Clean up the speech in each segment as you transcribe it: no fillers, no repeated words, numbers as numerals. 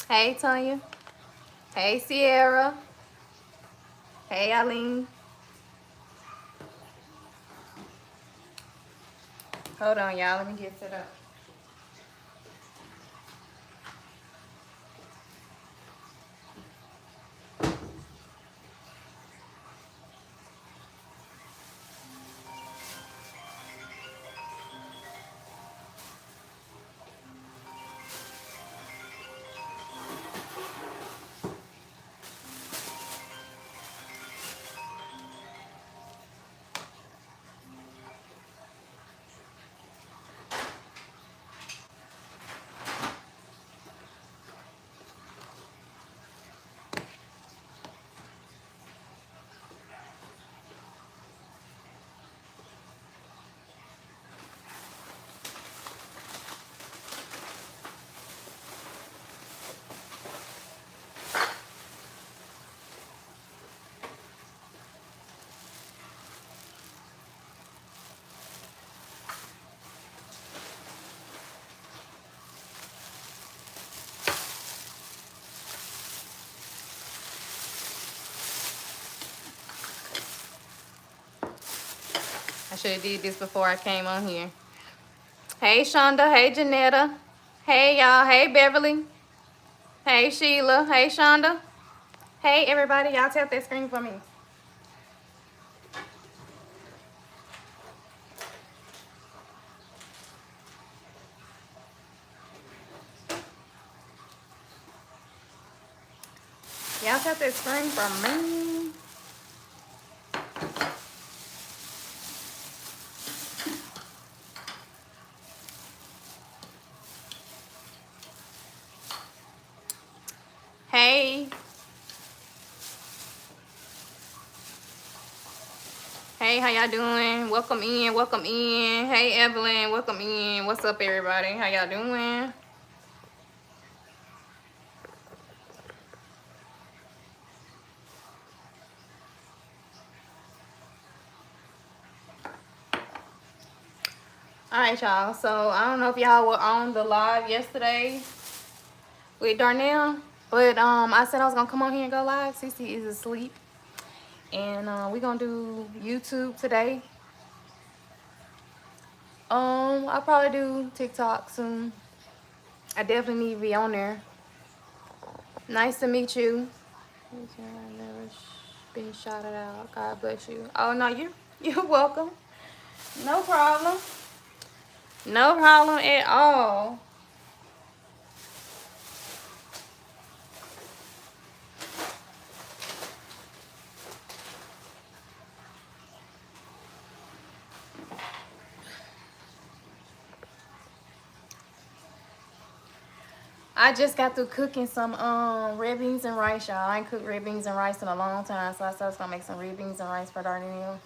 Hey, Tanya. Hey, Sierra. Hey, Eileen. Hold on, y'all. Let me get set up. I should have did this before I came on here. Hey, Shonda. Hey, Janetta. Hey, y'all. Hey, Beverly. Hey, Sheila. Hey, Shonda. Hey, everybody. Y'all tap that screen for me. Y'all tap that screen for me. Hey. Hey, how y'all doing? Welcome in. Welcome in. Hey, Evelyn. Welcome in. What's up, everybody? How y'all doing? All right, y'all. So I don't know if y'all were on the live yesterday with Darnell, but I said I was gonna come on here and go live. Cece is asleep, and we're gonna do YouTube today. I'll probably do TikTok soon. I definitely need to be on there. Nice to meet you. I've never been shouted out. God bless you. Oh no, you're welcome. No problem. No problem at all. I just got through cooking some red beans and rice, y'all. I ain't cooked red beans and rice in a long time, so I said I was gonna make some red beans and rice for Darnell.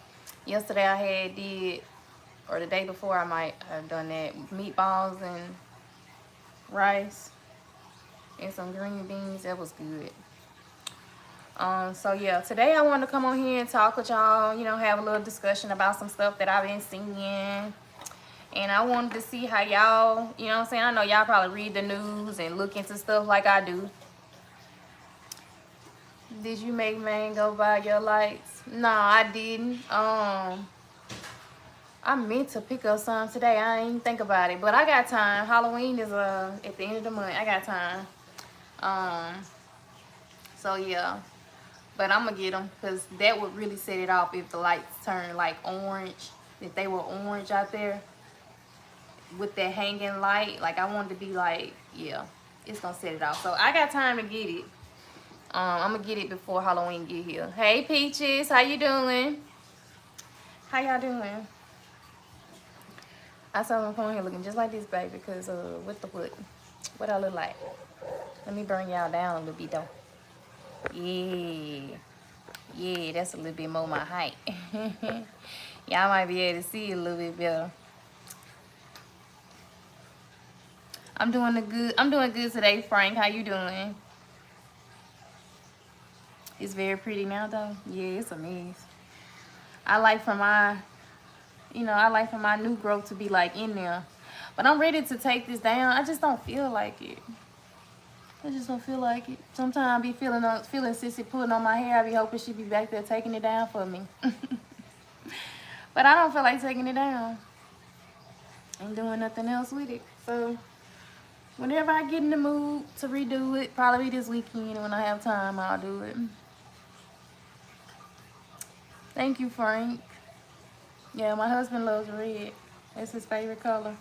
Yesterday I had did, or the day before I might have done that, meatballs and rice and some green beans. That was good. So yeah, today I wanted to come on here and talk with y'all, you know, have a little discussion about some stuff that I've been seeing. And I wanted to see how y'all, you know what I'm saying? I know y'all probably read the news and look into stuff like I do. Did you make man go buy your lights? No, I didn't. I meant to pick up some today. I didn't even think about it, but I got time. Halloween is at the end of the month. I got time. Um, so yeah, but I'm gonna get them because that would really set it off if the lights turn like orange. If they were orange out there with that hanging light, like I wanted to be like, yeah, it's gonna set it off. So I got time to get it. I'm gonna get it before Halloween get here. Hey Peaches, how you doing? How y'all doing? I saw my phone here looking just like this, baby, because what the what I look like? Let me bring y'all down a little bit though. Yeah, yeah, that's a little bit more my height. Y'all might be able to see it a little bit better. I'm doing good. I'm doing good today, Frank. How you doing? It's very pretty now though. Yeah, it's a mess. I like for my, I like for my new growth to be like in there. But I'm ready to take this down. I just don't feel like it. I just don't feel like it. Sometimes I be feeling Sissy pulling on my hair. I be hoping she be back there taking it down for me. But I don't feel like taking it down. Ain't doing nothing else with it. So whenever I get in the mood to redo it, probably this weekend when I have time, I'll do it. Thank you, Frank. Yeah, my husband loves red. That's his favorite color.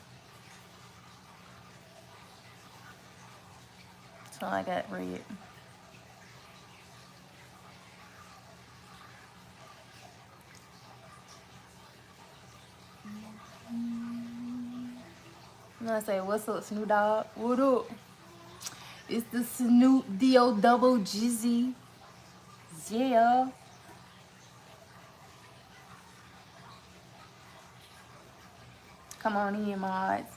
So I got red. And I say, what's up, Snoop Dogg? What up? It's the Snoop D-O double Jizzy. Yeah. Come on in, mods.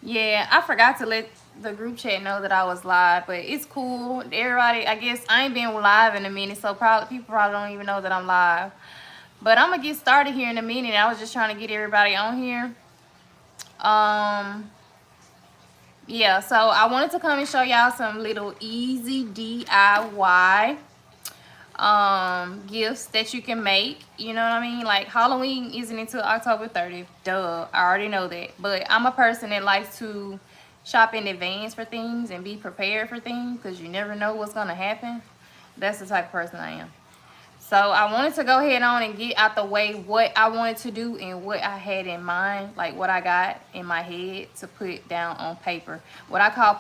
Yeah, I forgot to let the group chat know that I was live, but it's cool. Everybody, I guess I ain't been live in a minute, so probably people probably don't even know that I'm live. But I'm gonna get started here in a minute. I was just trying to get everybody on here. Yeah, so I wanted to come and show y'all some little easy DIY gifts that you can make. You know what I mean? Like, Halloween isn't until October 30th. Duh, I already know that. But I'm a person that likes to shop in advance for things and be prepared for things, because you never know what's gonna happen. That's the type of person I am. So I wanted to go ahead on and get out the way what I wanted to do and what I had in mind, like what I got in my head to put down on paper. What I call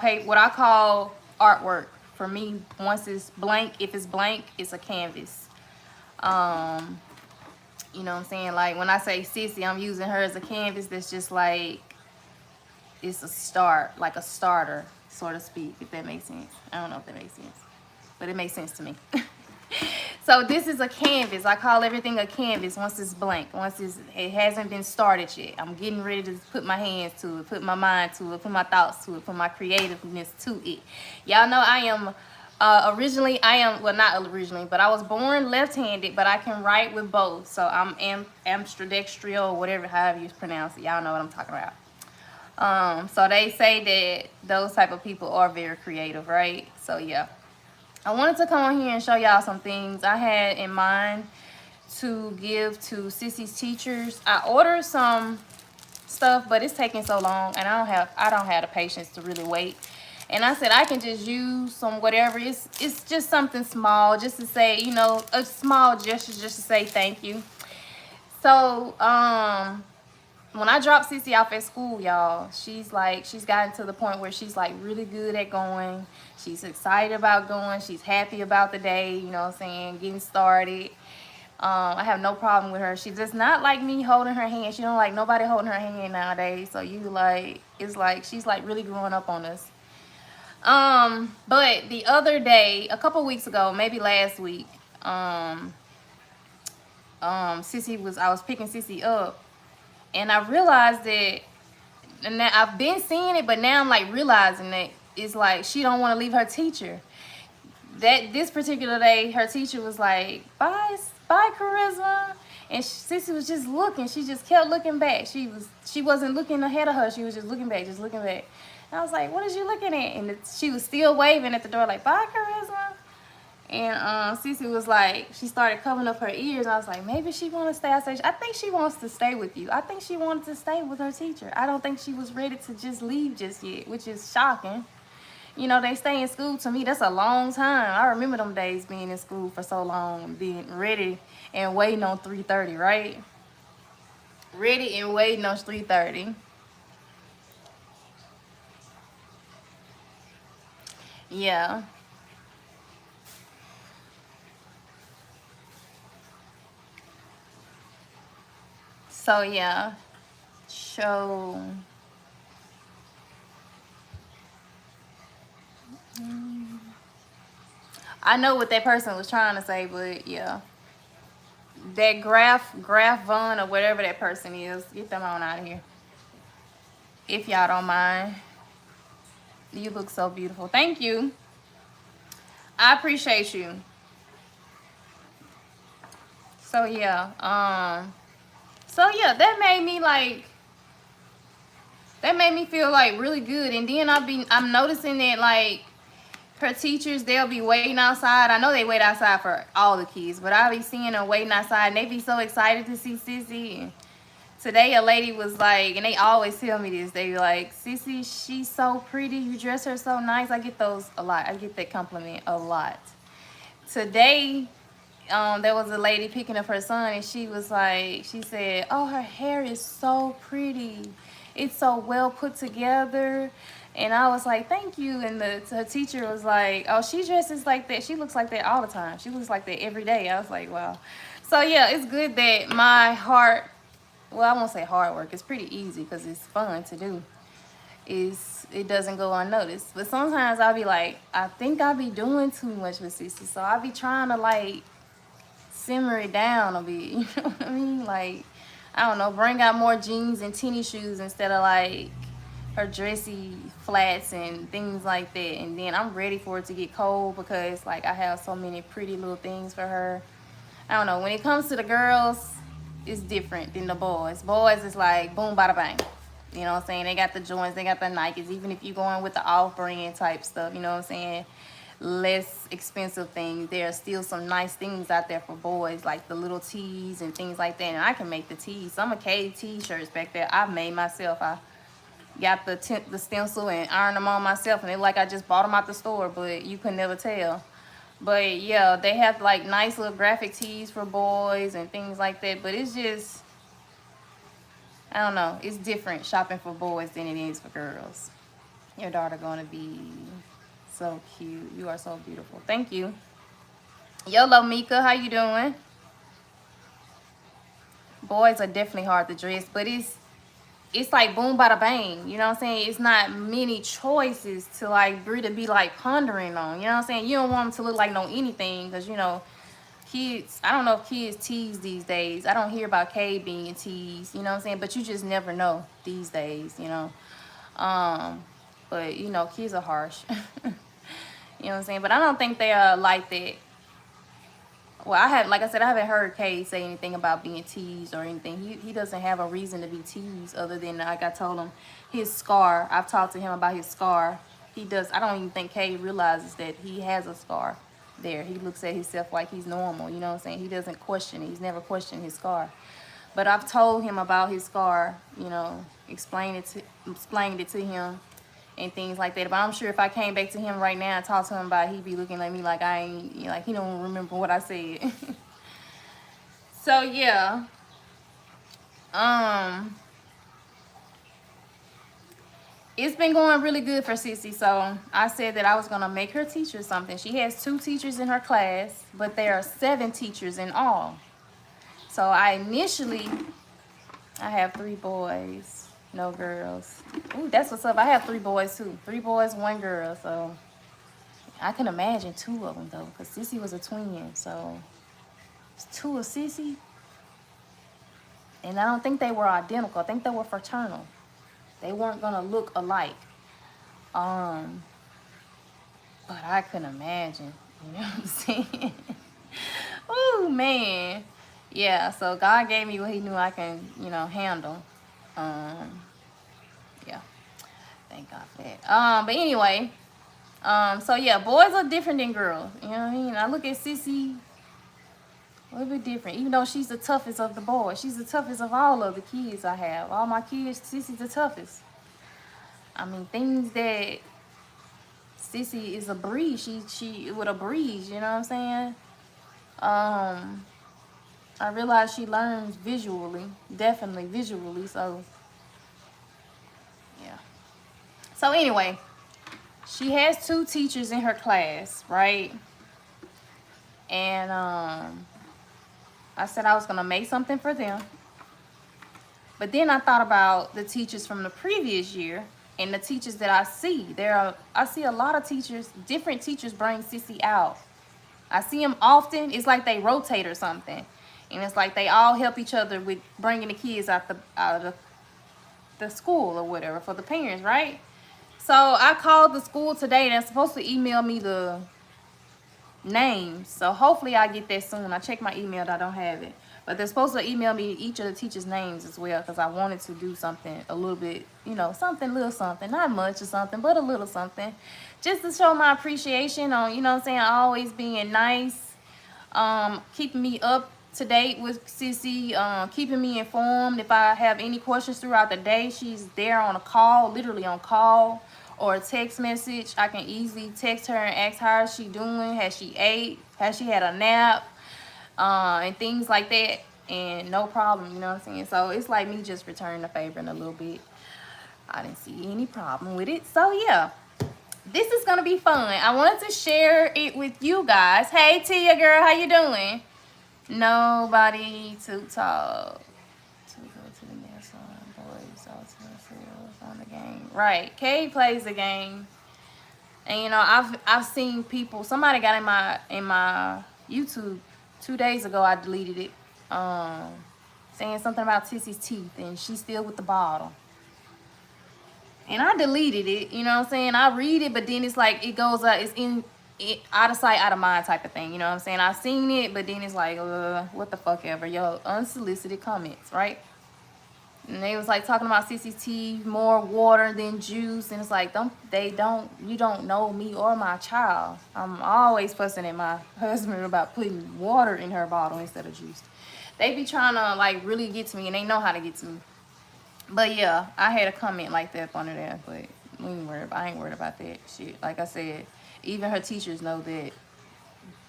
artwork. For me, once it's blank, if it's blank, it's a canvas. You know what I'm saying? Like when I say Sissy, I'm using her as a canvas that's just like, it's a start, like a starter, so to speak, if that makes sense. I don't know if that makes sense, but it makes sense to me. So this is a canvas. I call everything a canvas once it's blank, once it hasn't been started yet. I'm getting ready to put my hands to it, put my mind to it, put my thoughts to it, put my creativeness to it. Y'all know I am well, not originally, but I was born left-handed, but I can write with both. So I'm ambidextrial, or whatever, however you pronounce it. Y'all know what I'm talking about. So they say that those type of people are very creative, right? So yeah. I wanted to come on here and show y'all some things I had in mind to give to Sissy's teachers. I ordered some stuff, but it's taking so long, and I don't have the patience to really wait. And I said I can just use some whatever. It's just something small, just to say, you know, a small gesture, just to say thank you. So when I dropped Sissy off at school, y'all, she's gotten to the point where she's like really good at going. She's excited about going. She's happy about the day, you know what I'm saying, getting started. I have no problem with her. She does not like me holding her hand. She don't like nobody holding her hand nowadays. So it's like she's like really growing up on us. But the other day, a couple weeks ago, maybe last week, I was picking Sissy up, and I realized that, and now I've been seeing it, but now I'm like realizing that it's like she don't want to leave her teacher. That this particular day, her teacher was like, bye Charisma. And Sissy was just looking. She just kept looking back. She wasn't looking ahead of her. She was just looking back, And I was like, what is you looking at? And she was still waving at the door like, bye Charisma. And Sissy was like, she started covering up her ears. I was like, maybe she want to stay. I said, I think she wants to stay with you. I think she wanted to stay with her teacher. I don't think she was ready to just leave just yet, which is shocking. You know, they stay in school. To me, that's a long time. I remember them days being in school for so long, being ready and waiting on 3:30, right? Ready and waiting on 3:30. Yeah. So yeah. Show. I know what that person was trying to say, but yeah. That Graf Vaughn or whatever that person is, get them on out of here. If y'all don't mind. You look so beautiful. Thank you. I appreciate you. So yeah, that made me feel like really good. And then I'm noticing that like her teachers, they'll be waiting outside. I know they wait outside for all the kids, but I'll be seeing them waiting outside, and they be so excited to see Sissy. And today, a lady was like, and they always tell me this, they be like, Sissy, she's so pretty. You dress her so nice. I get those a lot. I get that compliment a lot. Today, there was a lady picking up her son, and she was like, she said, oh, her hair is so pretty. It's so well put together. And I was like, thank you. And her teacher was like, oh, she dresses like that. She looks like that all the time. She looks like that every day. I was like, wow. So, yeah, it's good that my heart, well, I won't say hard work. It's pretty easy because it's fun to do. It doesn't go unnoticed. But sometimes I'll be like, I think I'll be doing too much with Sissy. So I'll be trying to, like, simmer it down a bit. You know what I mean? Like, I don't know, bring out more jeans and tennis shoes instead of, like, her dressy flats and things like that. And then I'm ready for it to get cold because, like, I have so many pretty little things for her. I don't know. When it comes to the girls, it's different than the boys. Boys is like boom, bada bang. You know what I'm saying? They got the joints, they got the Nikes. Even if you're going with the off-brand type stuff, you know what I'm saying? Less expensive things. There are still some nice things out there for boys, like the little tees and things like that. And I can make the tees. Some of Kay's t-shirts back there, I made myself. I got the stencil and ironed them on myself, and they like I just bought them out the store, but you could never tell. But yeah, they have like nice little graphic tees for boys and things like that. But it's just, I don't know, it's different shopping for boys than it is for girls. Your daughter gonna be so cute. You are so beautiful. Thank you. YOLO Mika, how you doing? Boys are definitely hard to dress, but it's like boom bada bang, you know what I'm saying? It's not many choices to like Brita be like pondering on, you know what I'm saying? You don't want them to look like no anything, because you know kids, I don't know if kids tease these days. I don't hear about Kay being teased, you know what I'm saying? But you just never know these days, you know. But you know, kids are harsh. You know what I'm saying? But I don't think they are like that. Well, like I said, I haven't heard Kay say anything about being teased or anything. He doesn't have a reason to be teased other than, like I told him, his scar. I've talked to him about his scar. I don't even think Kay realizes that he has a scar there. He looks at himself like he's normal, you know what I'm saying? He doesn't question it. He's never questioned his scar. But I've told him about his scar, you know, explained it to him and things like that. But I'm sure if I came back to him right now and talked to him about it, he'd be looking at me like I ain't, you know, like he don't remember what I said. So yeah. It's been going really good for Sissy. So I said that I was gonna make her teacher something. She has 2 teachers in her class, but there are 7 teachers in all. So I have 3 boys. No girls. Ooh, that's what's up. I have 3 boys too. 3 boys, 1 girl. So I can imagine 2 of them though, because Sissy was a twin. So it's 2 of Sissy. And I don't think they were identical. I think they were fraternal. They weren't gonna look alike. But I couldn't imagine. You know what I'm saying? Oh man. Yeah, so God gave me what he knew I can, you know, handle. Yeah, thank God for that. But anyway, so yeah, boys are different than girls. You know what I mean? I look at Sissy a little bit different, even though she's the toughest of the boys. She's the toughest of all of the kids I have. All my kids, Sissy's the toughest. I mean, things that Sissy is a breeze. She with a breeze. You know what I'm saying? I realize she learns visually, definitely visually. So, yeah. So anyway, she has 2 teachers in her class, right? And I said I was gonna make something for them. But then I thought about the teachers from the previous year and the teachers that I see. I see a lot of teachers, different teachers bring Sissy out. I see them often. It's like they rotate or something. And it's like they all help each other with bringing the kids out of the school or whatever for the parents, right? So I called the school today. They're supposed to email me the names. So hopefully I get that soon. I checked my email, but I don't have it. But they're supposed to email me each of the teachers' names as well, because I wanted to do something a little bit, you know, something, little something, not much or something, but a little something, just to show my appreciation on, you know what I'm saying, always being nice, keeping me up to date with Sissy, keeping me informed. If I have any questions throughout the day, she's there on a call, literally on call, or a text message. I can easily text her and ask her how she doing, has she ate, has she had a nap, and things like that, and no problem, you know what I'm saying? So it's like me just returning the favor in a little bit. I didn't see any problem with it. So yeah, this is gonna be fun. I wanted to share it with you guys. Hey Tia girl, how you doing? Nobody to talk to go to the next one. Boys out to the field on the game. Right. Kay plays the game. And you know, I've seen people, somebody got in my YouTube 2 days ago, I deleted it. Saying something about Tissy's teeth and she's still with the bottle. And I deleted it, you know what I'm saying? I read it, but then it's like it goes out, out of sight, out of mind type of thing, you know what I'm saying? I've seen it, but then it's like, what the fuck ever, yo, unsolicited comments, right? And they was like talking about Sissy's teeth, more water than juice, and it's like, you don't know me or my child. I'm always fussing at my husband about putting water in her bottle instead of juice. They be trying to like really get to me, and they know how to get to me. But yeah, I had a comment like that up under there, but I ain't worried about that shit. Like I said, even her teachers know that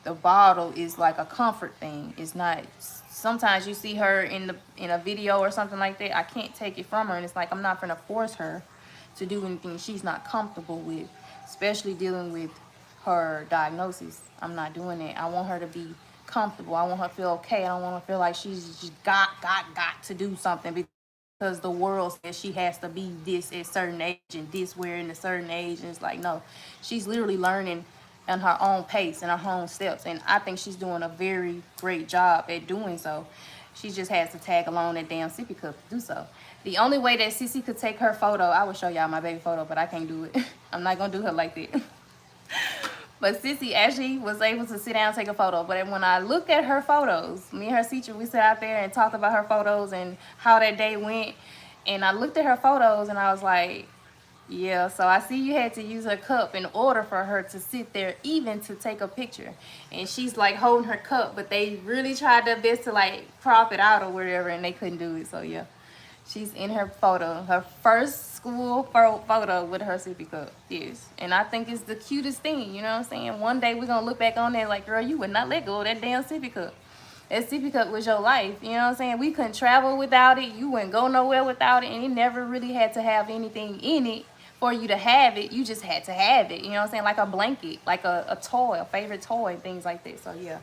the bottle is like a comfort thing. It's not, sometimes you see her in a video or something like that, I can't take it from her, and it's like I'm not gonna force her to do anything she's not comfortable with, especially dealing with her diagnosis. I'm not doing it. I want her to be comfortable. I want her to feel okay. I don't want her to feel like she's just got to do something because the world says she has to be this at a certain age and this wearing a certain age. And it's like, no, she's literally learning on her own pace and her own steps. And I think she's doing a very great job at doing so. She just has to tag along that damn sippy cup to do so. The only way that Sissy could take her photo, I would show y'all my baby photo, but I can't do it. I'm not going to do her like that. But Sissy actually was able to sit down and take a photo. But when I looked at her photos, me and her teacher, we sat out there and talked about her photos and how that day went. And I looked at her photos and I was like, yeah, so I see you had to use her cup in order for her to sit there even to take a picture. And she's like holding her cup, but they really tried their best to like crop it out or whatever, and they couldn't do it. So yeah, she's in her photo, her first school photo with her sippy cup. Yes, and I think it's the cutest thing, you know what I'm saying? One day we're going to look back on that like, girl, you would not let go of that damn sippy cup. That sippy cup was your life, you know what I'm saying? We couldn't travel without it. You wouldn't go nowhere without it, and it never really had to have anything in it for you to have it. You just had to have it, you know what I'm saying? Like a blanket, like a toy, a favorite toy, things like that. So yeah,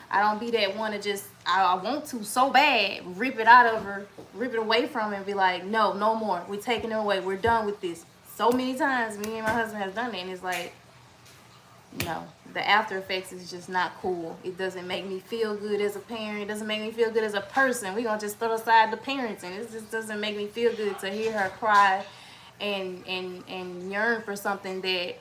I don't be that one to just, I want to so bad, rip it out of her, rip it away from her and be like, no, no more. We're taking it away. We're done with this. So many times me and my husband has done it, and it's like, no, the after effects is just not cool. It doesn't make me feel good as a parent. It doesn't make me feel good as a person. We're going to just throw aside the parenting. It just doesn't make me feel good to hear her cry and yearn for something that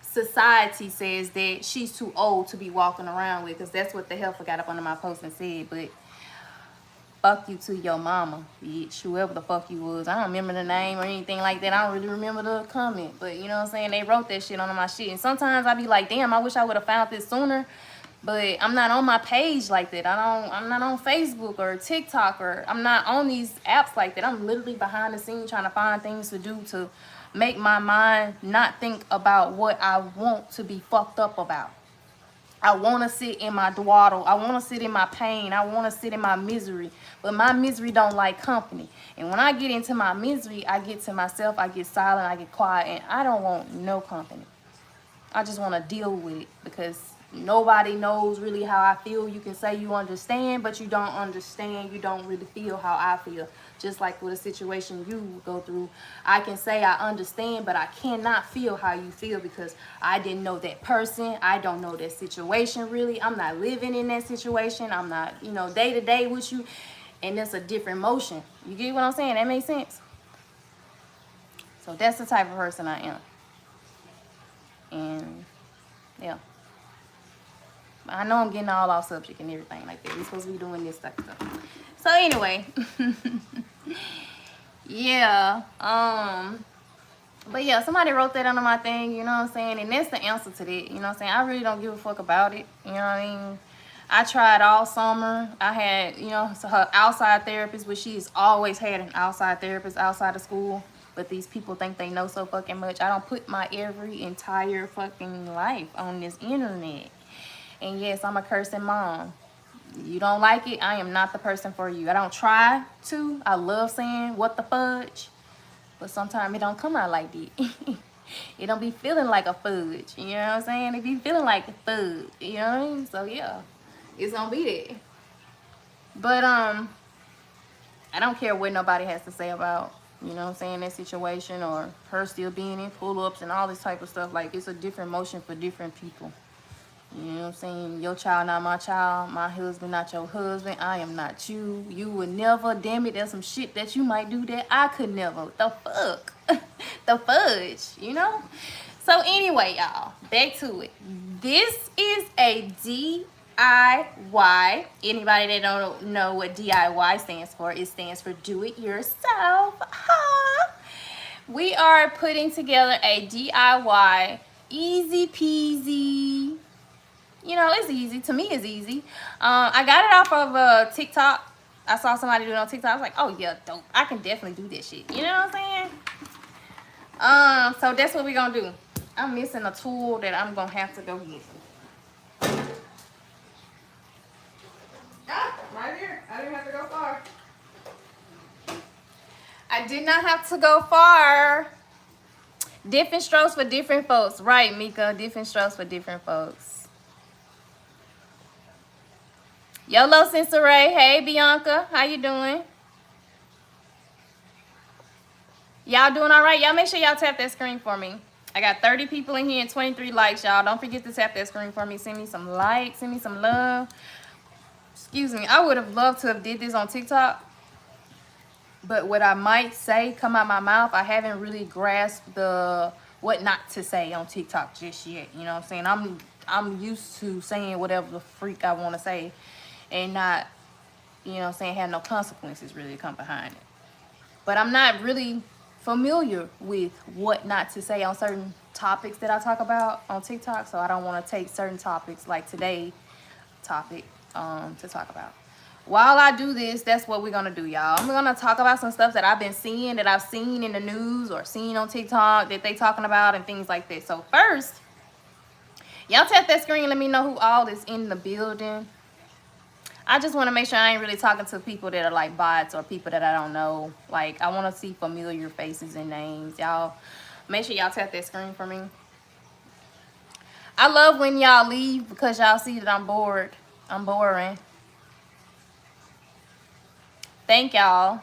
society says that she's too old to be walking around with, because that's what the hell got up under my post and said. But fuck you to your mama, bitch, whoever the fuck you was. I don't remember the name or anything like that. I don't really remember the comment, but you know what I'm saying, they wrote that shit under my shit. And sometimes I be like, damn, I wish I would have found this sooner. But I'm not on my page like that. I'm not on Facebook or TikTok, or I'm not on these apps like that. I'm literally behind the scenes trying to find things to do to make my mind not think about what I want to be fucked up about. I want to sit in my dwaddle. I want to sit in my pain. I want to sit in my misery. But my misery don't like company. And when I get into my misery, I get to myself. I get silent. I get quiet. And I don't want no company. I just want to deal with it, because nobody knows really how I feel. You can say you understand, but you don't understand. You don't really feel how I feel. Just like with a situation you go through, I can say I understand, but I cannot feel how you feel, because I didn't know that person. I don't know that situation really. I'm not living in that situation. I'm not, you know, day to day with you. And it's a different motion. You get what I'm saying? That makes sense? So that's the type of person I am. And yeah. I know I'm getting all off subject and everything like that. We're supposed to be doing this type of stuff. So anyway, yeah. But yeah, somebody wrote that under my thing, you know what I'm saying? And that's the answer to that, you know what I'm saying? I really don't give a fuck about it, you know what I mean? I tried all summer. I had, you know, so her outside therapist, which she's always had an outside therapist outside of school. But these people think they know so fucking much. I don't put my every entire fucking life on this internet. And yes, I'm a cursing mom. You don't like it, I am not the person for you. I don't try to. I love saying what the fudge. But sometimes it don't come out like that. It don't be feeling like a fudge. You know what I'm saying? It be feeling like a fudge. You know what I mean? So yeah, it's gonna be there. But I don't care what nobody has to say about, you know what I'm saying, that situation, or her still being in pull-ups and all this type of stuff. Like, it's a different motion for different people. You know what I'm saying? Your child not my child. My husband not your husband. I am not you. You would never. Damn it, there's some shit that you might do that I could never. The fuck? The fudge, you know? So anyway, y'all, back to it. This is a DIY. Anybody that don't know what DIY stands for, it stands for do it yourself. Ha! We are putting together a DIY, easy peasy. You know, it's easy. To me, it's easy. I got it off of TikTok. I saw somebody do it on TikTok. I was like, oh, yeah, dope. I can definitely do this shit. You know what I'm saying? So that's what we're going to do. I'm missing a tool that I'm going to have to go get. Ah, right here. I didn't have to go far. I did not have to go far. Different strokes for different folks. Right, Mika. Different strokes for different folks. YOLO Sensoray. Hey, Bianca. How you doing? Y'all doing all right? Y'all make sure y'all tap that screen for me. I got 30 people in here and 23 likes, y'all. Don't forget to tap that screen for me. Send me some likes. Send me some love. Excuse me. I would have loved to have did this on TikTok. But what I might say come out my mouth, I haven't really grasped the what not to say on TikTok just yet. You know what I'm saying? I'm used to saying whatever the freak I want to say and not, you know what I'm saying, have no consequences really come behind it. But I'm not really familiar with what not to say on certain topics that I talk about on TikTok, so I don't want to take certain topics like today's topic to talk about. While I do this, that's what we're gonna do, y'all. I'm gonna talk about some stuff that I've been seeing, that I've seen in the news or seen on TikTok that they talking about and things like that. So first, y'all tap that screen and let me know who all is in the building. I just want to make sure I ain't really talking to people that are like bots or people that I don't know. Like, I want to see familiar faces and names. Y'all, make sure y'all tap that screen for me. I love when y'all leave because y'all see that I'm bored. I'm boring. Thank y'all.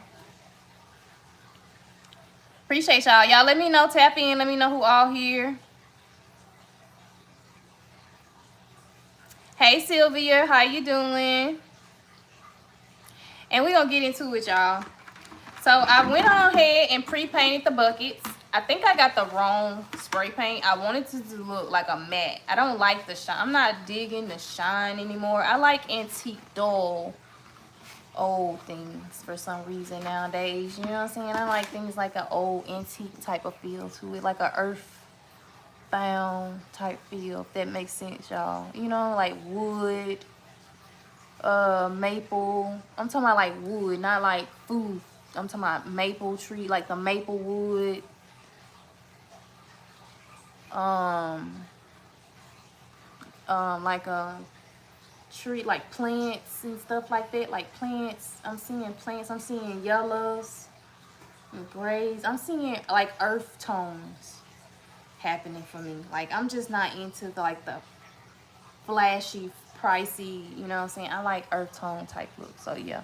Appreciate y'all. Y'all let me know. Tap in. Let me know who all here. Hey, Sylvia. How you doing? And we're going to get into it, y'all. So I went on ahead and pre-painted the buckets. I think I got the wrong spray paint. I wanted to look like a matte. I don't like the shine. I'm not digging the shine anymore. I like antique dull old things for some reason nowadays. You know what I'm saying? I like things like an old antique type of feel to it. Like an earthbound type feel, if that makes sense, y'all. You know, like wood. Maple. I'm talking about like wood, not like food. I'm talking about maple tree, like the maple wood. Like a tree, like plants and stuff like that. Like plants. I'm seeing plants. I'm seeing yellows and grays. I'm seeing like earth tones happening for me. Like, I'm just not into like the flashy, pricey, you know what I'm saying? I like earth tone type look. So yeah.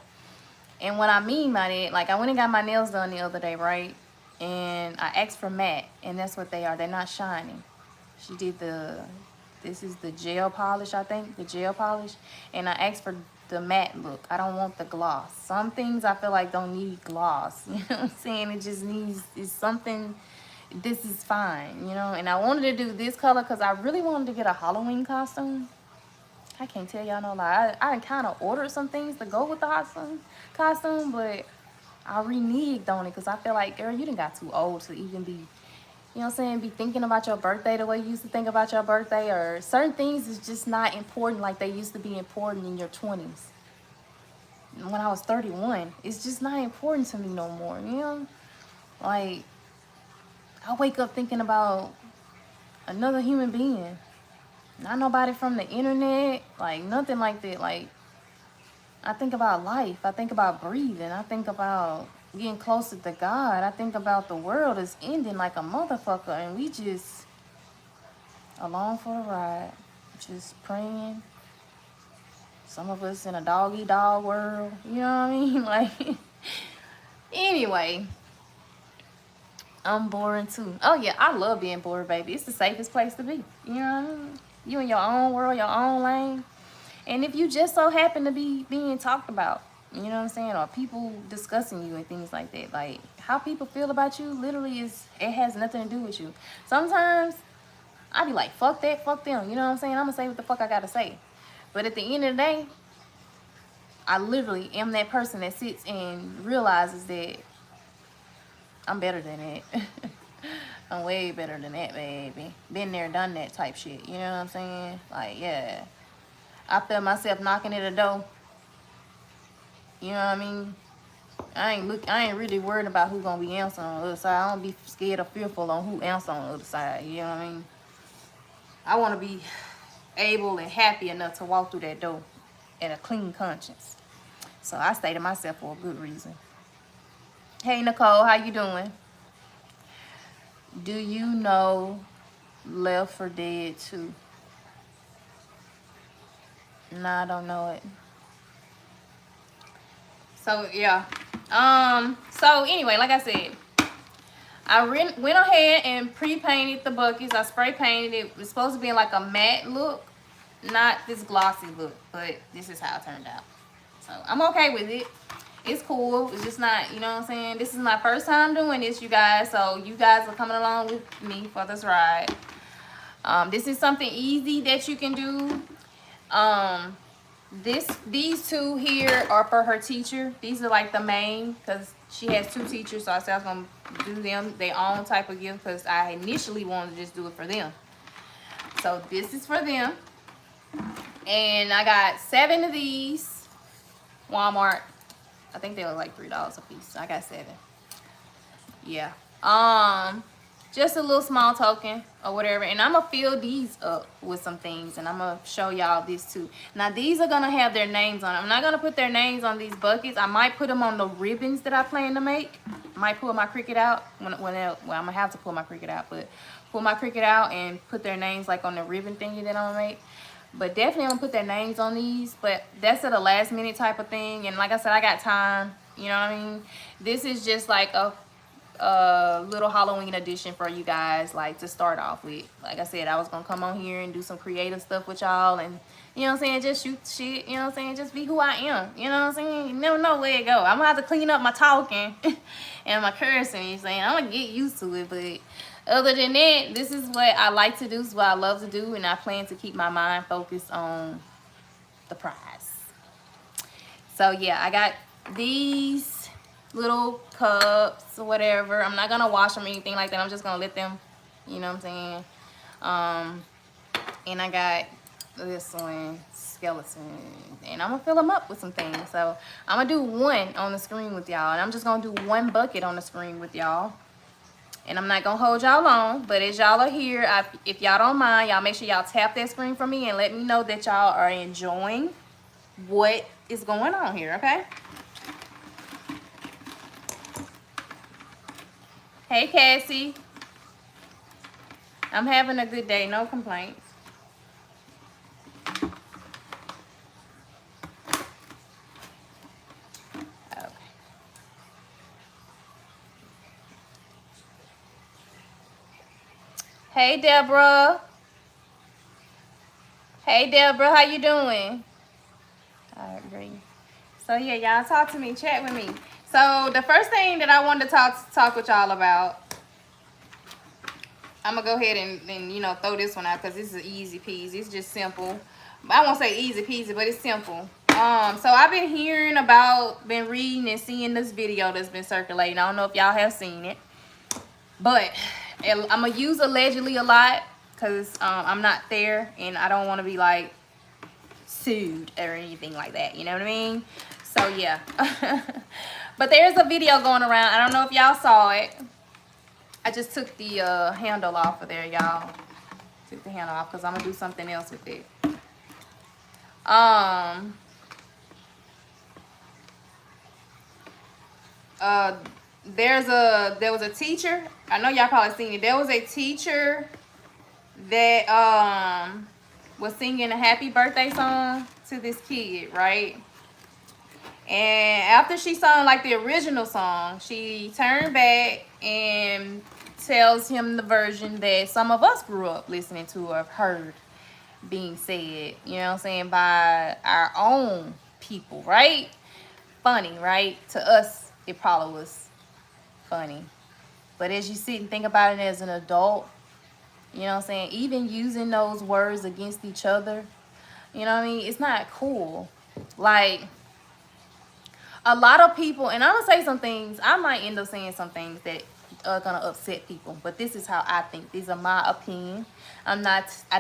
And what I mean by that, like, I went and got my nails done the other day, right? And I asked for matte, and that's what they are. They're not shiny. She did this is the gel polish, I think, the gel polish. And I asked for the matte look. I don't want the gloss. Some things I feel like don't need gloss. You know what I'm saying? It just needs, it's something, this is fine, you know? And I wanted to do this color because I really wanted to get a Halloween costume. I can't tell y'all no lie. I kind of ordered some things to go with the costume, but I reneged on it because I feel like, girl, you done got too old to even be, you know what I'm saying, be thinking about your birthday the way you used to think about your birthday, or certain things is just not important like they used to be important in your 20s. When I was 31, it's just not important to me no more, you know? Like, I wake up thinking about another human being. Not nobody from the internet, like nothing like that. Like, I think about life. I think about breathing. I think about getting closer to God. I think about the world is ending like a motherfucker, and we just along for the ride, just praying. Some of us in a dog-eat-dog world, you know what I mean? Like, anyway, I'm boring too. Oh yeah, I love being bored, baby. It's the safest place to be. You know what I mean? You in your own world, your own lane. And if you just so happen to be being talked about, you know what I'm saying, or people discussing you and things like that, like how people feel about you literally it has nothing to do with you. Sometimes I be like, fuck that, fuck them, you know what I'm saying? I'm gonna say what the fuck I gotta say. But at the end of the day, I literally am that person that sits and realizes that I'm better than that. I'm way better than that, baby. Been there, done that type shit, you know what I'm saying? Like, yeah. I feel myself knocking at the door. You know what I mean? I ain't really worried about who gonna be answering on the other side. I don't be scared or fearful on who answers on the other side. You know what I mean? I want to be able and happy enough to walk through that door in a clean conscience. So I stay to myself for a good reason. Hey Nicole, how you doing? Do you know Left 4 Dead 2? Nah, I don't know it. So yeah. So anyway, like I said, I went ahead and pre-painted the buckets. I spray painted it. It was supposed to be like a matte look, not this glossy look, but this is how it turned out. So I'm okay with it. It's cool. It's just not, you know what I'm saying? This is my first time doing this, you guys. So you guys are coming along with me for this ride. This is something easy that you can do. These two here are for her teacher. These are like the main, because she has 2 teachers, so I said I was gonna do them their own type of gift because I initially wanted to just do it for them. So this is for them, and I got 7 of these. Walmart, I think they were like $3 a piece. I got 7. Yeah. Just a little small token or whatever, and I'm gonna fill these up with some things, and I'm gonna show y'all this too. Now these are gonna have their names on them. I'm not gonna put their names on these buckets. I might put them on the ribbons that I plan to make. Might pull my Cricut out well, I'm gonna have to pull my Cricut out, but pull my Cricut out and put their names like on the ribbon thingy that I'm gonna make. But definitely I'm gonna put their names on these, but that's at a last minute type of thing. And like I said, I got time, you know what I mean? This is just like a little Halloween edition for you guys, like to start off with. Like I said, I was gonna come on here and do some creative stuff with y'all, and you know what I'm saying, just shoot shit, you know what I'm saying, just be who I am, you know what I'm saying. You never know where it go. I'm gonna have to clean up my talking and my cursing, you know what I'm saying. I'm gonna get used to it, but other than that, this is what I like to do, this is what I love to do, and I plan to keep my mind focused on the prize. So yeah, I got these little cups or whatever. I'm not gonna wash them or anything like that. I'm just gonna let them, you know what I'm saying. And I got this one, skeleton, and I'm gonna fill them up with some things. So I'm gonna do one on the screen with y'all, and I'm just gonna do one bucket on the screen with y'all, and I'm not gonna hold y'all long. But as y'all are here, if y'all don't mind, y'all make sure y'all tap that screen for me and let me know that y'all are enjoying what is going on here, okay? Hey, Cassie. I'm having a good day. No complaints. Okay. Hey, Deborah. Hey, Deborah. How you doing? All right, great. So, yeah, y'all talk to me. Chat with me. So, the first thing that I wanted to talk with y'all about, I'm going to go ahead and, you know, throw this one out because this is an easy piece. It's just simple. I won't say easy peasy, but it's simple. So I've been been reading and seeing this video that's been circulating. I don't know if y'all have seen it, but I'm gonna use allegedly a lot because I'm not there and I don't want to be like sued or anything like that. You know what I mean? So yeah. But there's a video going around. I don't know if y'all saw it. I just took the handle off of there, y'all. Took the handle off because I'm gonna do something else with it. There was a teacher. I know y'all probably seen it. There was a teacher that was singing a happy birthday song to this kid, right? And after she sung like the original song, she turned back and tells him the version that some of us grew up listening to or have heard being said, you know what I'm saying, by our own people, right? Funny, right? To us, it probably was funny. But as you sit and think about it as an adult, you know what I'm saying, even using those words against each other, you know what I mean, it's not cool. Like, a lot of people, and I'm gonna say some things, I might end up saying some things that are gonna upset people, but this is how I think. These are my opinion. I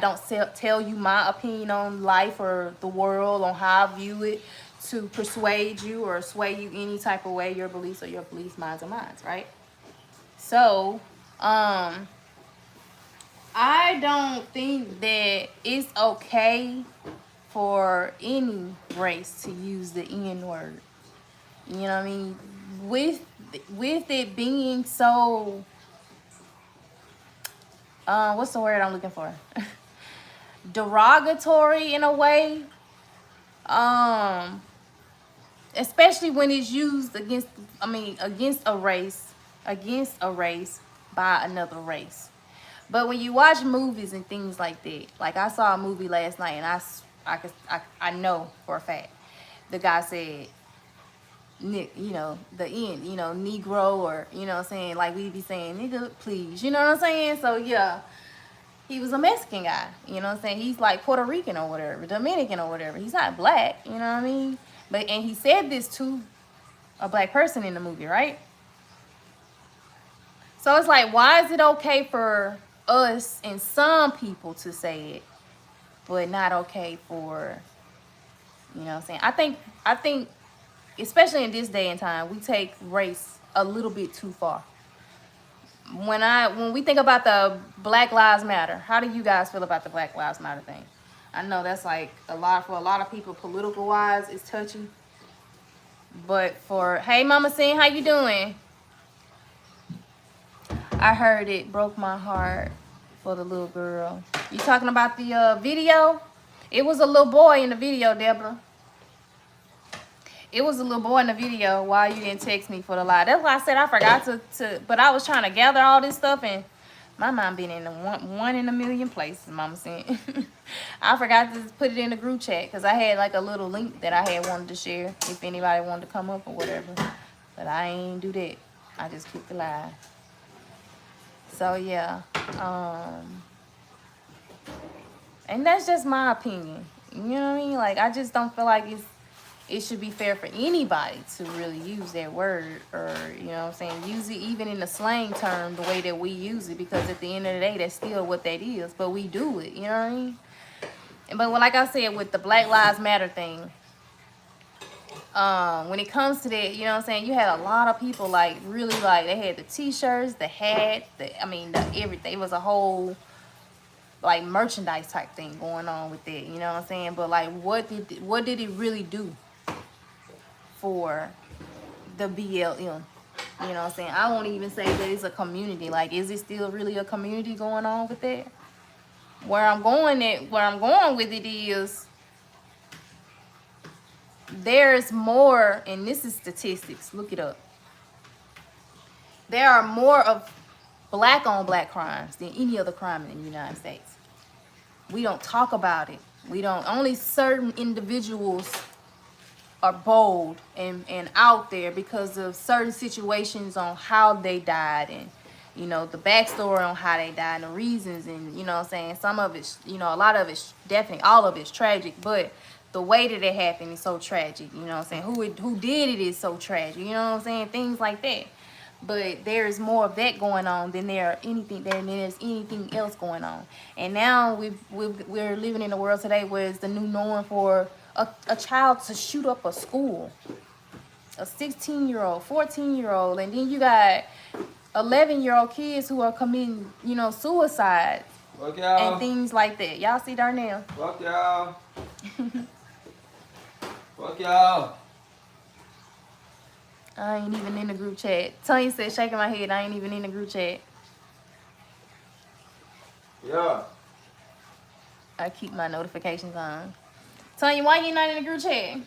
don't tell you my opinion on life or the world, on how I view it, to persuade you or sway you any type of way. Your beliefs are your beliefs, mine are mine, right? So I don't think that it's okay for any race to use the N word. You know what I mean? With it being so, what's the word I'm looking for? Derogatory in a way. Especially when it's used against a race by another race. But when you watch movies and things like that, like I saw a movie last night and I know for a fact the guy said, you know, the N, you know, Negro, or, you know what I'm saying, like we be saying, nigga, please, you know what I'm saying? So yeah, he was a Mexican guy, you know what I'm saying? He's like Puerto Rican or whatever, Dominican or whatever. He's not black, you know what I mean? And he said this to a black person in the movie, right? So it's like, why is it okay for us and some people to say it, but not okay for, you know what I'm saying? I think especially in this day and time, we take race a little bit too far. When we think about the Black Lives Matter, how do you guys feel about the Black Lives Matter thing? I know that's like for a lot of people, political wise, it's touchy. But hey Mama Sin, how you doing? I heard it broke my heart for the little girl. You talking about the video? It was a little boy in the video, Deborah. It was a little boy in the video. Why you didn't text me for the lie? That's why I said I forgot to but I was trying to gather all this stuff, and my mind been in one in a million places, Mama said. I forgot to put it in the group chat because I had like a little link that I had wanted to share if anybody wanted to come up or whatever. But I ain't do that. I just keep the live. So yeah. And that's just my opinion. You know what I mean? Like, I just don't feel like it should be fair for anybody to really use that word, or, you know what I'm saying, use it even in the slang term the way that we use it, because at the end of the day, that's still what that is, but we do it, you know what I mean? But like I said, with the Black Lives Matter thing, when it comes to that, you know what I'm saying, you had a lot of people, like, really, like, they had the t-shirts, the hat, the everything. It was a whole, like, merchandise type thing going on with it, you know what I'm saying? But, like, what did it really do for the BLM? You know what I'm saying? I won't even say that it's a community. Like, is it still really a community going on with that? Where I'm going with it is, there's more, and this is statistics, look it up. There are more of black on black crimes than any other crime in the United States. We don't talk about it. Only certain individuals are bold and out there because of certain situations on how they died and you know, the backstory on how they died and the reasons, and you know what I'm saying, some of it's, you know, a lot of it's definitely, all of it's tragic, but the way that it happened is so tragic, you know what I'm saying, who did it is so tragic, you know what I'm saying, things like that. But there's more of that going on than there's anything else going on. And now we're living in a world today where it's the new norm for a child to shoot up a school, a 16-year-old, 14-year-old, and then you got 11-year-old kids who are committing, you know, suicide and things like that. Y'all see Darnell? Fuck y'all. Fuck y'all. I ain't even in the group chat. Tony said, shaking my head, I ain't even in the group chat. Yeah. I keep my notifications on. Tony, why you not in the group chat?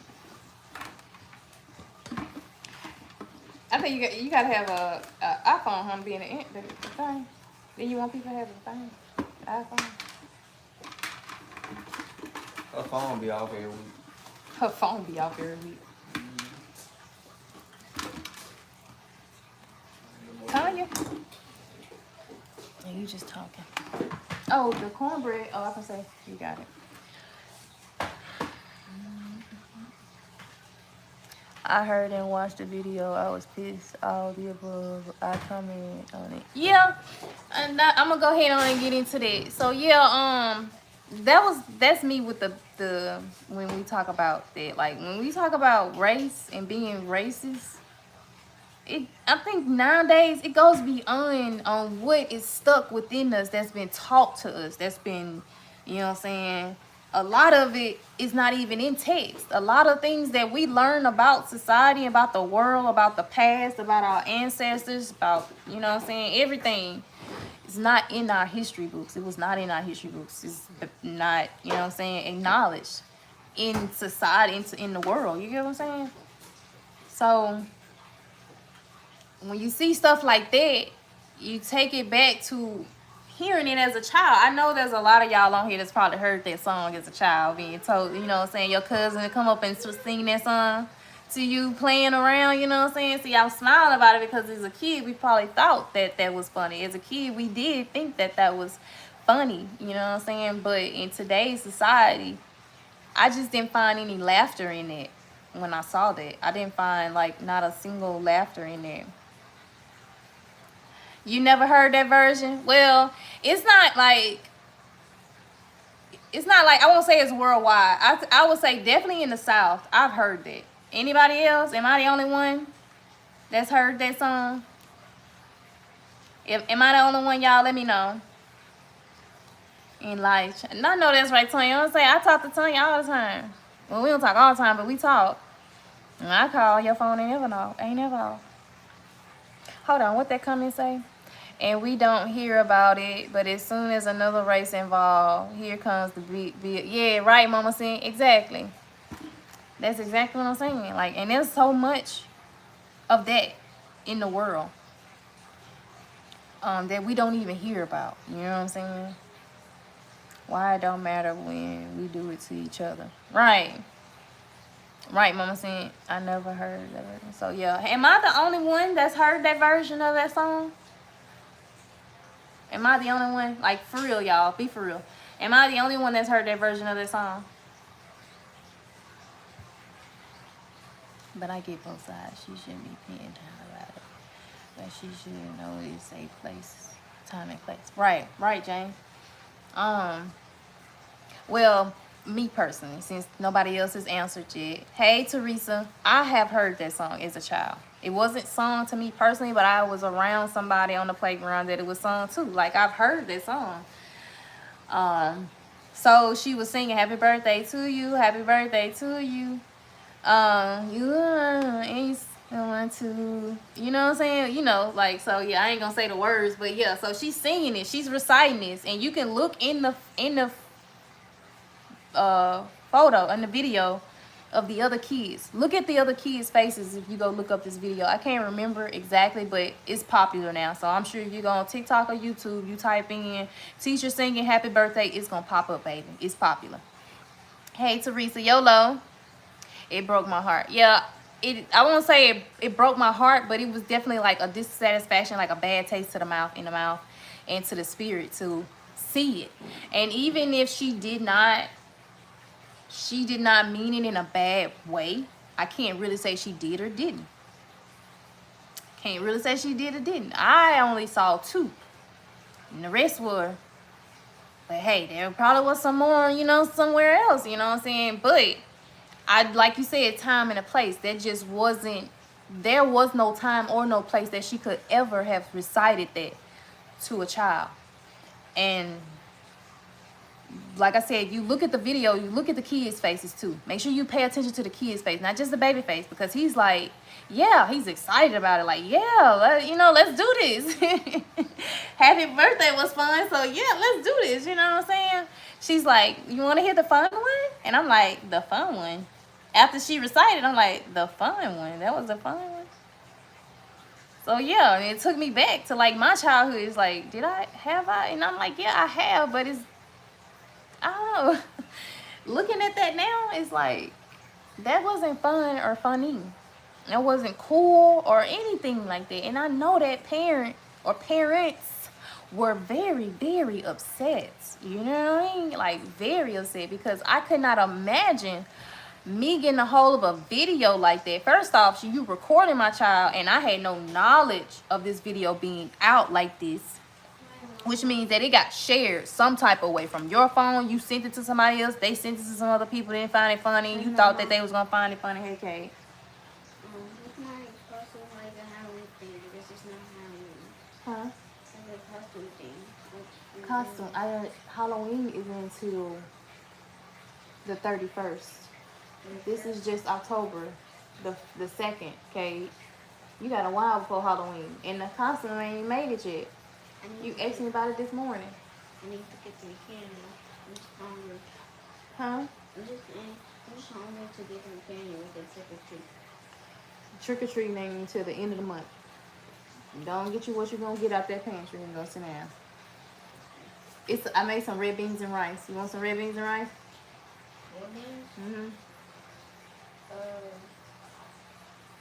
I think you gotta have a iPhone, huh, to be in the thing. Then you want people to have the thing, the iPhone. Her phone be off every week. Her phone be off every week. Tanya? Yeah, you just talking. Oh, the cornbread. Oh, I can say you got it. I heard and watched the video. I was pissed. All the above. I comment on it. Yeah, and I'm gonna go ahead on and get into that. So yeah, that's me with the when we talk about that. Like when we talk about race and being racist, I think nowadays it goes beyond on what is stuck within us, that's been taught to us, that's been, you know what I'm saying, a lot of it is not even in text. A lot of things that we learn about society, about the world, about the past, about our ancestors, about, you know what I'm saying, everything is not in our history books. It was not in our history books. It's not, you know what I'm saying, acknowledged in society, in the world. You get what I'm saying? So when you see stuff like that, you take it back to hearing it as a child. I know there's a lot of y'all on here that's probably heard that song as a child, being told, you know what I'm saying, your cousin to come up and sing that song to you, playing around, you know what I'm saying. So y'all smiling about it because as a kid, we probably thought that that was funny. As a kid, we did think that that was funny, you know what I'm saying. But in today's society, I just didn't find any laughter in it when I saw that. I didn't find, like, not a single laughter in there. You never heard that version? Well, it's not like I won't say it's worldwide. I would say definitely in the South. I've heard that. Anybody else? Am I the only one that's heard that song? Am I the only one, y'all? Let me know. In life. And I know that's right, Tony. I'm say I talk to Tony all the time. Well, we don't talk all the time, but we talk. And I call your phone ain't never know. Ain't never off. Hold on, what that comment say? And we don't hear about it, but as soon as another race involved, here comes the big. Yeah, right, Mama Sin. Exactly. That's exactly what I'm saying. Like, and there's so much of that in the world that we don't even hear about. You know what I'm saying? Why it don't matter when we do it to each other. Right. Right, Mama Sin. I never heard that version. So, yeah. Am I the only one that's heard that version of that song? Am I the only one? Like, for real, y'all. Be for real. Am I the only one that's heard that version of that song? But I get both sides. She shouldn't be peeing down about it. But she should know it's a place, time and place. Right. Right, Jane. Well, me personally, since nobody else has answered yet. Hey, Teresa. I have heard that song as a child. It wasn't sung to me personally, but I was around somebody on the playground that it was sung to. Like, I've heard that song. So she was singing happy birthday to you, happy birthday to you. You and someone to, you know what I'm saying? You know, like, so yeah, I ain't gonna say the words, but yeah, so she's singing it, she's reciting this, and you can look in the photo, in the video of the other kids. Look at the other kids' faces if you go look up this video. I can't remember exactly, but it's popular now. So I'm sure if you go on TikTok or YouTube, you type in teacher singing happy birthday, it's gonna pop up, baby. It's popular. Hey, Teresa, YOLO. It broke my heart. Yeah, I won't say it broke my heart, but it was definitely like a dissatisfaction, like a bad taste to the mouth, in the mouth, and to the spirit to see it. And even if she did not mean it in a bad way, I can't really say she did or didn't. Can't really say she did or didn't. I only saw 2, and the rest were. But hey, there probably was some more, you know, somewhere else. You know what I'm saying? But like you said, time and a place. That just wasn't. There was no time or no place that she could ever have recited that to a child. And like I said, you look at the video, you look at the kids' faces too. Make sure you pay attention to the kids' face, not just the baby face, because he's like, yeah, he's excited about it. Like, yeah, you know, let's do this. Happy birthday was fun, so yeah, let's do this. You know what I'm saying? She's like, you want to hear the fun one? And I'm like, the fun one. After she recited, I'm like, the fun one. That was the fun one. So yeah, and it took me back to like my childhood. It's like, have I? And I'm like, yeah, I have, but it's, I don't know. Looking at that now, it's like, that wasn't fun or funny. That wasn't cool or anything like that. And I know that parents were very, very upset. You know what I mean? Like, very upset, because I could not imagine me getting a hold of a video like that. First off, you recording my child, and I had no knowledge of this video being out like this, which means that it got shared some type of way from your phone. You sent it to somebody else. They sent it to some other people. They didn't find it funny. You thought that they was gonna find it funny. Hey, Kate. It's not costume like a Halloween thing, because it's not Halloween. Huh? It's a costume thing. Costume. Halloween is until the 31st. This is just October, the 2nd, Kate. You got a while before Halloween, and the costume ain't even made it yet. You asked me about it this morning. I need to get some candy. I'm just hungry. Huh? I'm just hungry to get some candy with the trick or treat. Trick or treating ain't until the end of the month. Don't get you what you're gonna get out that pantry and go sit down. I made some red beans and rice. You want some red beans and rice? Red beans? Mm-hmm.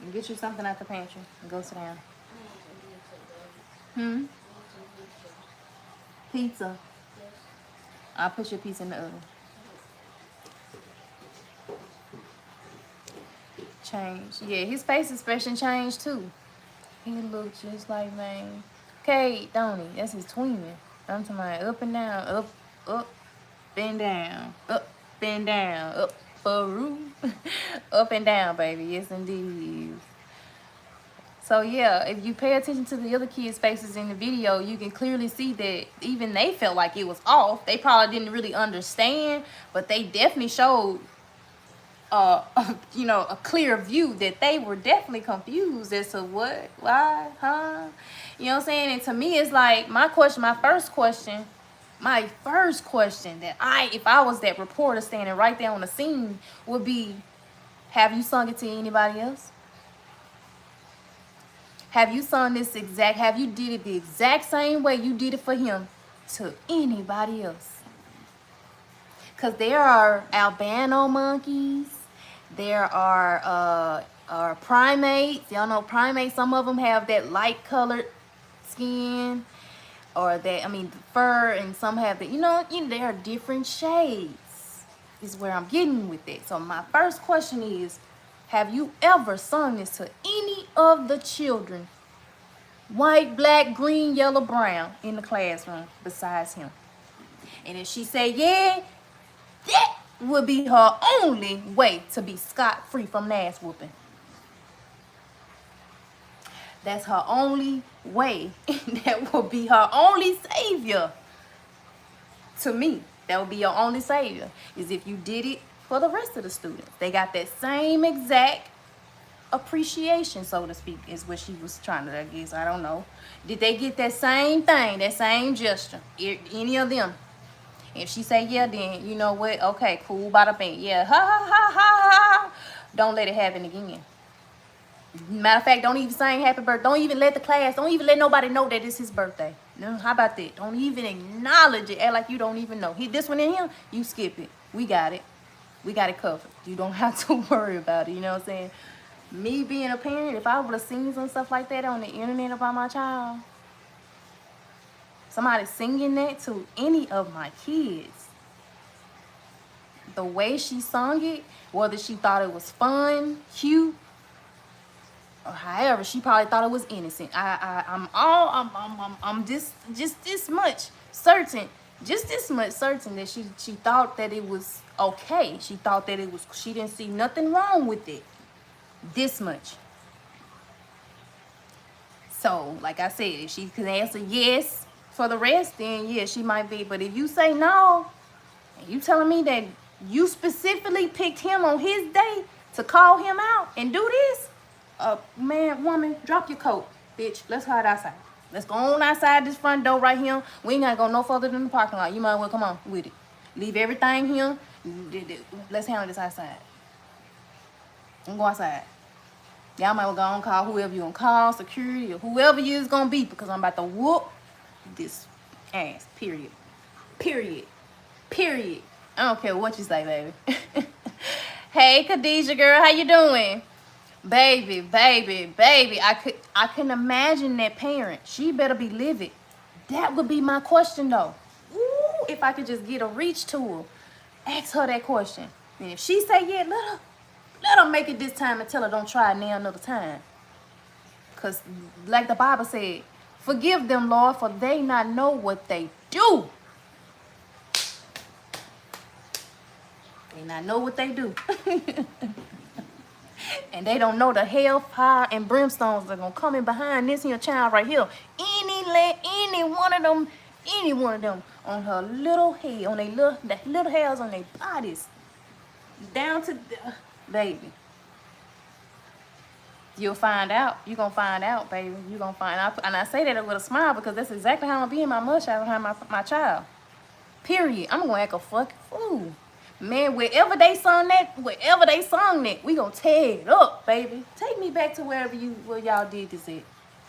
And get you something out the pantry and go sit down. Hmm? Pizza. Yes. I'll put your pizza in the oven. Change. Yeah, his face expression changed too. He looked just like man. Kate, don't he? That's his twin. I'm talking about up and down, up and down, up and down, up for room, up and down, baby. Yes, indeed. So yeah, if you pay attention to the other kids' faces in the video, you can clearly see that even they felt like it was off. They probably didn't really understand, but they definitely showed you know, a clear view that they were definitely confused as to what, why, huh? You know what I'm saying? And to me, it's like my first question that if I was that reporter standing right there on the scene would be, have you sung it to anybody else? Have you did it the exact same way you did it for him to anybody else? Because there are albino monkeys. There are primates. Y'all know primates. Some of them have that light colored skin, or fur, and some have that. You know, there are different shades. Is where I'm getting with it. So my first question is, have you ever sung this to any of the children, white, black, green, yellow, brown, in the classroom besides him? And if she say yeah, that would be her only way to be scot-free from an ass whooping. That's her only way. That will be her only savior. To me, that would be your only savior, is if you did it for the rest of the students. They got that same exact appreciation, so to speak, is what she was trying to, I guess. I don't know. Did they get that same thing, that same gesture? Any of them? If she say yeah, then you know what? Okay, cool, bada bing. Yeah, ha ha ha ha ha. Don't let it happen again. Matter of fact, don't even sing happy birthday. Don't even let nobody know that it's his birthday. No, how about that? Don't even acknowledge it. Act like you don't even know. This one in here, you skip it. We got it. We got it covered. You don't have to worry about it. You know what I'm saying? Me being a parent, if I would have seen some stuff like that on the internet about my child, somebody singing that to any of my kids, the way she sung it, whether she thought it was fun, cute, or however, she probably thought it was innocent. I'm just this much certain, just this much certain that she thought that it was okay. She thought that it was. She didn't see nothing wrong with it. This much. So, like I said, if she could answer yes for the rest, then yeah, she might be. But if you say no, and you telling me that you specifically picked him on his day to call him out and do this, man, woman, drop your coat, bitch. Let's hide outside. Let's go on outside this front door right here. We ain't gotta go no further than the parking lot. You might as well come on with it. Leave everything here. Let's handle this outside. And go outside. Y'all might well go and call whoever you gonna call, security, or whoever you is gonna be, because I'm about to whoop this ass. Period. Period. Period. I don't care what you say, baby. Hey, Khadijah, girl, how you doing? Baby, baby, baby. I can imagine that parent. She better be livid. That would be my question, though. Ooh, if I could just get a reach to her, ask her that question. And if she say yeah, let her make it this time and tell her don't try it now another time. Because like the Bible said, forgive them, Lord, for they not know what they do. They not know what they do. And they don't know the hell, fire, and brimstones that are going to come in behind this here child right here. Any one of them on her little head, on the little hairs on their bodies. Down to the baby. You'll find out. You're going to find out, baby. You're going to find out. And I say that with a smile because that's exactly how I'm going to be in my mugshot behind my child. Period. I'm going to act a fucking fool. Man, wherever they sung that, we going to tear it up, baby. Take me back to where y'all did this at.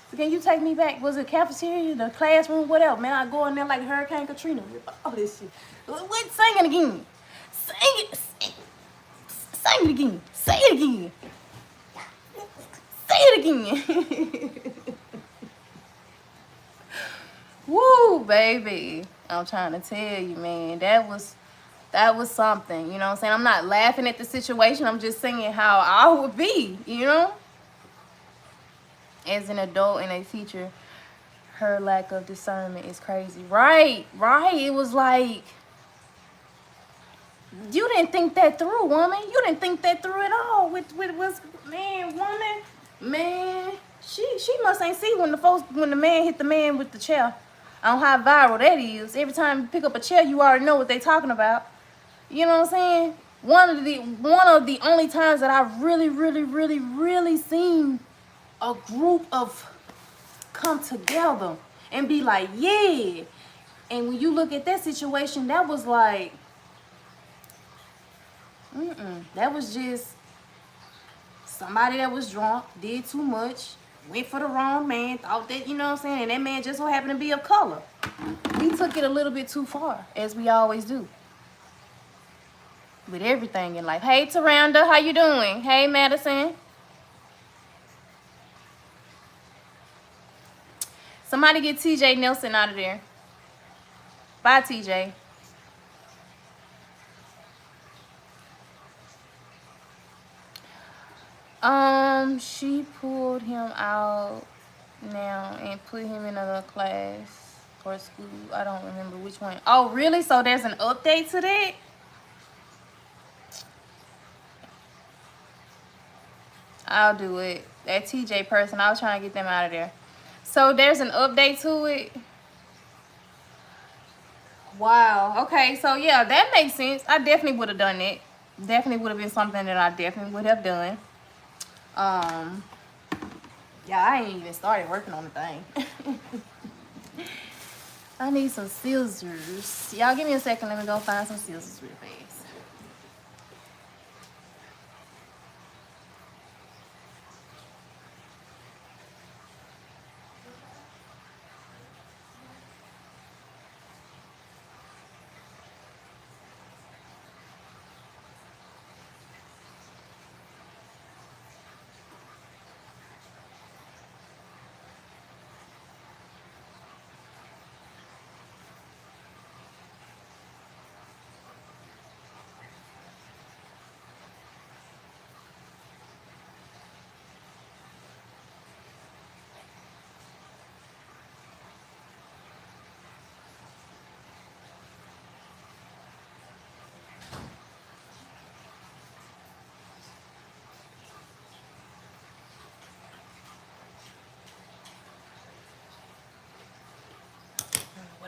So can you take me back? Was it cafeteria, the classroom, whatever? Man, I go in there like Hurricane Katrina. All this shit. What? Sing it again. Sing it. Sing it again. Say it again. Say it again. Woo, baby. I'm trying to tell you, man. That was something. You know what I'm saying? I'm not laughing at the situation. I'm just saying how I would be, you know? As an adult and a teacher, her lack of discernment is crazy. Right. It was like, you didn't think that through, woman. You didn't think that through at all. Man, she must ain't see when the man hit the man with the chair. On how viral that is. Every time you pick up a chair, you already know what they talking about. You know what I'm saying? One of the only times that I really seen a group of come together and be like, yeah. And when you look at that situation, that was like, that was just somebody that was drunk, did too much, went for the wrong man, thought that, you know what I'm saying, and that man just so happened to be of color. We took it a little bit too far, as we always do. With everything in life. Hey, Taranda, how you doing? Hey, Madison. Somebody get TJ Nelson out of there. Bye, TJ. She pulled him out now and put him in another class or school. I don't remember which one. Oh, really? So there's an update to that? I'll do it. That TJ person, I was trying to get them out of there. So there's an update to it. Wow. Okay, so yeah, that makes sense. I definitely would have done it. Definitely would have been something that I definitely would have done. Yeah, I ain't even started working on the thing. I need some scissors. Y'all give me a second. Let me go find some scissors real fast.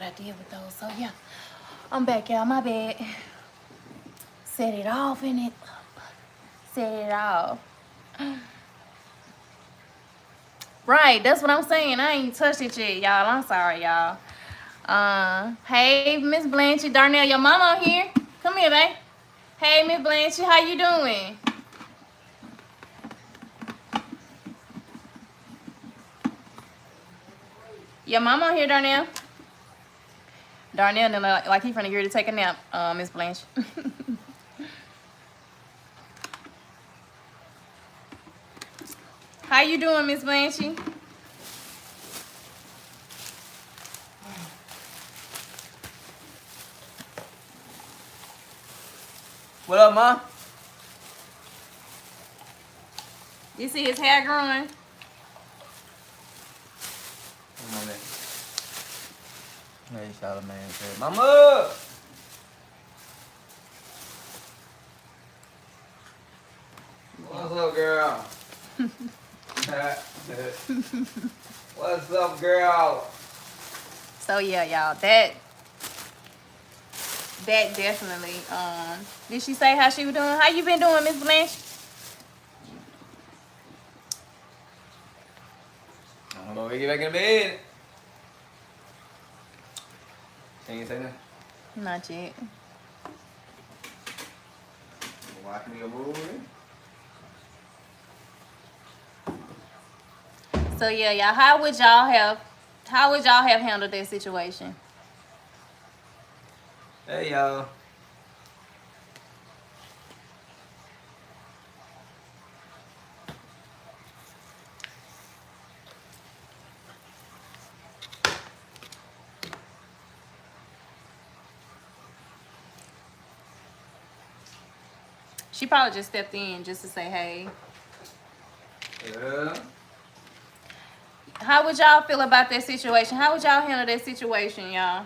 I did with those. So yeah, I'm back, y'all. My bad. Set it off in it. Set it off. Right, that's what I'm saying. I ain't touched it yet, y'all. I'm sorry, y'all. Hey, Miss Blanchie, Darnell, your mama here. Come here, babe. Hey, Miss Blanchie, how you doing? Your mama here, Darnell. Darnell, like he finna get ready to take a nap, Miss Blanche. How you doing, Miss Blanchie? What up, ma? You see his hair growing? Come on, man. Hey, Charlamagne said, Mama! What's up, girl? What's up, girl? So yeah, y'all, that definitely. Did she say how she was doing? How you been doing, Miss Blanche? I'm gonna get back in bed. She ain't say nothing. Not yet. Watch me go movie. So yeah, y'all, how would y'all have handled that situation? Hey, y'all. She probably just stepped in just to say hey. Yeah. How would y'all feel about that situation? How would y'all handle that situation, y'all?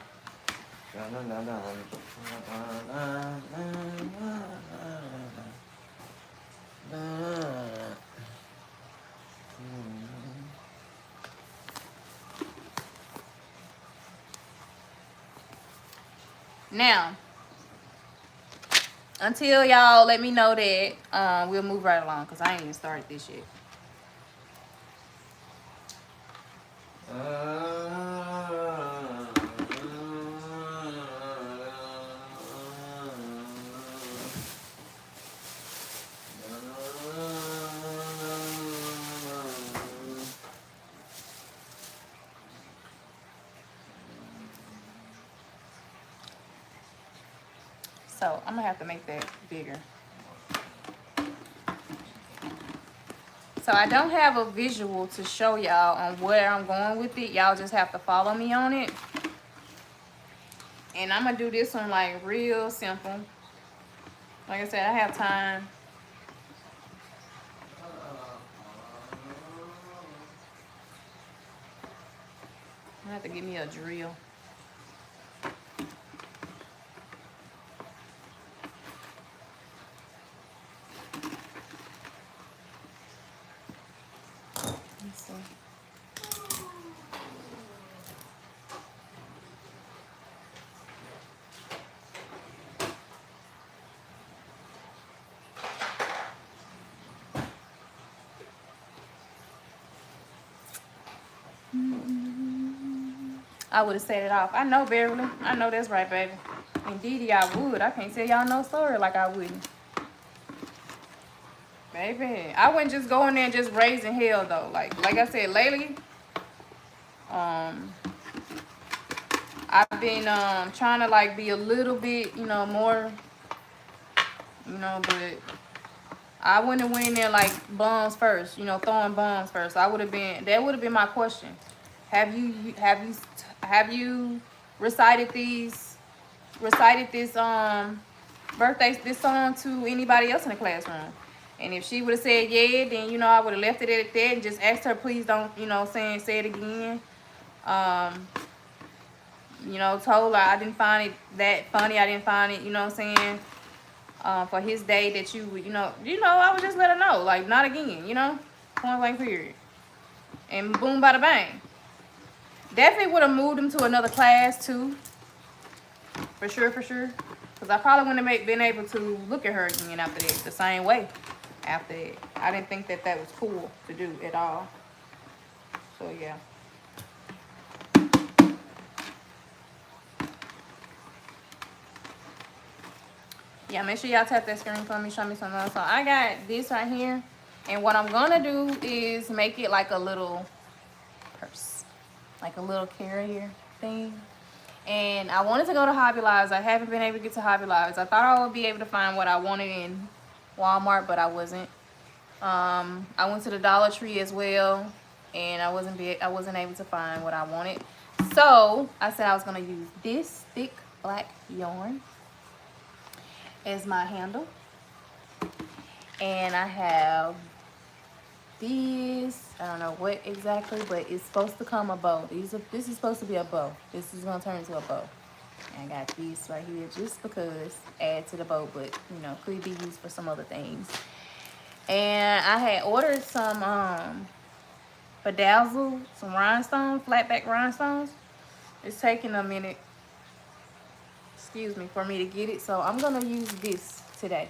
Now, until y'all let me know that, we'll move right along because I ain't even started this yet. So I'm gonna have to make that bigger. So I don't have a visual to show y'all on where I'm going with it. Y'all just have to follow me on it. And I'm gonna do this one like real simple. Like I said, I have time. I have to give me a drill. Let's see. I would have set it off. I know, Beverly. I know that's right, baby. Indeed, I would. I can't tell y'all no story like I wouldn't. Baby, I wouldn't just go in there and just raising hell, though. Like I said, lately, I've been trying to, like, be a little bit, more, but I wouldn't have went in there, like, bombs first, throwing bombs first. That would have been my question. Have you recited this this song to anybody else in the classroom? And if she would have said yeah, then I would have left it at that and just asked her, please don't, say it again. Told her I didn't find it that funny. I didn't find it, for his day that you would, I would just let her know, like, not again, point blank period. And boom, bada bang. Definitely would have moved him to another class too. For sure, for sure. Because I probably wouldn't have been able to look at her again after that, the same way after that. I didn't think that that was cool to do at all. So, yeah. Yeah, make sure y'all tap that screen for me, show me something else. So, I got this right here. And what I'm going to do is make it like a little purse. Like a little carrier thing. And I wanted to go to Hobby Lobbies. I haven't been able to get to Hobby Lobbies. I thought I would be able to find what I wanted in Walmart, but I wasn't. I went to the Dollar Tree as well, and I wasn't able to find what I wanted. So I said I was gonna use this thick black yarn as my handle, and I have these. I don't know what exactly, but it's supposed to come a bow. This is supposed to be a bow. This is gonna turn into a bow. And I got these right here just because add to the bow, but you know, could be used for some other things. And I had ordered some bedazzle, some rhinestones, flat back rhinestones. It's taking a minute, excuse me, for me to get it. So I'm gonna use this today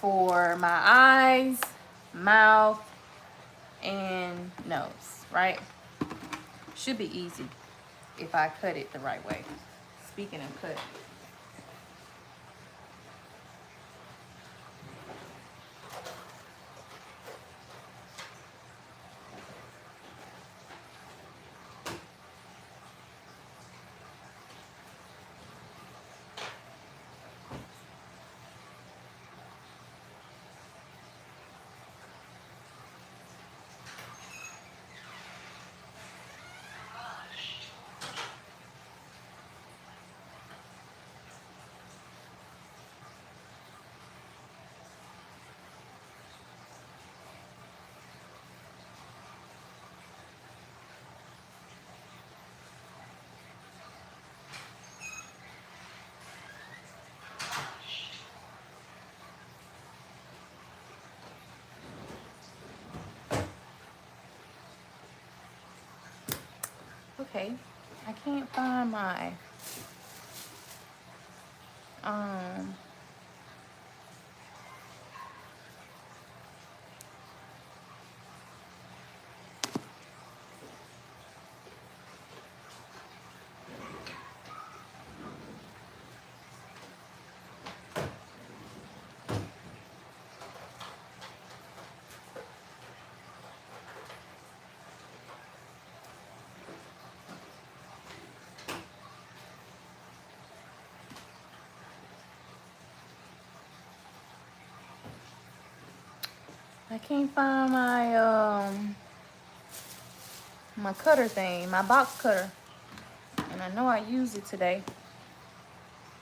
for my eyes, mouth, and nose, right? Should be easy if I cut it the right way. Speaking of cut. Okay, I can't find my um I can't find my cutter thing, my box cutter. And I know I used it today.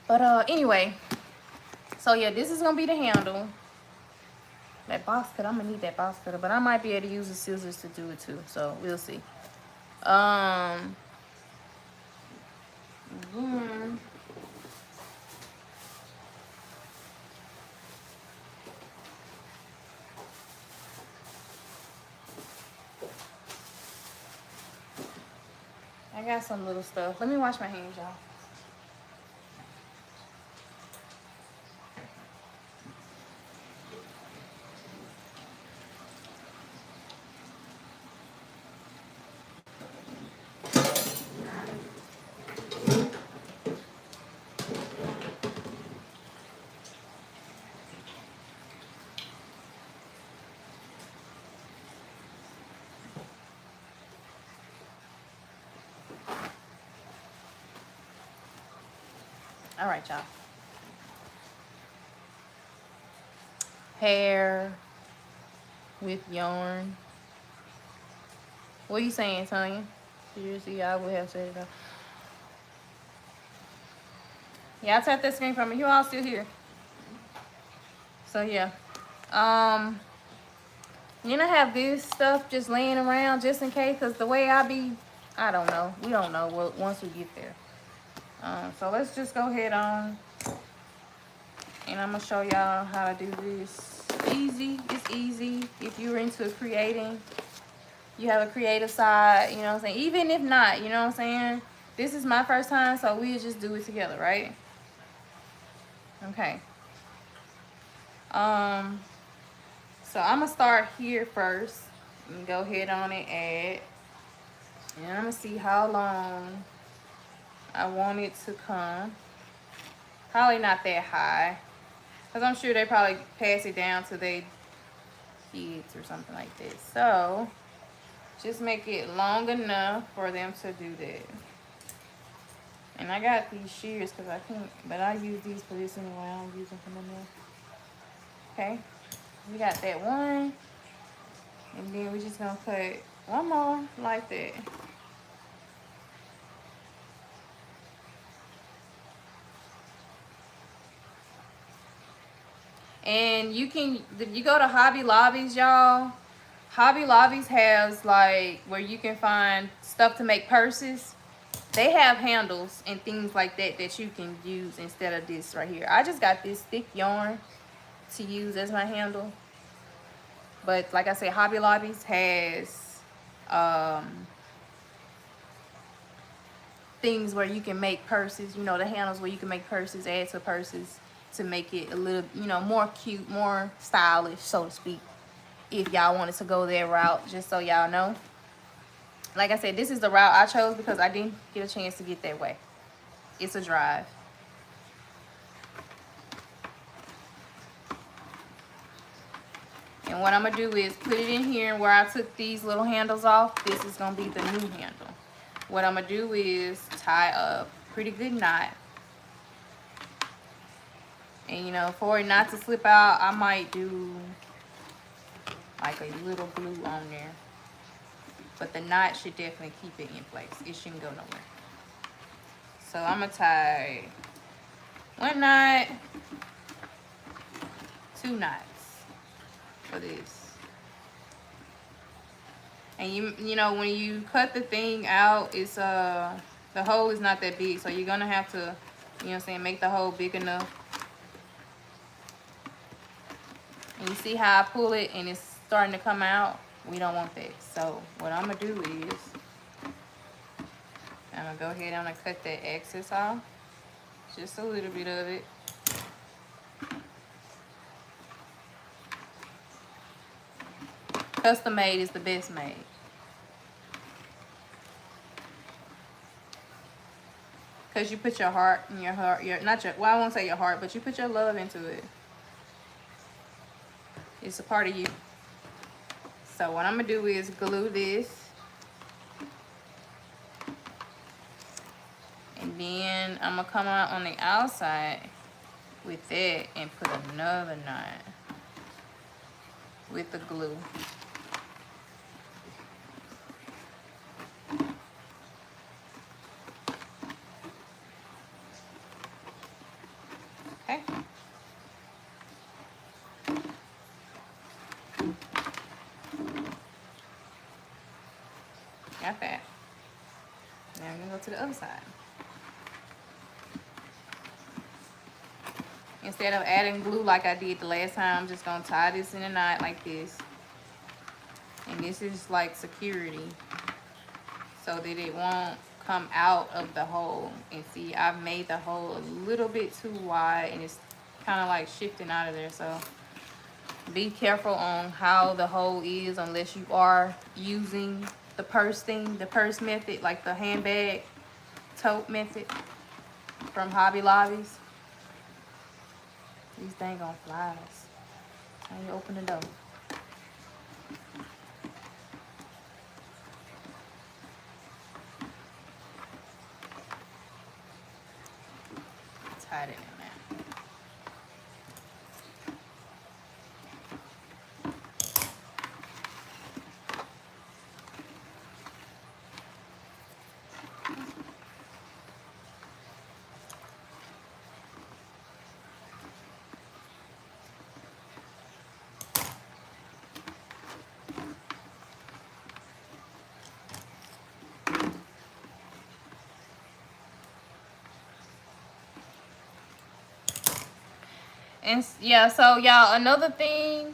But anyway, so yeah, this is gonna be the handle. That box cutter, I'm gonna need that box cutter, but I might be able to use the scissors to do it too. So we'll see. Mm, I got some little stuff. Let me wash my hands, y'all. All right, y'all. Hair with yarn. What are you saying, Tanya? Seriously, I would have said it though. Yeah, I tapped that screen from me. You all still here? So yeah. You know, have this stuff just laying around just in case, because the way I be, I don't know. We don't know what once we get there. So let's just go ahead on, and I'm gonna show y'all how to do this. Easy, it's easy if you're into creating you have a creative side, you know what I'm saying? Even if not, you know what I'm saying? This is my first time, so we'll just do it together, right? Okay. So I'm gonna start here first and go ahead on and add. And I'm gonna see how long I want it to come. Probably not that high, because I'm sure they probably pass it down to their kids or something like that. So just make it long enough for them to do that. And I got these shears because I can't, but I use these for this anyway. I don't use them for nothing else. Okay, we got that one. And then we're just gonna cut one more like that. And you can, if you go to Hobby Lobbies, y'all, Hobby Lobbies has like where you can find stuff to make purses. They have handles and things like that that you can use instead of this right here. I just got this thick yarn to use as my handle. But like I said, Hobby Lobbies has things where you can make purses, you know, the handles where you can make purses, add to purses to make it a little, you know, more cute, more stylish, so to speak. If y'all wanted to go that route, just so y'all know. Like I said, this is the route I chose because I didn't get a chance to get that way. It's a drive. And what I'm going to do is put it in here, and where I took these little handles off, this is going to be the new handle. What I'm going to do is tie a pretty good knot. And, you know, for it not to slip out, I might do like a little glue on there. But the knot should definitely keep it in place. It shouldn't go nowhere. So I'm going to tie one knot, two knots for this. And you know, when you cut the thing out, it's the hole is not that big, so you're gonna have to, you know what I'm saying, make the hole big enough. And you see how I pull it and it's starting to come out? We don't want that. So what I'm gonna do is I'm gonna go ahead and I'm gonna cut that excess off, just a little bit of it. Custom made is the best made. Because you put your heart in your heart, not your, well, I won't say your heart, but you put your love into it. It's a part of you. So what I'm going to do is glue this. And then I'm going to come out on the outside with that and put another knot with the glue. Okay. Got that. Now I'm going to go to the other side. Instead of adding glue like I did the last time, I'm just going to tie this in a knot like this. And this is like security, so that it won't come out of the hole. And see, I've made the hole a little bit too wide and it's kind of like shifting out of there. So be careful on how the hole is, unless you are using the purse thing, the purse method, like the handbag tote method from Hobby Lobbies. These dang on flies. How you open the door? Tied it in there. And yeah, so y'all, another thing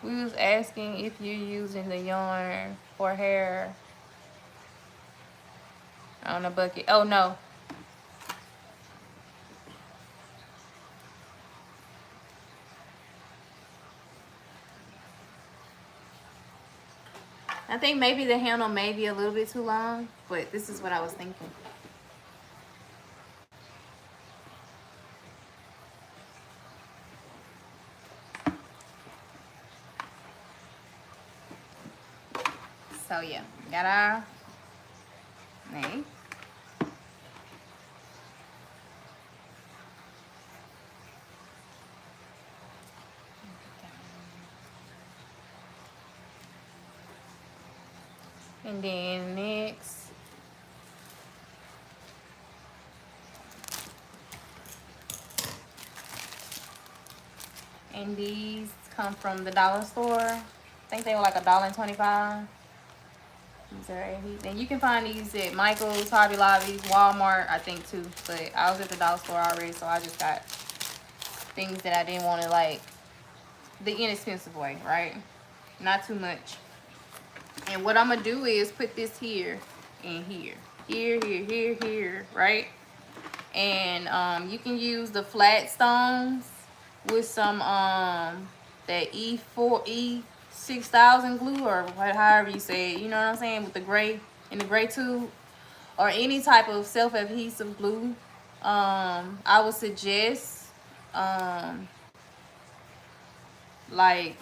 We was asking if you're using the yarn for hair on a bucket. Oh no. I think maybe the handle may be a little bit too long, but this is what I was thinking. So yeah, got our name. And then next, and these come from the dollar store. I think they were like $1.25. These are 80. And you can find these at Michael's, Hobby Lobby, Walmart, I think too. But I was at the dollar store already, so I just got things that I didn't want to, like the inexpensive way, right? Not too much. And what I'm gonna do is put this here and here, here, right? And you can use the flat stones with some that E6000 glue, or however you say it, you know what I'm saying, with the gray, in the gray tube, or any type of self-adhesive glue. I would suggest like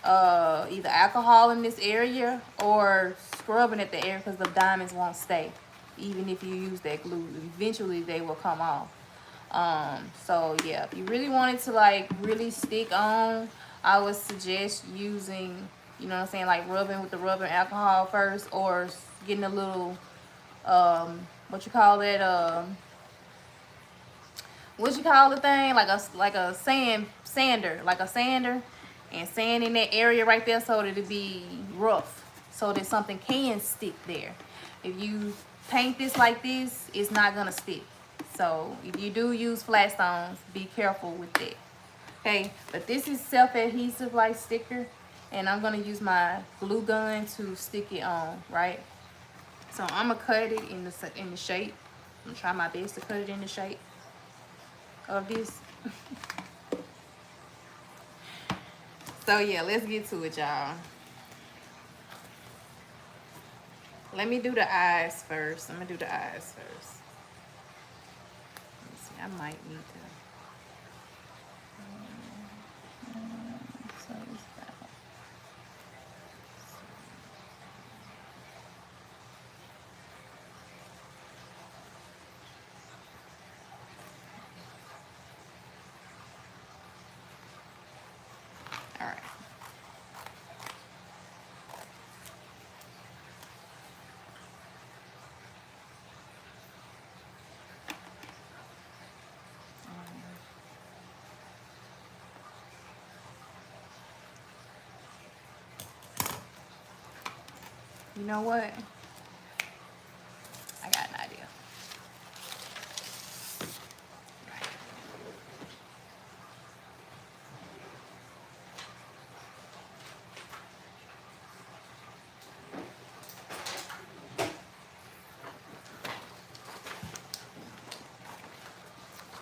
either alcohol in this area or scrubbing at the area, because the diamonds won't stay even if you use that glue. Eventually they will come off. So yeah, if you really wanted to like really stick on, I would suggest using, you know what I'm saying, like rubbing with the rubbing alcohol first, or getting a little what you call it, what you call the thing, like a sander, like a sander, and sand in that area right there so that it be rough, so that something can stick there. If you paint this like this, it's not gonna stick. So if you do use flat stones, be careful with that. Okay, but this is self-adhesive like sticker, and I'm gonna use my glue gun to stick it on, right? So I'm gonna cut it in the shape. I'm gonna try my best to cut it in the shape of this. So yeah, let's get to it, y'all. Let me do the eyes first. I'm gonna do the eyes first. Let me see, I might need to. So it's about, all right. You know what? I got an idea.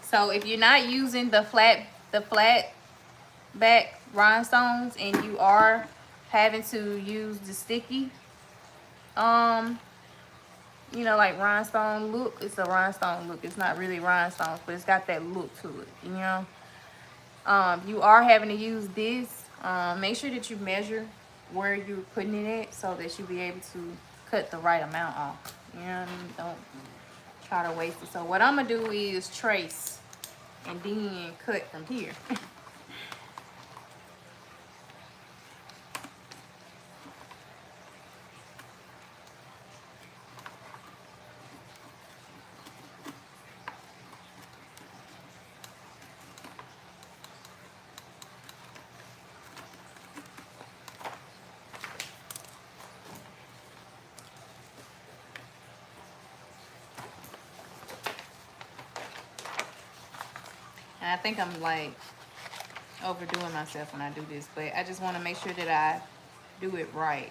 So if you're not using the flat back rhinestones, and you are having to use the sticky, you know, like rhinestone look, it's a rhinestone look. It's not really rhinestones, but it's got that look to it, you know. You are having to use this. Make sure that you measure where you're putting it at, so that you'll be able to cut the right amount off. You know what I mean? Don't try to waste it. So what I'm gonna do is trace and then cut from here. And I think I'm like overdoing myself when I do this, but I just want to make sure that I do it right.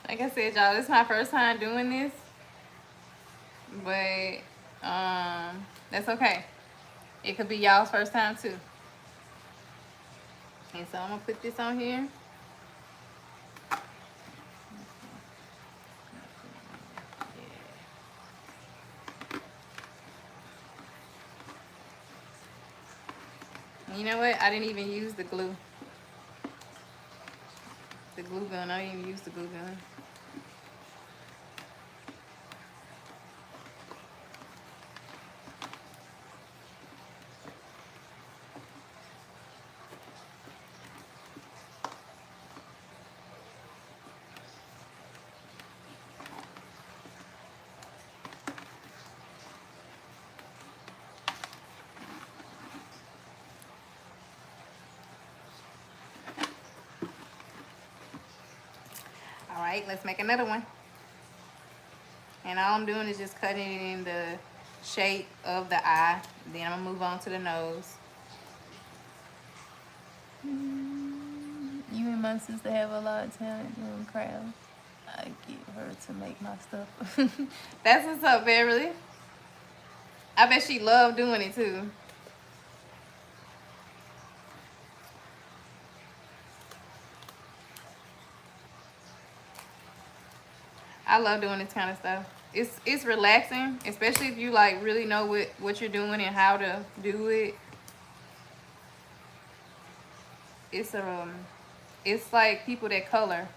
Like I said, y'all, this is my first time doing this, but that's okay. It could be y'all's first time too. And so I'm gonna put this on here. You know what? I didn't even use the glue. The glue gun. I didn't even use the glue gun. All right, let's make another one. And all I'm doing is just cutting it in the shape of the eye. Then I'm gonna move on to the nose. You and my sister have a lot of talent doing crafts. I get her to make my stuff. That's what's up, Beverly. I bet she loved doing it too. I love doing this kind of stuff. It's relaxing, especially if you like really know what you're doing and how to do it. It's like people that color,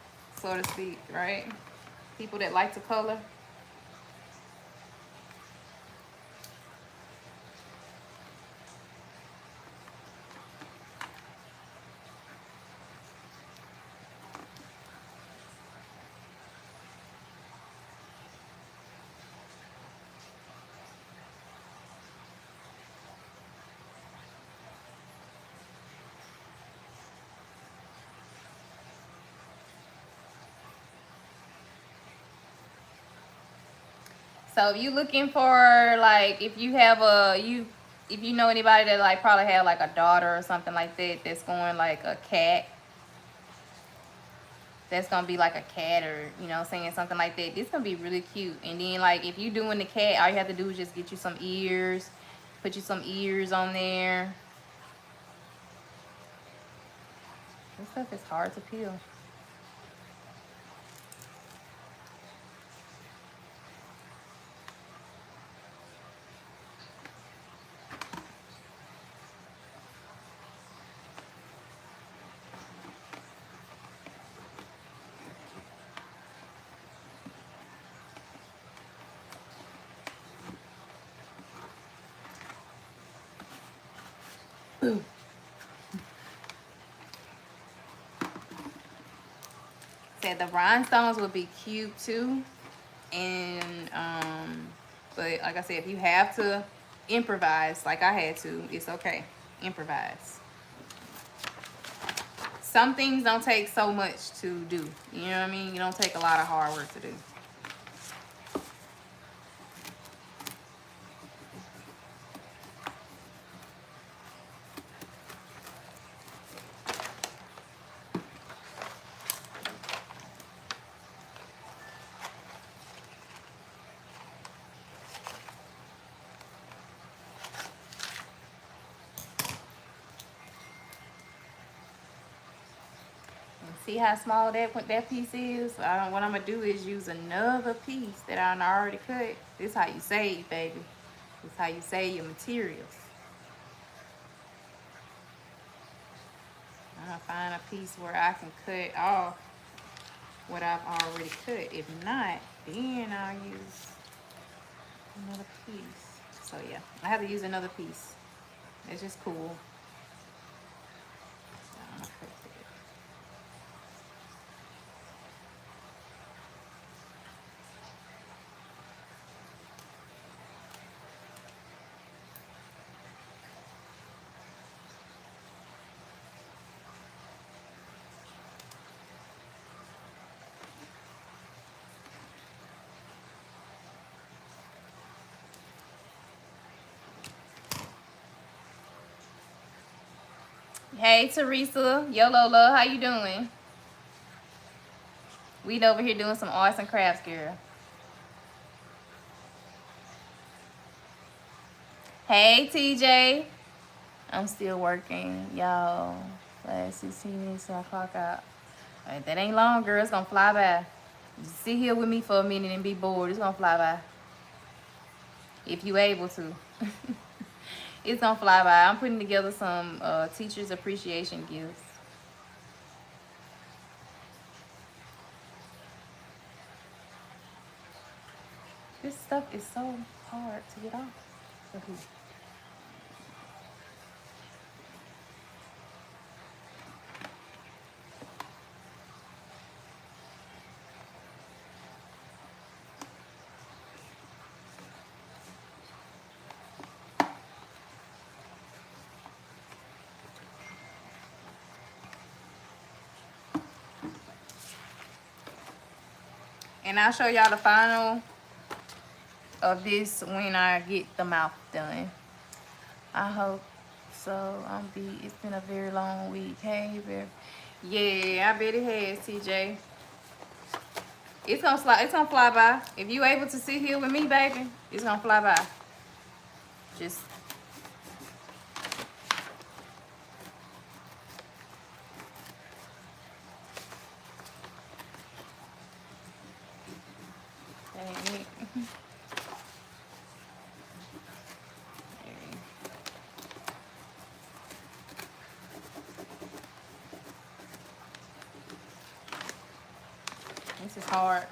so to speak, right? People that like to color. So if you looking for like if you have if you know anybody that like probably have like a daughter or something like that that's going like a cat, that's gonna be like a cat or you know saying something like that, this gonna be really cute. And then like if you doing the cat, all you have to do is just get you some ears, put you some ears on there. This stuff is hard to peel. Said the rhinestones would be cute too. And but like I said, if you have to improvise like I had to, it's okay. Improvise. Some things don't take so much to do. You know what I mean? You don't take a lot of hard work to do. See how small that piece is? What I'm gonna do is use another piece that I already cut. This is how you save, baby. This is how you save your materials. I'm gonna find a piece where I can cut off what I've already cut. If not, then I'll use another piece. So yeah, I have to use another piece. It's just cool. So I'm gonna cut that. Hey Teresa, yo Lola, how you doing? We over here doing some arts and crafts, girl. Hey TJ, I'm still working, y'all. Last 16 minutes till I clock out. Right, that ain't long, girl. It's gonna fly by. Just sit here with me for a minute and be bored. It's gonna fly by. If you able to. It's gonna fly by. I'm putting together some teachers appreciation gifts. This stuff is so hard to get off. Okay. And I'll show y'all the final of this when I get the mouth done. I hope so. It's been a very long week. Hey, baby. Yeah, I bet it has, TJ. It's gonna fly by. If you able to sit here with me, baby, it's gonna fly by. Just that ain't it. This is hard.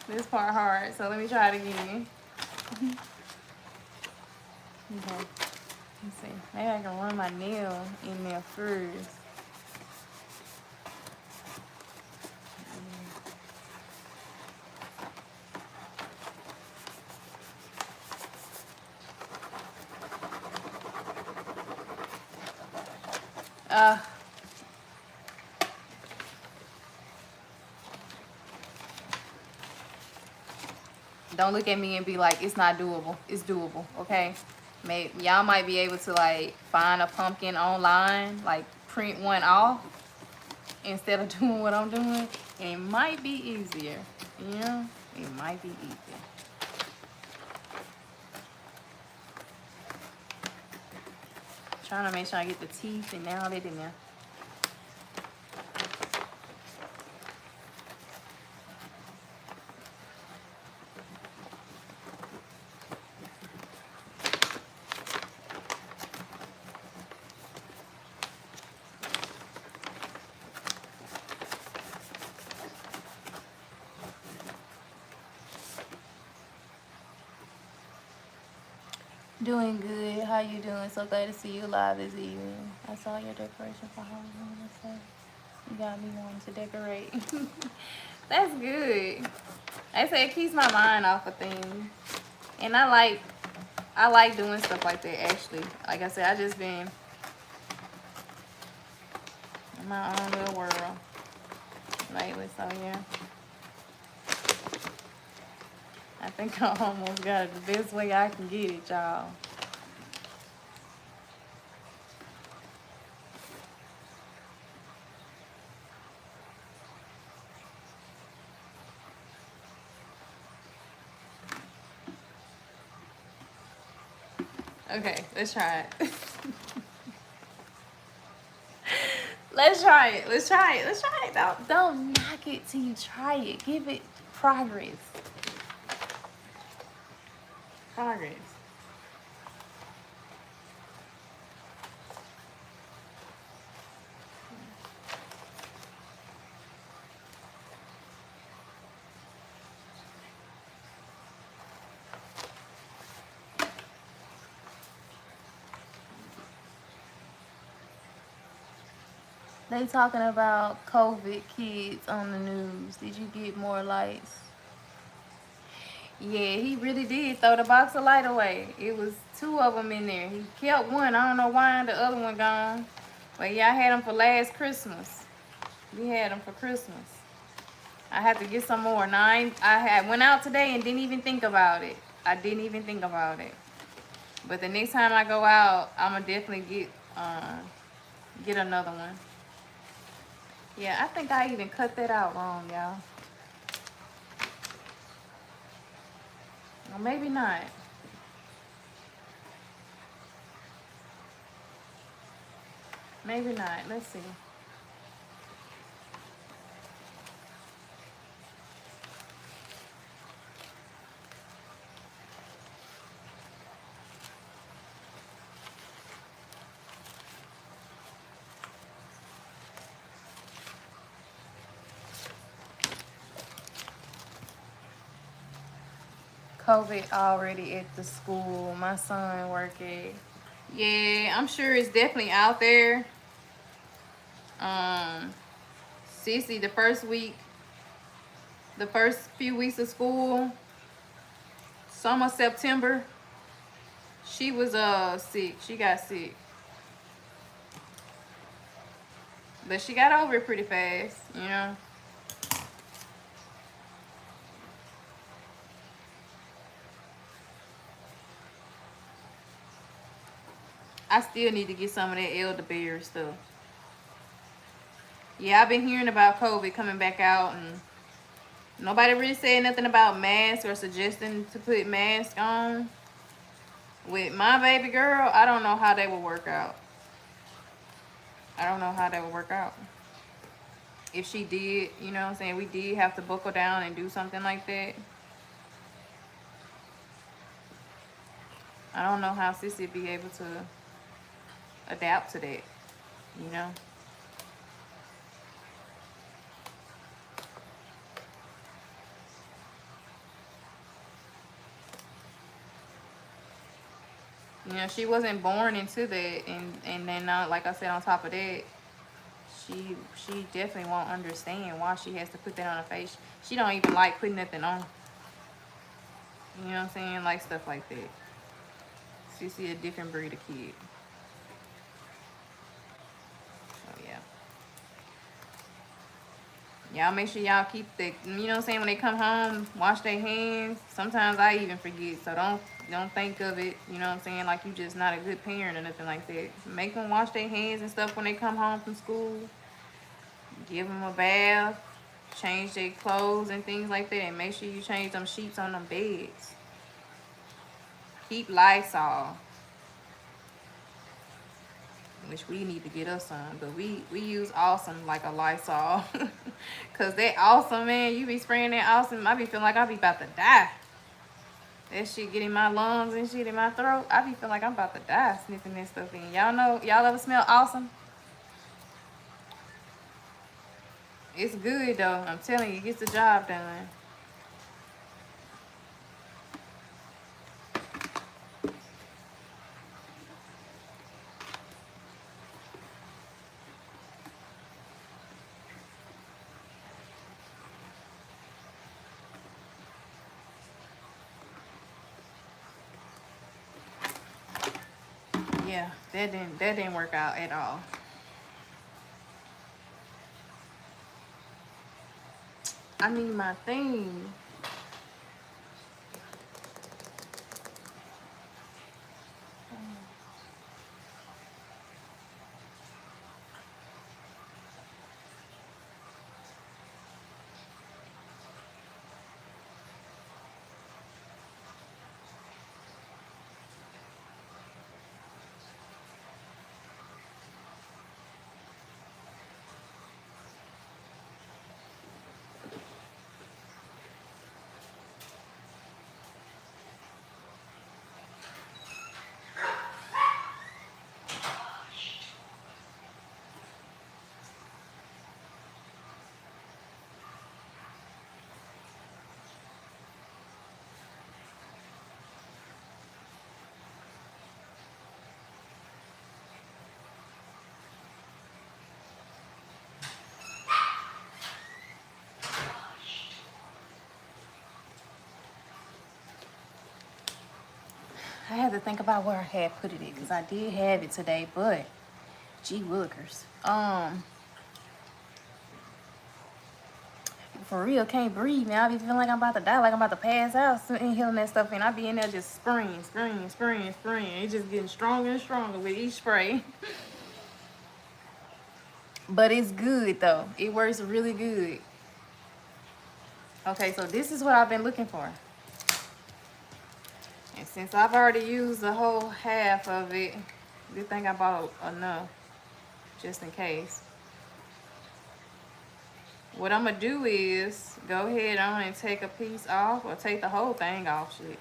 This part hard. So let me try it again. Okay. Let's see. Maybe I can run my nail in there first. Don't look at me and be like, it's not doable. It's doable, okay? Maybe y'all might be able to like find a pumpkin online, like print one off instead of doing what I'm doing. And it might be easier, you know? It might be easier. Trying to make sure I get the teeth and all that in there. Doing good. How you doing? So glad to see you live this evening. I saw your decoration for Halloween. So you got me wanting to decorate. That's good. I say it keeps my mind off of things, and I like doing stuff like that. Actually, like I said, I just been in my own little world lately. So yeah, I think I almost got it the best way I can get it, y'all. Okay, let's try it. Let's try it. Let's try it. Let's try it. Don't knock it till you try it. Give it progress. Progress. They talking about COVID kids on the news. Did you get more lights? Yeah, he really did throw the box of light away. It was 2 of them in there. He kept one. I don't know why the other one gone. But yeah, I had them for last Christmas. We had them for Christmas. I had to get some more. Now went out today and didn't even think about it. I didn't even think about it. But the next time I go out, I'ma definitely get another one. Yeah, I think I even cut that out wrong, y'all. Or maybe not. Maybe not. Let's see. COVID already at the school. My son working. Yeah, I'm sure it's definitely out there. Sissy, the first few weeks of school, summer, September, she was sick. She got sick. But she got over it pretty fast, you know. I still need to get some of that elderberry stuff. Yeah, I've been hearing about COVID coming back out, and nobody really said nothing about masks or suggesting to put masks on. With my baby girl, I don't know how they will work out. I don't know how they would work out. If she did, you know what I'm saying, we did have to buckle down and do something like that. I don't know how Sissy would be able to adapt to that, you know. You know, she wasn't born into that, and then now, like I said, on top of that, she definitely won't understand why she has to put that on her face. She don't even like putting nothing on. You know what I'm saying? Like stuff like that. Sissy a different breed of kid. So yeah. Y'all make sure y'all keep the, you know what I'm saying, when they come home, wash their hands. Sometimes I even forget, so don't think of it, you know what I'm saying, like you just not a good parent or nothing like that. Make them wash their hands and stuff when they come home from school. Give them a bath, change their clothes and things like that, and make sure you change them sheets on them beds. Keep Lysol, which we need to get us some, but we use Awesome like a Lysol. Cause that Awesome, man, you be spraying that Awesome, I be feeling like I be about to die. That shit get in my lungs and shit in my throat. I be feeling like I'm about to die sniffing that stuff in. Y'all know, y'all ever smell Awesome? It's good though, I'm telling you, it gets the job done. Yeah, that didn't work out at all. I need my thing. I had to think about where I had put it because I did have it today, but gee willikers. For real, can't breathe, man. I be feeling like I'm about to die, like I'm about to pass out, inhaling that stuff, and I be in there just spraying. It's just getting stronger and stronger with each spray. But it's good though. It works really good. Okay, so this is what I've been looking for. And since I've already used the whole half of it, I think I bought enough just in case. What I'm gonna do is go ahead on and take a piece off or take the whole thing off, shit,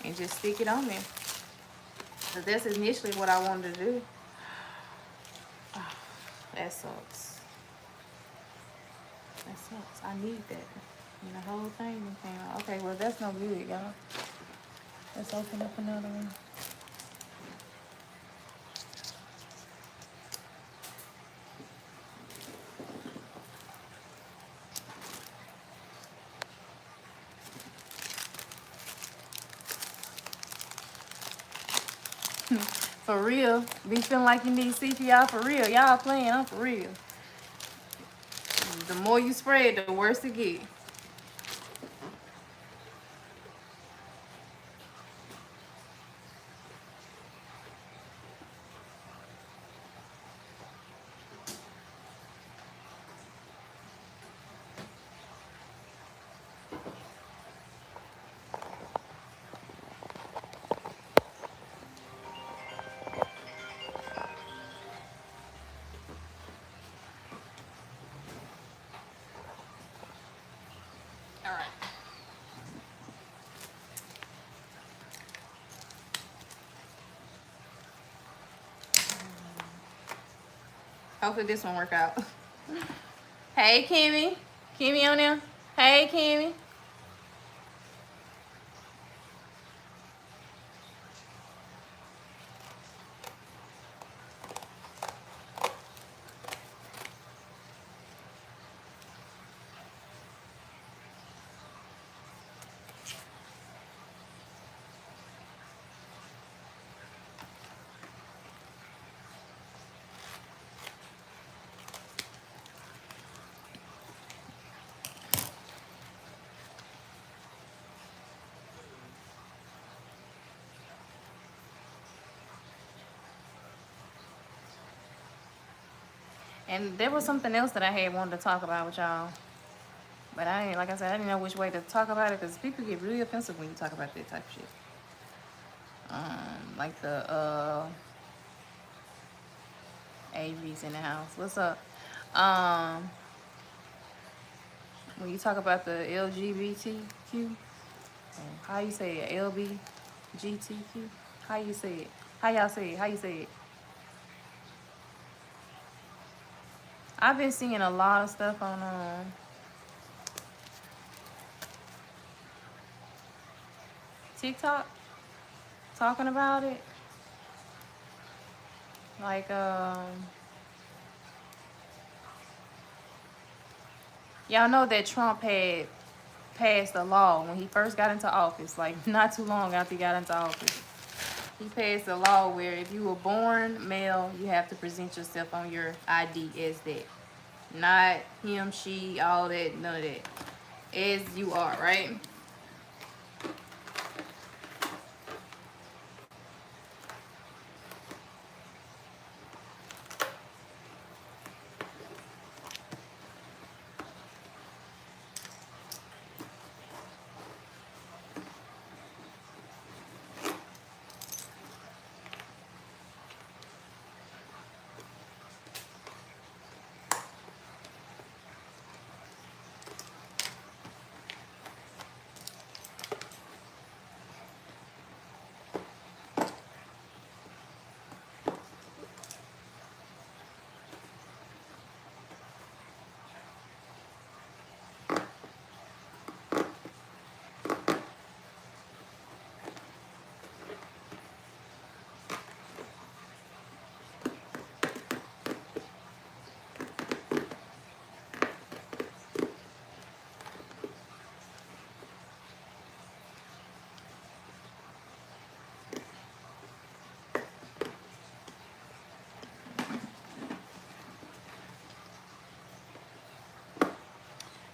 and just stick it on there. Cause that's initially what I wanted to do. Oh, that sucks. That sucks. I need that. And the whole thing came out. Okay, well that's no good, y'all. Let's open up another one. For real. Be feeling like you need CPR for real. Y'all playing, I'm for real. The more you spray it, the worse it get. All right. Hopefully this one work out. Hey, Kimmy. Kimmy on there? Hey, Kimmy. And there was something else that I had wanted to talk about with y'all. But I ain't, like I said, I didn't know which way to talk about it because people get really offensive when you talk about that type of shit. Like the AVs in the house. What's up? When you talk about the LGBTQ, how you say it? LBGTQ? How you say it? How y'all say it? How you say it? I've been seeing a lot of stuff on TikTok talking about it. Like, y'all know that Trump had passed a law when he first got into office, like not too long after he got into office. He passed a law where if you were born male, you have to present yourself on your ID as that. Not him, she, all that, none of that. As you are, right?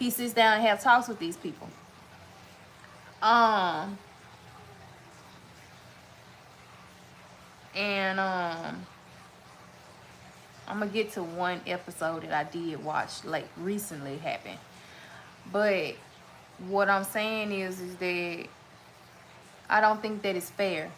he sits down and have talks with these people. And I'm gonna get to one episode that I did watch like recently happened. But what I'm saying is that I don't think that it's fair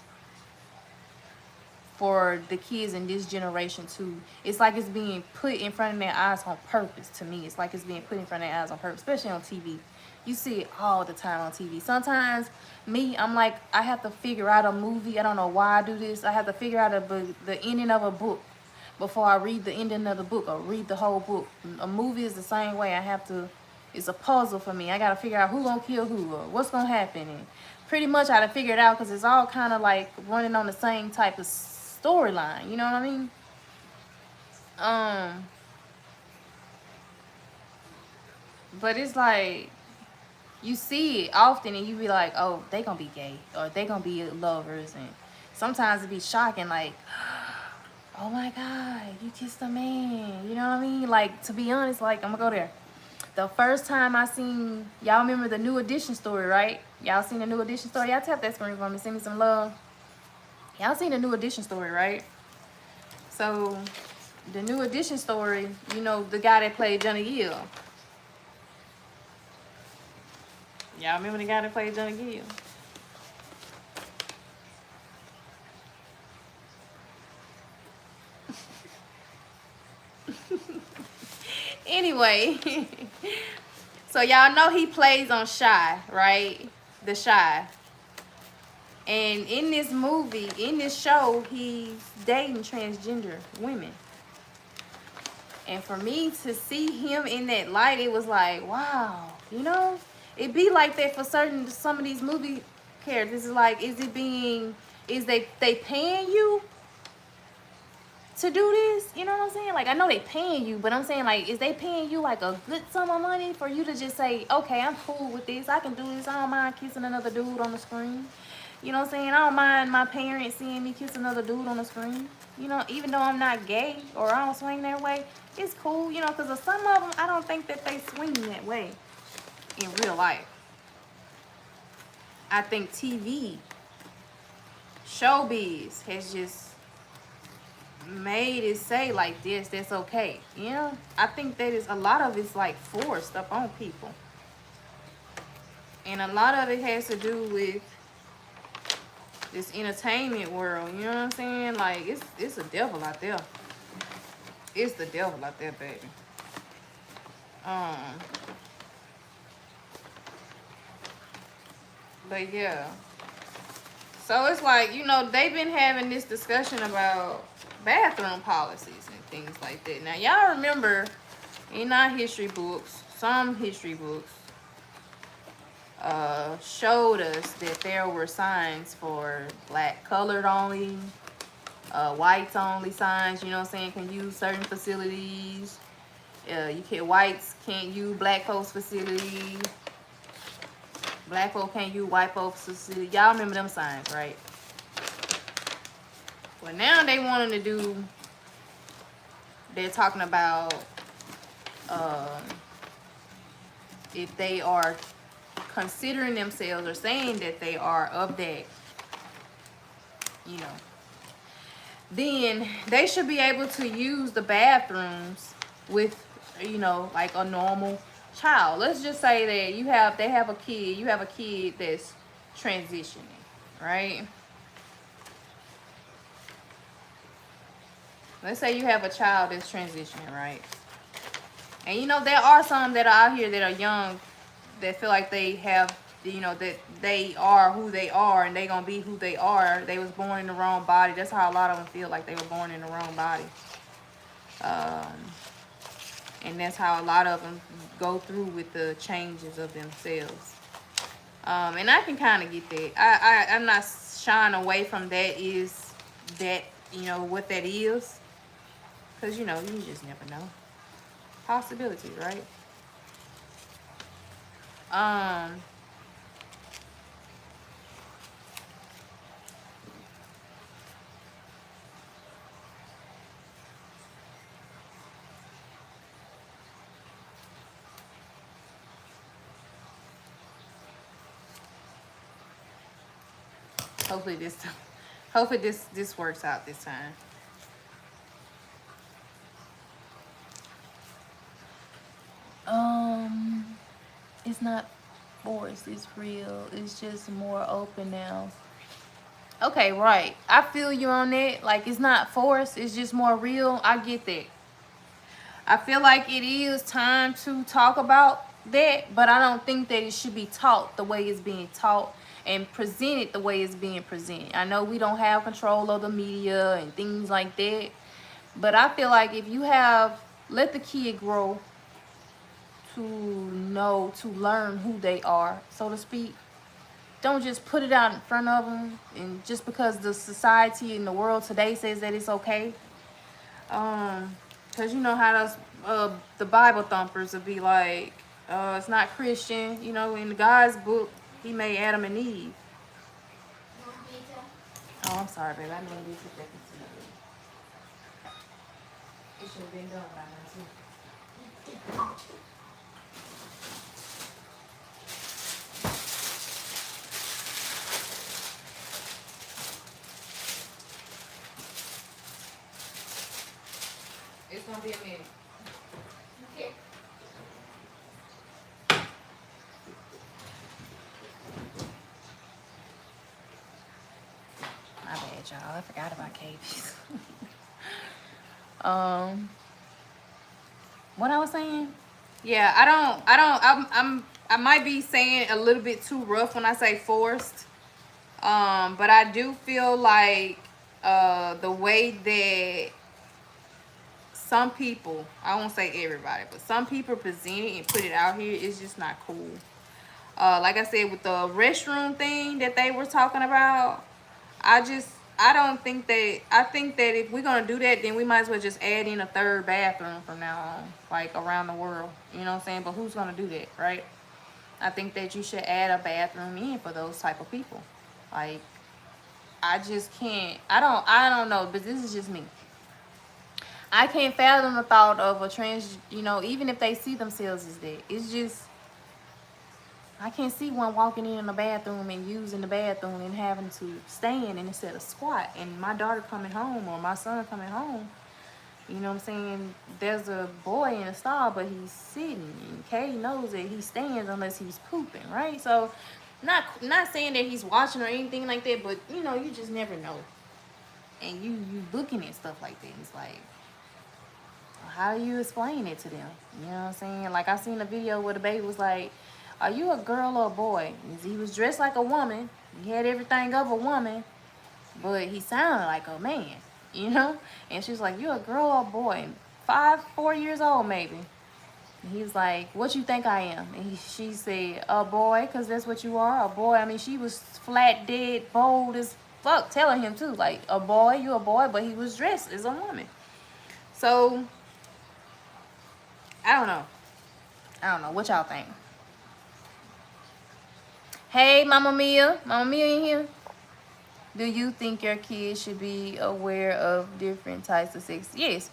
for the kids in this generation to, it's like it's being put in front of their eyes on purpose. To me, it's like it's being put in front of their eyes on purpose, especially on TV. You see it all the time on TV. Sometimes I'm like, I have to figure out a movie. I don't know why I do this. I have to figure out the ending of a book before I read the ending of the book or read the whole book. A movie is the same way. It's a puzzle for me. I gotta figure out who gonna kill who or what's gonna happen, and pretty much I gotta figure it out because it's all kind of like running on the same type of storyline. You know what I mean? But it's like you see it often and you be like, oh, they gonna be gay or they gonna be lovers, and sometimes it be shocking, like, oh my God, you kissed a man. You know what I mean? Like, to be honest, like, I'm gonna go there. The first time I seen, y'all remember the New Edition story, right? Y'all seen the New Edition story? Y'all tap that screen for me, send me some love. Y'all seen the New Edition story, right? So, the New Edition story, you know, the guy that played Johnny Gill. Y'all remember the guy that played Johnny Gill? Anyway, so y'all know he plays on Shy, right? The Shy. And in this movie, in this show, he's dating transgender women. And for me to see him in that light, it was like, wow, you know? It be like that for some of these movie characters. It's like, is they paying you to do this? You know what I'm saying? Like, I know they paying you, but I'm saying, like, is they paying you like a good sum of money for you to just say, okay, I'm cool with this, I can do this, I don't mind kissing another dude on the screen. You know what I'm saying? I don't mind my parents seeing me kiss another dude on the screen. You know, even though I'm not gay or I don't swing that way, it's cool, you know, because some of them, I don't think that they swing that way in real life. I think TV, showbiz has just made it say like this, that's okay. You know, I think that is a lot of it's like forced up on people. And a lot of it has to do with this entertainment world, you know what I'm saying? Like, it's a devil out there. It's the devil out there, baby. But yeah. So it's like, you know, they've been having this discussion about bathroom policies and things like that. Now, y'all remember in our history books, some history books showed us that there were signs for black colored only, whites only signs, you know what I'm saying, can use certain facilities. Whites can't use black folks facility. Black folk can't use white folks facility. Y'all remember them signs, right? Well, now they wanting to do, they're talking about if they are considering themselves or saying that they are of that, you know, then they should be able to use the bathrooms with, you know, like a normal child. Let's just say that you have a kid that's transitioning, right? Let's say you have a child that's transitioning, right? And you know, there are some that are out here that are young that feel like they have, you know, that they are who they are and they gonna be who they are. They was born in the wrong body. That's how a lot of them feel, like they were born in the wrong body. And that's how a lot of them go through with the changes of themselves. And I can kind of get that. I'm not shying away from that, is that, you know, what that is. Because, you know, you just never know. Possibilities, right? Hopefully this works out this time. It's not forced, it's real. It's just more open now. Okay, right. I feel you on that. Like, it's not forced, it's just more real. I get that. I feel like it is time to talk about that, but I don't think that it should be taught the way it's being taught and presented the way it's being presented. I know we don't have control of the media and things like that, but I feel like if you have, let the kid grow to know, to learn who they are, so to speak. Don't just put it out in front of them, and just because the society and the world today says that it's okay. Because you know how those the Bible thumpers would be like, it's not Christian. You know, in God's book, he made Adam and Eve. Oh, I'm sorry, baby. I know you put that into it. It should have been done by now, too. It's gonna be a minute. Okay. My bad, y'all. I forgot about KBs. What I was saying? Yeah, I might be saying a little bit too rough when I say forced. But I do feel like the way that some people, I won't say everybody, but some people present it and put it out here is just not cool. Like I said, with the restroom thing that they were talking about, I don't think that, I think that if we're going to do that, then we might as well just add in a third bathroom from now on, like around the world. You know what I'm saying? But who's going to do that, right? I think that you should add a bathroom in for those type of people. Like, I just can't, I don't know, but this is just me. I can't fathom the thought of a trans, you know, even if they see themselves as that. It's just, I can't see one walking in the bathroom and using the bathroom and having to stand instead of squat. And my daughter coming home or my son coming home, you know what I'm saying? There's a boy in the stall, but he's sitting. And Kay knows that he stands unless he's pooping, right? So, not saying that he's watching or anything like that, but, you know, you just never know. And you looking at stuff like that. It's like, how do you explain it to them? You know what I'm saying? Like, I seen a video where the baby was like, are you a girl or a boy? He was dressed like a woman. He had everything of a woman, but he sounded like a man, you know? And she was like, you a girl or a boy? 4 years old maybe. And he was like, what you think I am? And she said, a boy, because that's what you are, a boy. I mean, she was flat, dead, bold as fuck, telling him too, like, a boy, you a boy, but he was dressed as a woman. So, I don't know. What y'all think? Hey, Mama Mia in here. Do you think your kids should be aware of different types of sex? Yes,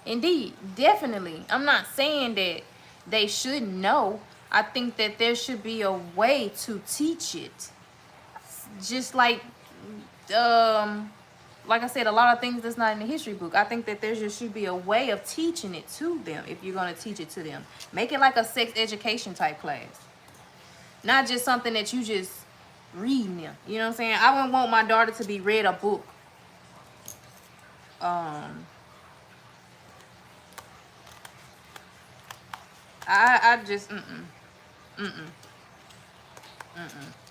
indeed, definitely. I'm not saying that they shouldn't know. I think that there should be a way to teach it. Just like I said, a lot of things that's not in the history book. I think that there just should be a way of teaching it to them if you're going to teach it to them. Make it like a sex education type class. Not just something that you just reading them. You know what I'm saying? I wouldn't want my daughter to be read a book. I just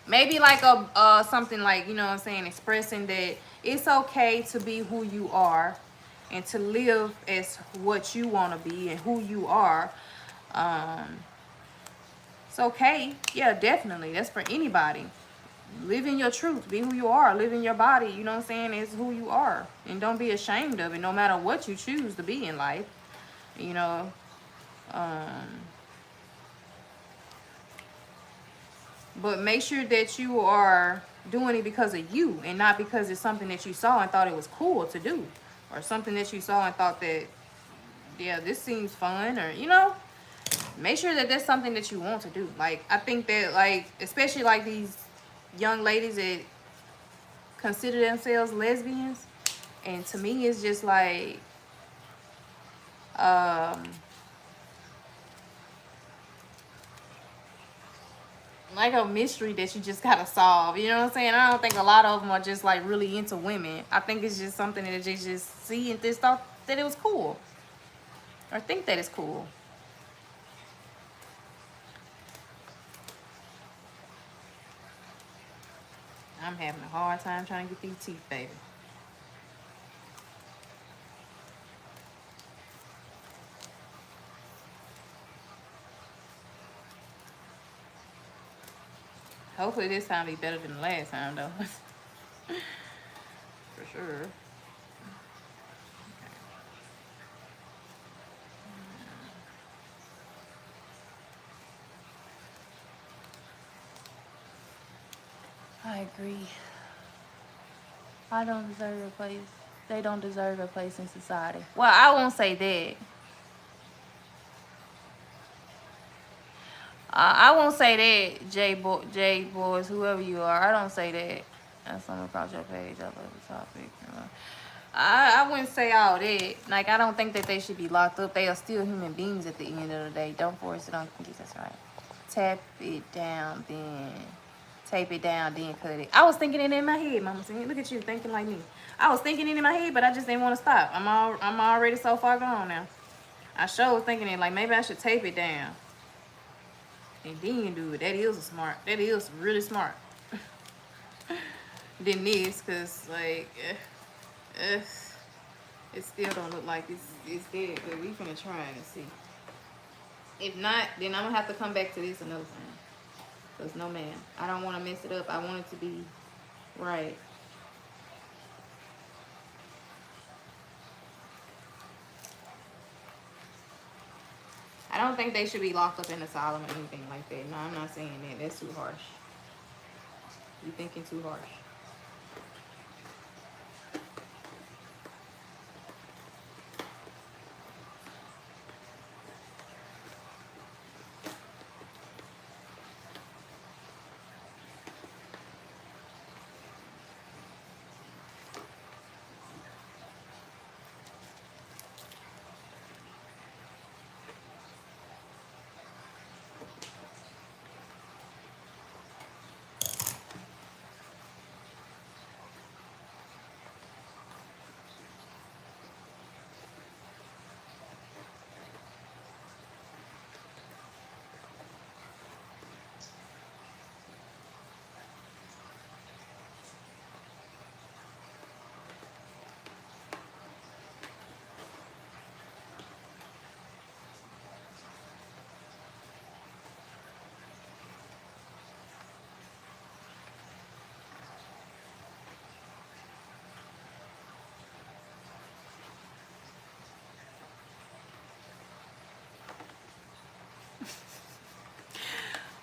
maybe like a something like, you know what I'm saying, expressing that it's okay to be who you are and to live as what you want to be and who you are. It's okay. Yeah, definitely. That's for anybody. Live in your truth. Be who you are. Live in your body. You know what I'm saying? Is who you are. And don't be ashamed of it, no matter what you choose to be in life. You know. But make sure that you are doing it because of you and not because it's something that you saw and thought it was cool to do. Or something that you saw and thought that, yeah, this seems fun. Or, you know. Make sure that that's something that you want to do. Like, I think that, like, especially like these young ladies that consider themselves lesbians, and to me it's just like um like a mystery that you just gotta solve. You know what I'm saying? I don't think a lot of them are just like really into women. I think it's just something that they just see and just thought that it was cool, or think that it's cool. I'm having a hard time trying to get these teeth, baby. Hopefully this time be better than the last time though. For sure. I agree. I don't deserve a place. They don't deserve a place in society. Well, I won't say that. I won't say that, J boys, whoever you are. I don't say that. That's something about your page. I love the topic. I wouldn't say all that. Like, I don't think that they should be locked up. They are still human beings at the end of the day. Don't force it on cookies. That's right. Tap it down, then tape it down, then cut it. I was thinking it in my head, Mama. Look at you thinking like me. I was thinking it in my head, but I just didn't want to stop. I'm already so far gone now. I sure was thinking it like maybe I should tape it down and then do it. That is smart. That is really smart. Than this, cause like it still don't look like it's dead. But we finna try and see. If not, then I'm gonna have to come back to this another time. Cause no man, I don't want to mess it up. I want it to be right. I don't think they should be locked up in an asylum or anything like that. No, I'm not saying that. That's too harsh. You thinking too harsh.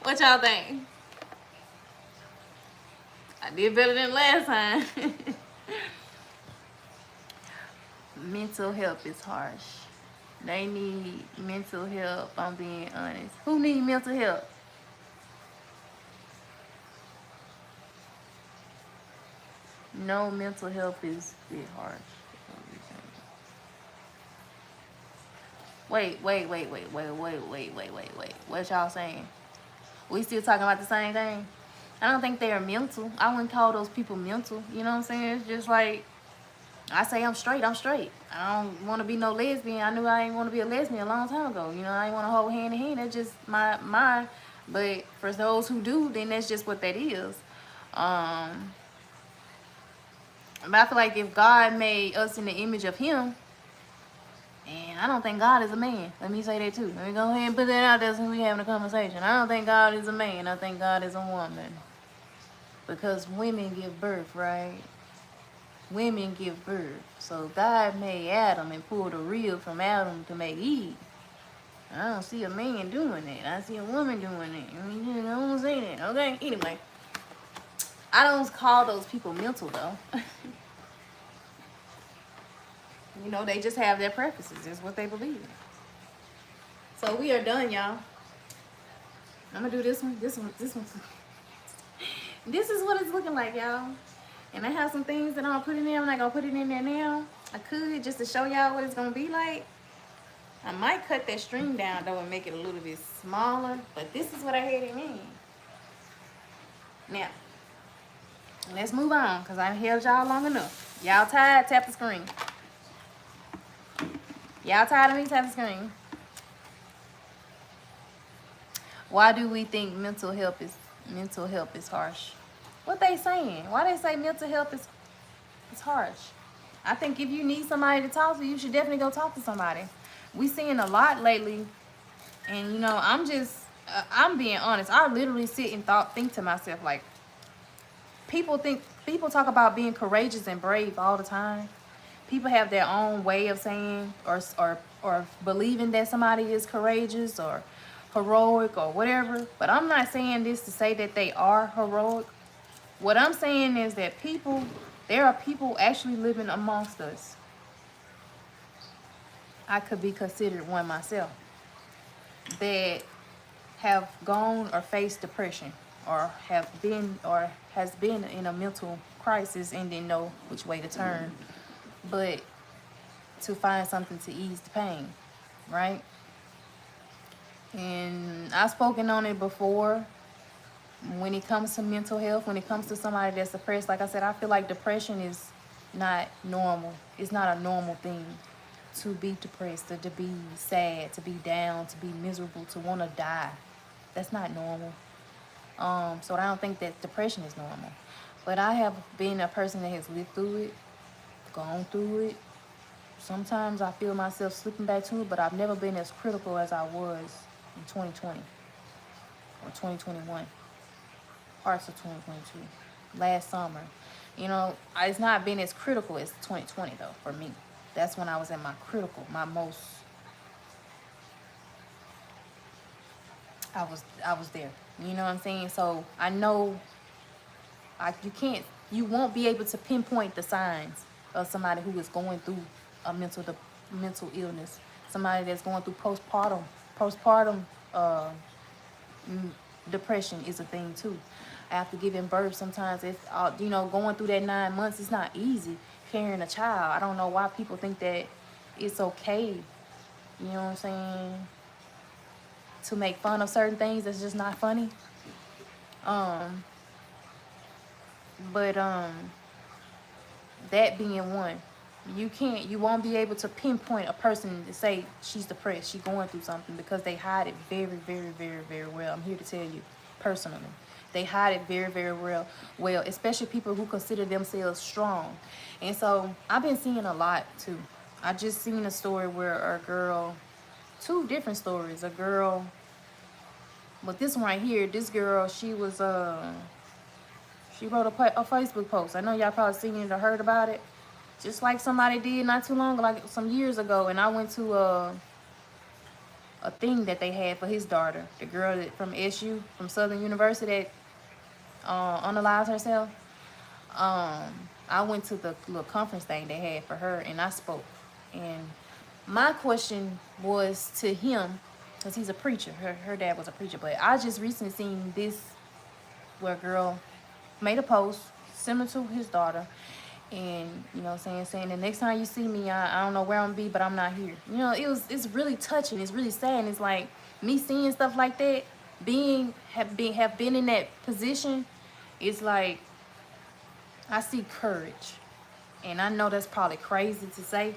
What y'all think? I did better than last time. Mental health is harsh. They need mental help, I'm being honest. Who need mental help? No, mental health is a bit harsh. Wait. What y'all saying? We still talking about the same thing? I don't think they are mental. I wouldn't call those people mental. You know what I'm saying? It's just like, I say I'm straight. I don't want to be no lesbian. I knew I didn't want to be a lesbian a long time ago. You know, I didn't want to hold hand in hand. That's just my. But for those who do, then that's just what that is. But I feel like if God made us in the image of Him, and I don't think God is a man. Let me say that too. Let me go ahead and put that out there since we having a conversation. I don't think God is a man. I think God is a woman. Because women give birth, right? Women give birth. So God made Adam and pulled a rib from Adam to make Eve. I don't see a man doing that. I see a woman doing it. I mean, you know, I don't say that. Okay? Anyway. I don't call those people mental, though. You know, they just have their preferences. It's what they believe in. So we are done, y'all. I'm going to do this one. This is what it's looking like, y'all. And I have some things that I'll put in there. I'm not gonna put it in there now. I could just to show y'all what it's gonna be like. I might cut that string down though and make it a little bit smaller. But this is what I had it in. Now, let's move on because I held y'all long enough. Y'all tired? Tap the screen. Y'all tired of me? Tap the screen. Why do we think mental health is harsh? What they saying? Why they say mental health is harsh? I think if you need somebody to talk to, you should definitely go talk to somebody. We seeing a lot lately, and you know, I'm being honest. I literally sit and think to myself like, people talk about being courageous and brave all the time. People have their own way of saying or believing that somebody is courageous or heroic or whatever. But I'm not saying this to say that they are heroic. What I'm saying is that there are people actually living amongst us. I could be considered one myself, that have gone or faced depression or has been in a mental crisis and didn't know which way to turn, but to find something to ease the pain, right? And I've spoken on it before. When it comes to mental health, when it comes to somebody that's depressed, like I said, I feel like depression is not normal. It's not a normal thing to be depressed or to be sad, to be down, to be miserable, to want to die. That's not normal. So I don't think that depression is normal. But I have been a person that has lived through it, gone through it. Sometimes I feel myself slipping back to it, but I've never been as critical as I was in 2020 or 2021, parts of 2022, last summer. You know, it's not been as critical as 2020 though for me. That's when I was at my critical, my most. I was there. You know what I'm saying? So I know you won't be able to pinpoint the signs of somebody who is going through a mental illness, somebody that's going through postpartum depression is a thing too. After giving birth, sometimes it's going through that 9 months. It's not easy carrying a child. I don't know why people think that it's okay. You know what I'm saying? To make fun of certain things that's just not funny. But that being one, you won't be able to pinpoint a person to say she's depressed, she's going through something, because they hide it very, very, very, very well. I'm here to tell you personally. They hide it very, very well, especially people who consider themselves strong. And so I've been seeing a lot too. I just seen a story where a girl, two different stories. A girl, but this one right here, this girl, she was she wrote a Facebook post. I know y'all probably seen it or heard about it. Just like somebody did not too long, like some years ago. And I went to a thing that they had for his daughter, the girl from SU, from Southern University, that unalived herself. I went to the little conference thing they had for her, and I spoke. And my question was to him, because he's a preacher. Her dad was a preacher. But I just recently seen this where a girl made a post similar to his daughter. And, you know what I'm saying the next time you see me, I don't know where I'm going to be, but I'm not here. You know, it's really touching. It's really sad. And it's like me seeing stuff like that, have been in that position. It's like I see courage. And I know that's probably crazy to say,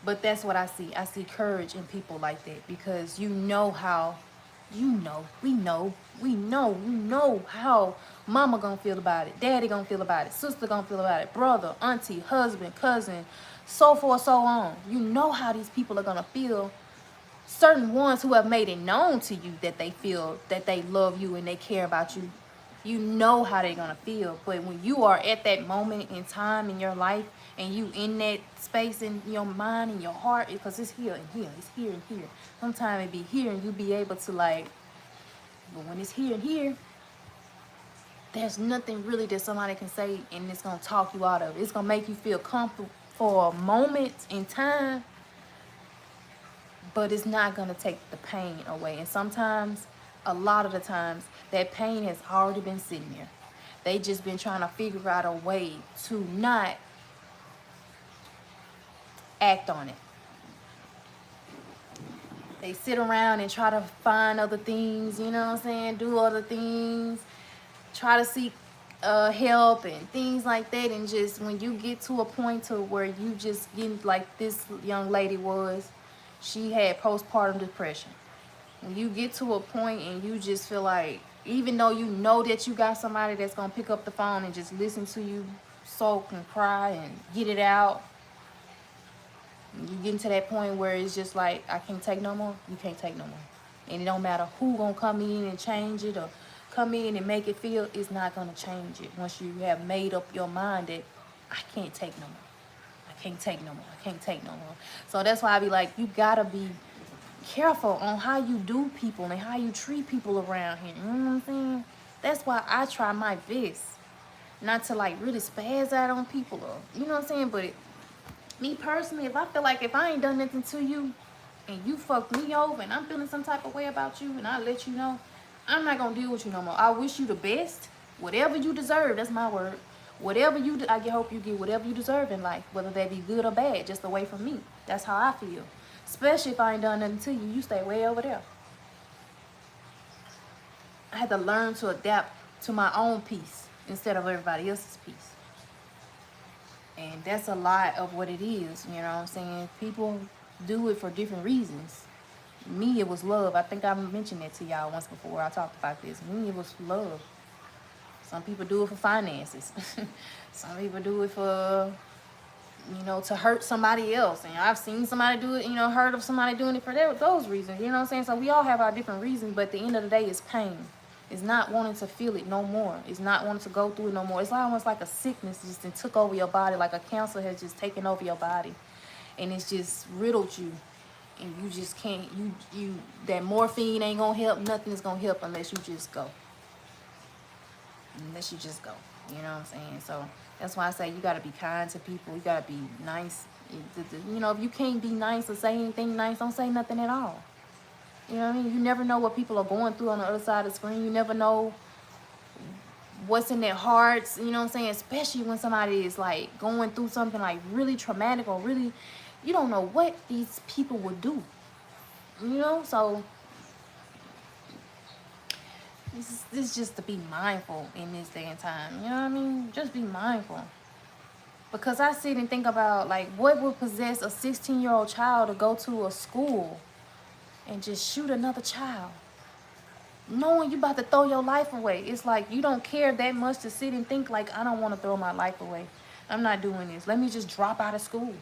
but that's what I see. I see courage in people like that, because we know how mama gonna feel about it, daddy gonna feel about it, sister gonna feel about it, brother, auntie, husband, cousin, so forth, so on. You know how these people are gonna feel. Certain ones who have made it known to you that they feel that they love you and they care about you, you know how they're gonna feel. But when you are at that moment in time in your life, and you in that space in your mind and your heart, because it's here and here, it's here and here. Sometimes it be here and you be able to like, but when it's here and here, there's nothing really that somebody can say and it's gonna talk you out of it. It's gonna make you feel comfortable for a moment in time, but it's not gonna take the pain away. And sometimes, a lot of the times, that pain has already been sitting there. They just been trying to figure out a way to not act on it. They sit around and try to find other things, you know what I'm saying? Do other things, try to seek help and things like that. And just when you get to a point to where you just get like this young lady was, she had postpartum depression. When you get to a point and you just feel like, even though you know that you got somebody that's gonna pick up the phone and just listen to you soak and cry and get it out, you get to that point where it's just like, I can't take no more. You can't take no more. And it don't matter who gonna come in and change it or come in and make it feel, it's not gonna change it once you have made up your mind that I can't take no more. I can't take no more. I can't take no more. So that's why I be like, you gotta be careful on how you do people and how you treat people around here. You know what I'm saying? That's why I try my best not to like really spaz out on people, or you know what I'm saying. But me personally, if I feel like if I ain't done nothing to you and you fucked me over and I'm feeling some type of way about you and I let you know, I'm not gonna deal with you no more. I wish you the best, whatever you deserve. That's my word. Whatever you, I hope you get whatever you deserve in life, whether that be good or bad, just away from me. That's how I feel. Especially if I ain't done nothing to you, you stay way over there. I had to learn to adapt to my own peace instead of everybody else's peace. And that's a lot of what it is, you know what I'm saying? People do it for different reasons. Me, it was love. I think I mentioned that to y'all once before. I talked about this. Me, it was love. Some people do it for finances. Some people do it for, you know, to hurt somebody else. And I've seen somebody do it, you know, heard of somebody doing it for those reasons. You know what I'm saying? So we all have our different reasons, but at the end of the day, it's pain. It's not wanting to feel it no more. It's not wanting to go through it no more. It's almost like a sickness just took over your body, like a cancer has just taken over your body. And it's just riddled you. And you just can't, that morphine ain't gonna help. Nothing is gonna help unless you just go. Unless you just go. You know what I'm saying? So that's why I say you gotta be kind to people. You gotta be nice. You know, if you can't be nice or say anything nice, don't say nothing at all. You know what I mean? You never know what people are going through on the other side of the screen. You never know what's in their hearts. You know what I'm saying? Especially when somebody is like going through something like really traumatic or really, you don't know what these people would do. You know? So this is just to be mindful in this day and time. You know what I mean? Just be mindful. Because I sit and think about like what would possess a 16-year-old child to go to a school and just shoot another child, knowing you about to throw your life away. It's like you don't care that much to sit and think like, I don't want to throw my life away. I'm not doing this. Let me just drop out of school.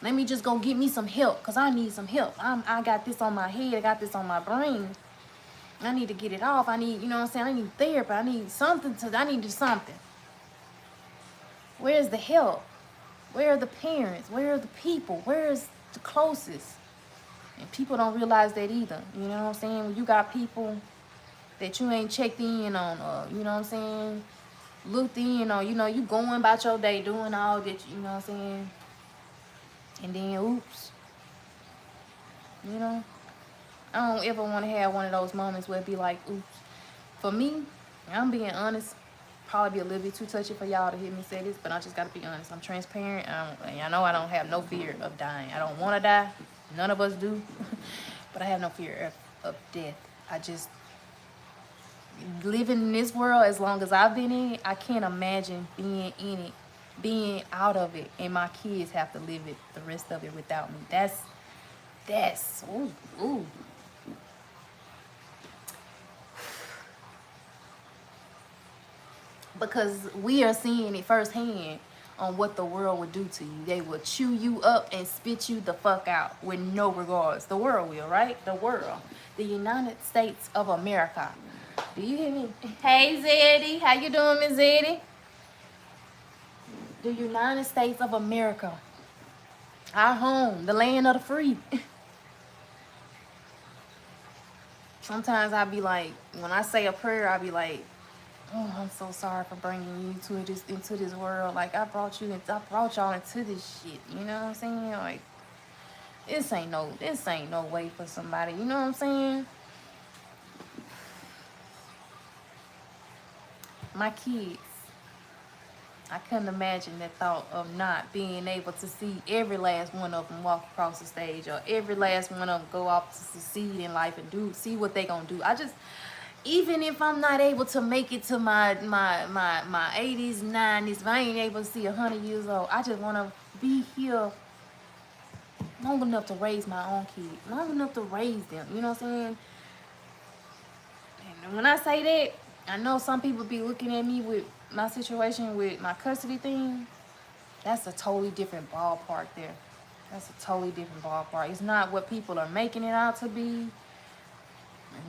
Let me just go get me some help, because I need some help. I got this on my head. I got this on my brain. I need to get it off. I need, you know what I'm saying? I need therapy. I need something I need to do something. Where's the help? Where are the parents? Where are the people? Where is the closest? And people don't realize that either. You know what I'm saying? When you got people that you ain't checked in on, or, you know what I'm saying, looked in on, you know, you going about your day doing all that, you know what I'm saying? And then, oops. You know? I don't ever want to have one of those moments where it be like, oops. For me, I'm being honest, probably be a little bit too touchy for y'all to hear me say this, but I just got to be honest. I'm transparent. I know I don't have no fear of dying. I don't want to die. None of us do. But I have no fear of death. I just, living in this world as long as I've been in it, I can't imagine being in it, being out of it, and my kids have to live it, the rest of it without me. That's, ooh. Because we are seeing it firsthand on what the world would do to you. They will chew you up and spit you the fuck out with no regards. The world will, right? The world. The United States of America. Do you hear me? Hey, Zeddy. How you doing, Miss Zeddy? The United States of America. Our home. The land of the free. Sometimes I be like, when I say a prayer, I be like, oh, I'm so sorry for bringing you into this world. Like, I brought y'all into this shit. You know what I'm saying? Like, this ain't no way for somebody. You know what I'm saying? my kids, I couldn't imagine the thought of not being able to see every last one of them walk across the stage, or every last one of them go off to succeed in life and see what they gonna do. I just, even if I'm not able to make it to my 80s, 90s, if I ain't able to see 100 years old, I just want to be here long enough to raise my own kids, long enough to raise them. You know what I'm saying? And when I say that, I know some people be looking at me with my situation with my custody thing. That's a totally different ballpark there. That's a totally different ballpark. It's not what people are making it out to be.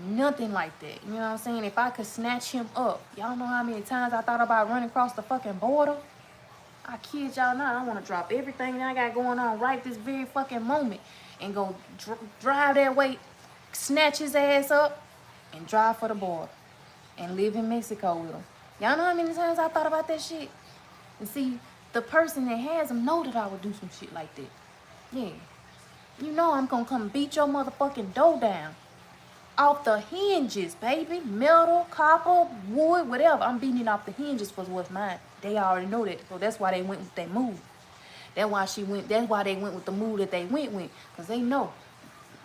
Nothing like that. You know what I'm saying? If I could snatch him up, y'all know how many times I thought about running across the fucking border? I kid y'all not. I want to drop everything that I got going on right this very fucking moment and go drive that way, snatch his ass up, and drive for the border and live in Mexico with him. Y'all know how many times I thought about that shit? And see, the person that has him know that I would do some shit like that. Yeah. You know I'm gonna come beat your motherfucking door down. Off the hinges, baby. Metal, copper, wood, whatever. I'm beating it off the hinges for what's mine. They already know that. So that's why they went with that move. That's why they went with the move that they went with. Because they know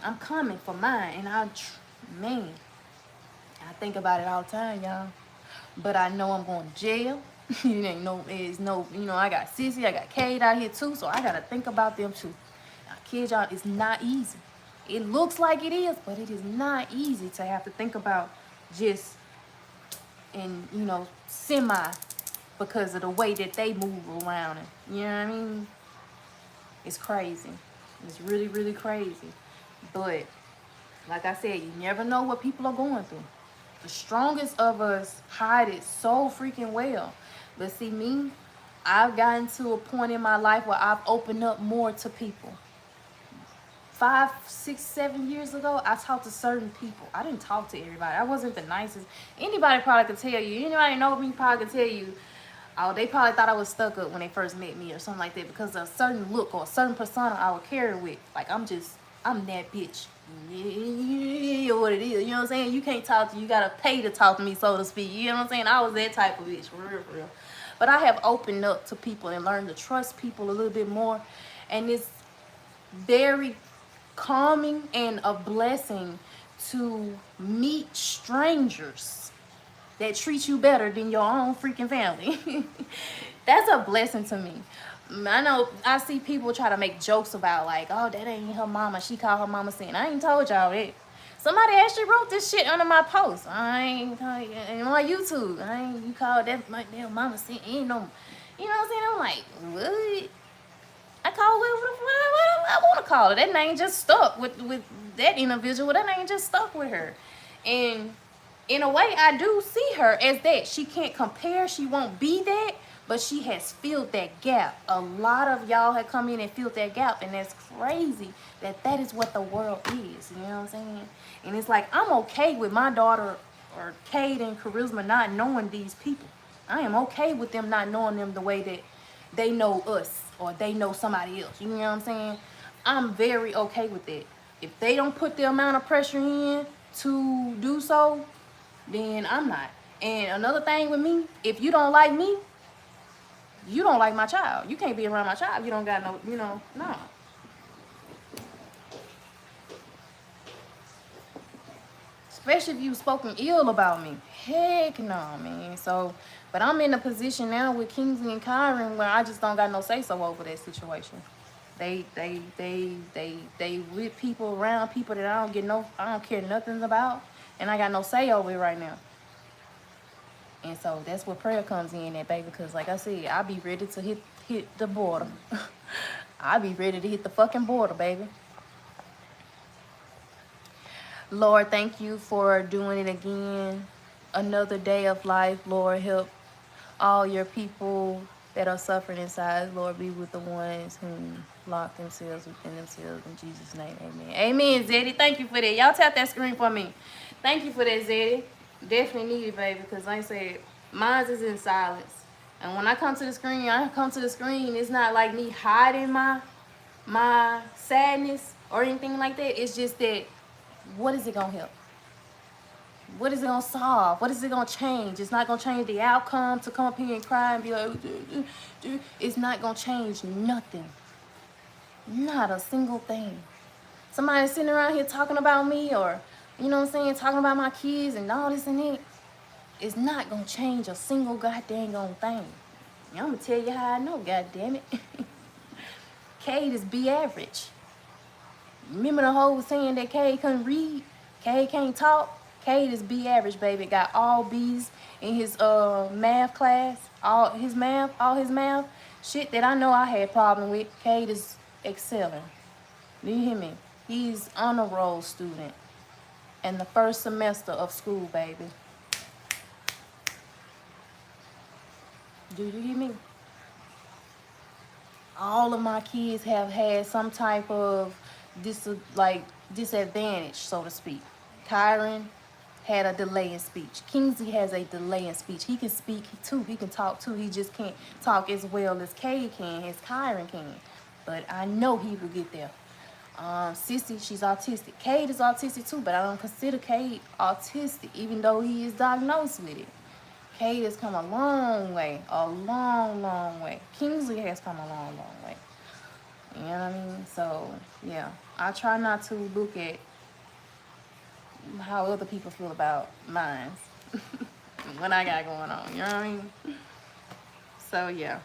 I'm coming for mine. And man, I think about it all the time, y'all. But I know I'm going to jail. It's no, I got Sissy, I got Kate out here too. So I got to think about them too. Now, kids, y'all, it's not easy. It looks like it is, but it is not easy to have to think about just in, semi, because of the way that they move around. And, you know what I mean? It's crazy. It's really, really crazy. But like I said, you never know what people are going through. The strongest of us hide it so freaking well. But see, me, I've gotten to a point in my life where I've opened up more to people. 5, 6, 7 years ago, I talked to certain people. I didn't talk to everybody. I wasn't the nicest. Anybody probably could tell you. Anybody know me probably could tell you, oh, they probably thought I was stuck up when they first met me or something like that because of a certain look or a certain persona I would carry with. Like, I'm that bitch. Yeah, what it is. You know what I'm saying? You can't talk to you. Got to pay to talk to me, so to speak. You know what I'm saying? I was that type of bitch, for real, for real. But I have opened up to people and learned to trust people a little bit more. And it's very calming and a blessing to meet strangers that treat you better than your own freaking family. That's a blessing to me. I know I see people try to make jokes about like, oh, that ain't her mama. She called her mama sin. I ain't told y'all that. Somebody actually wrote this shit under my post. I ain't on my YouTube. You called that my damn mama sin. Ain't no, you know what I'm saying? I'm like, what? I call it what I want to call it. That name just stuck with that individual. That name just stuck with her. And in a way, I do see her as that. She can't compare. She won't be that. But she has filled that gap. A lot of y'all have come in and filled that gap. And that's crazy that is what the world is. You know what I'm saying? And it's like, I'm okay with my daughter or Kate and Charisma not knowing these people. I am okay with them not knowing them the way that they know us or they know somebody else. You know what I'm saying? I'm very okay with that. If they don't put the amount of pressure in to do so, then I'm not. And another thing with me, if you don't like me, you don't like my child. You can't be around my child. You don't got no, no. Especially if you've spoken ill about me. Heck no, man. So, but I'm in a position now with Kingsley and Kyron where I just don't got no say-so over that situation. They with people around people that I don't care nothing about, and I got no say over it right now. And so that's where prayer comes in at, baby, because like I said, I'll be ready to hit the border. I'll be ready to hit the fucking border, baby. Lord, thank you for doing it again. Another day of life, Lord, help all your people that are suffering inside. Lord, be with the ones who lock themselves within themselves. In Jesus' name, amen. Amen, Zeddy. Thank you for that. Y'all tap that screen for me. Thank you for that, Zeddy. Definitely need it, baby, because like I said, mine is in silence. And when I come to the screen, it's not like me hiding my sadness or anything like that. It's just that, what is it going to help? What is it gonna solve? What is it gonna change? It's not gonna change the outcome to come up here and cry and be like, it's not gonna change nothing. Not a single thing. Somebody sitting around here talking about me, or, you know what I'm saying, talking about my kids and all this and that, it's not gonna change a single goddamn thing. And I'm gonna tell you how I know, goddamn it. Cade is B average. Remember the whole saying that Cade couldn't read? Cade can't talk? Cade is B average, baby. Got all B's in his math class. All his math. Shit that I know I had problem with. Cade is excelling. Do you hear me? He's honor roll student in the first semester of school, baby. Do you hear me? All of my kids have had some type of disadvantage, so to speak. Kyron had a delay in speech. Kingsley has a delay in speech. He can speak too. He can talk too. He just can't talk as well as Kay can, as Kyron can. But I know he will get there. Sissy, she's autistic. Cade is autistic too, but I don't consider Cade autistic, even though he is diagnosed with it. Cade has come a long way, a long, long way. Kingsley has come a long, long way. You know what I mean? So, yeah, I try not to look at how other people feel about mine, what I got going on, you know what I mean? So, yeah.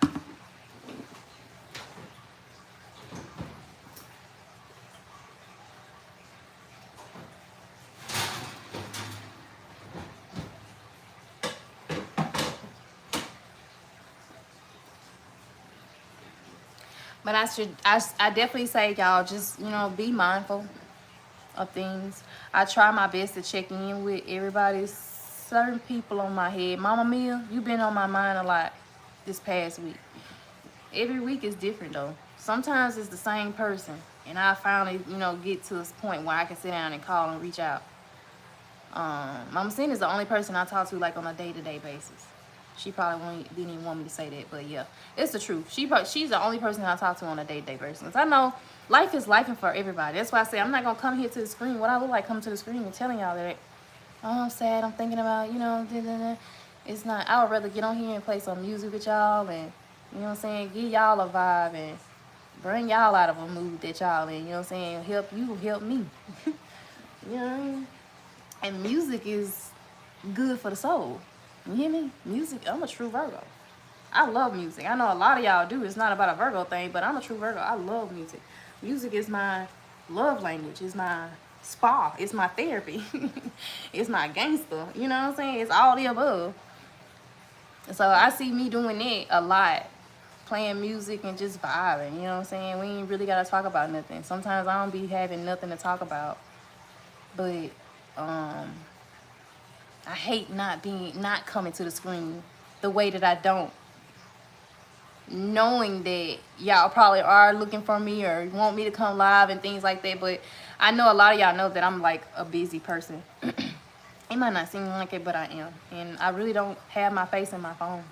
But I definitely say, y'all, just, be mindful of things. I try my best to check in with everybody. Certain people on my head. Mama Mia, you've been on my mind a lot this past week. Every week is different, though. Sometimes it's the same person. And I finally, get to this point where I can sit down and call and reach out. Mama Sin is the only person I talk to, like, on a day-to-day basis. She probably didn't even want me to say that, but yeah, it's the truth. She's the only person I talk to on a day-to-day basis. I know life is life for everybody. That's why I say I'm not gonna come here to the screen. What I look like coming to the screen and telling y'all that, oh, I'm sad, I'm thinking about, it's not. I would rather get on here and play some music with y'all and, you know what I'm saying, give y'all a vibe and bring y'all out of a mood that y'all in, you know what I'm saying, help you, help me. You know what I mean? And music is good for the soul. You hear me? Music, I'm a true Virgo. I love music. I know a lot of y'all do. It's not about a Virgo thing, but I'm a true Virgo. I love music. Music is my love language. It's my spa. It's my therapy. It's my gangster. You know what I'm saying? It's all the above. So I see me doing that a lot. Playing music and just vibing. You know what I'm saying? We ain't really got to talk about nothing. Sometimes I don't be having nothing to talk about. But, I hate not coming to the screen the way that I don't. Knowing that y'all probably are looking for me or want me to come live and things like that, but I know a lot of y'all know that I'm like a busy person. It might not seem like it, but I am. And I really don't have my face in my phone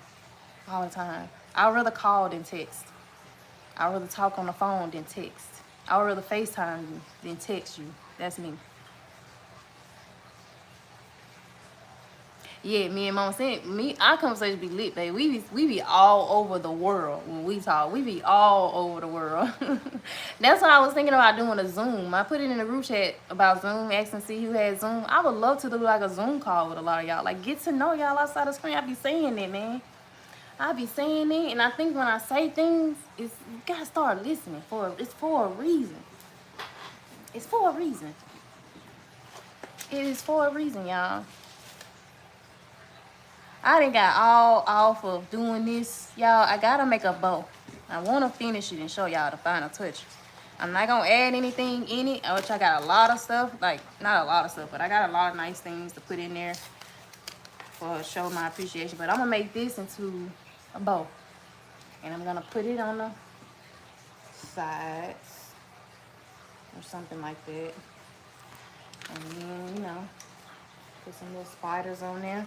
all the time. I'd rather call than text. I'd rather talk on the phone than text. I'd rather FaceTime you than text you. That's me. Yeah, me and Mama said, our conversation be lit, baby. We be all over the world when we talk. We be all over the world. That's what I was thinking about doing a Zoom. I put it in the group chat about Zoom, asking see who had Zoom. I would love to do like a Zoom call with a lot of y'all. Like, get to know y'all outside the screen. I be saying that, man. I be saying it, and I think when I say things, you gotta start listening. It's for a reason. It's for a reason. It is for a reason, y'all. I done got all off of doing this, y'all. I gotta make a bow. I want to finish it and show y'all the final touch. I'm not gonna add anything in it, which I got a lot of stuff, like not a lot of stuff, but I got a lot of nice things to put in there for show my appreciation. But I'm gonna make this into a bow, and I'm gonna put it on the sides or something like that, and then put some little spiders on there.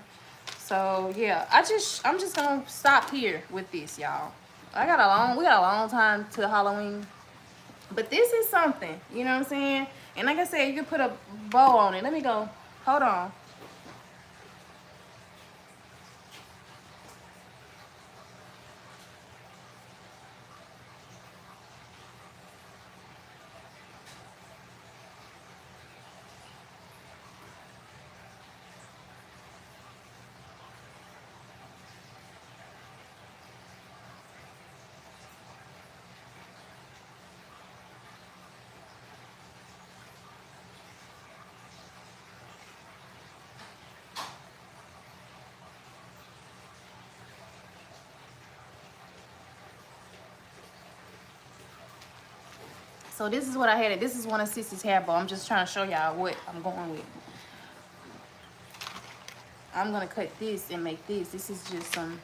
So yeah, I'm just gonna stop here with this, y'all. We got a long time to Halloween, but this is something, you know what I'm saying? And like I said, you can put a bow on it. Let me go. Hold on. So this is what I had. This is one of Sissy's hair bow. I'm just trying to show y'all what I'm going with. I'm gonna cut this and make this. This is just some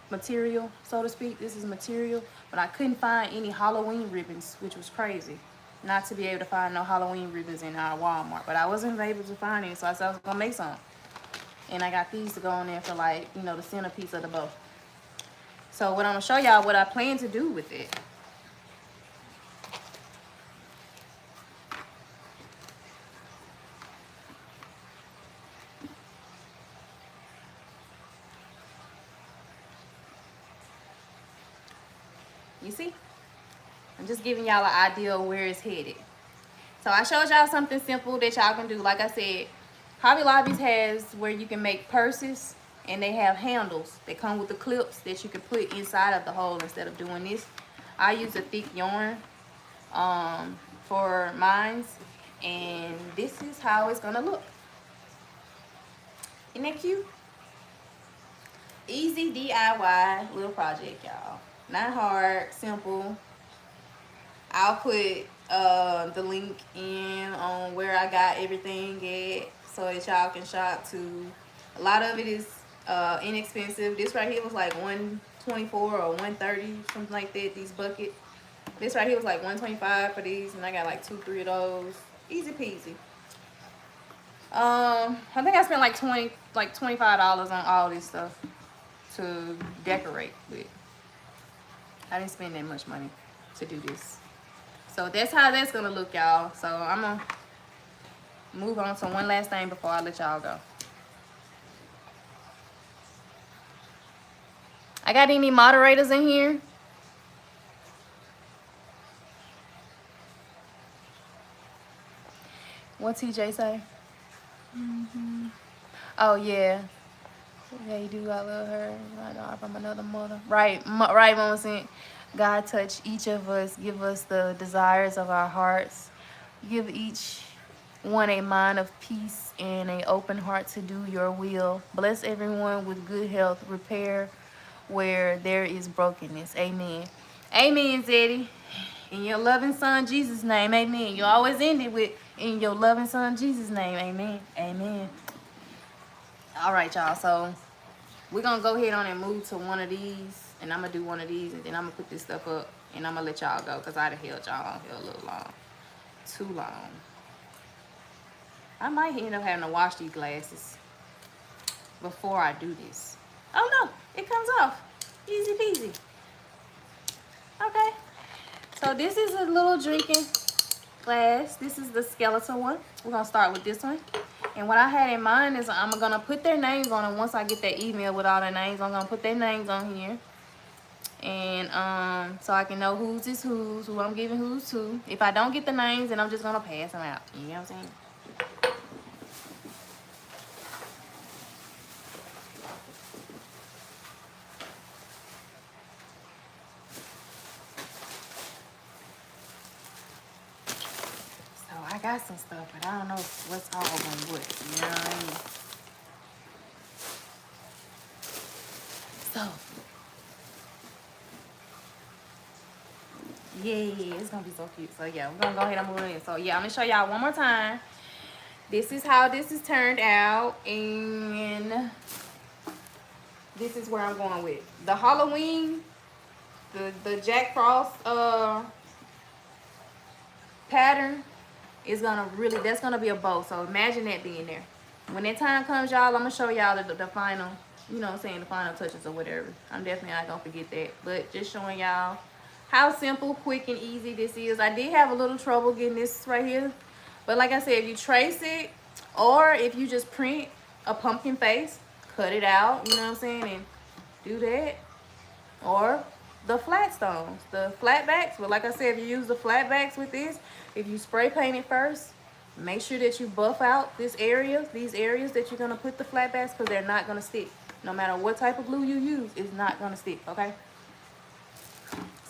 material, so to speak. This is material, but I couldn't find any Halloween ribbons, which was crazy. Not to be able to find no Halloween ribbons in our Walmart, but I wasn't able to find any, so I said I was gonna make some. And I got these to go on there for, like, you know, the centerpiece of the bow. So what I'm gonna show y'all what I plan to do with it. You see? I'm just giving y'all an idea of where it's headed. So I showed y'all something simple that y'all can do. Like I said, Hobby Lobby's has where you can make purses, and they have handles that come with the clips that you can put inside of the hole instead of doing this. I use a thick yarn for mines, and this is how it's gonna look. Isn't that cute? Easy DIY little project, y'all. Not hard, simple. I'll put the link in on where I got everything at so that y'all can shop too. A lot of it is inexpensive. This right here was like $124 or $130, something like that. These buckets. This right here was like $125 for these, and I got like 2-3 of those. Easy peasy. I think I spent like $25 on all this stuff to decorate with. I didn't spend that much money to do this. So that's how that's gonna look, y'all. So I'm gonna move on to one last thing before I let y'all go. I got any moderators in here? What TJ say? Oh yeah. Yeah, you do. I love her. My daughter from another mother. Right, right, Mama Saint. God touch each of us. Give us the desires of our hearts. Give each one a mind of peace and an open heart to do your will. Bless everyone with good health. Repair where there is brokenness. Amen. Amen, Zeddy. In your loving son Jesus' name, amen. You always end it with in your loving son Jesus' name, amen. Amen. All right, y'all. So we're gonna go ahead on and move to one of these, and I'm gonna do one of these, and then I'm gonna put this stuff up, and I'm gonna let y'all go because I'd have held y'all on here a little long, too long. I might end up having to wash these glasses before I do this. Oh no, it comes off, easy peasy. Okay, so this is a little drinking glass. This is the skeletal one. We're gonna start with this one. And what I had in mind is I'm gonna put their names on it. Once I get that email with all their names, I'm gonna put their names on here. And so I can know whose is whose, who I'm giving who's to. If I don't get the names, then I'm just gonna pass them out. You know what I'm saying? So I got some stuff, but I don't know what's all gonna what. You know what I mean? So yeah, it's gonna be so cute. So yeah, we're gonna go ahead and move it in. So yeah, I'm gonna show y'all one more time. This is how this is turned out, and this is where I'm going with the Halloween, the Jack Frost pattern is gonna really, that's gonna be a bow. So imagine that being there. When that time comes, y'all, I'm gonna show y'all the final, you know what I'm saying, the final touches or whatever. I'm definitely not gonna forget that, but just showing y'all how simple, quick, and easy this is. I did have a little trouble getting this right here, but like I said, if you trace it, or if you just print a pumpkin face, cut it out, you know what I'm saying, and do that. Or the flat stones, the flat backs. But like I said, if you use the flat backs with this, if you spray paint it first, make sure that you buff out these areas that you're gonna put the flat backs, because they're not gonna stick. No matter what type of glue you use, it's not gonna stick, okay?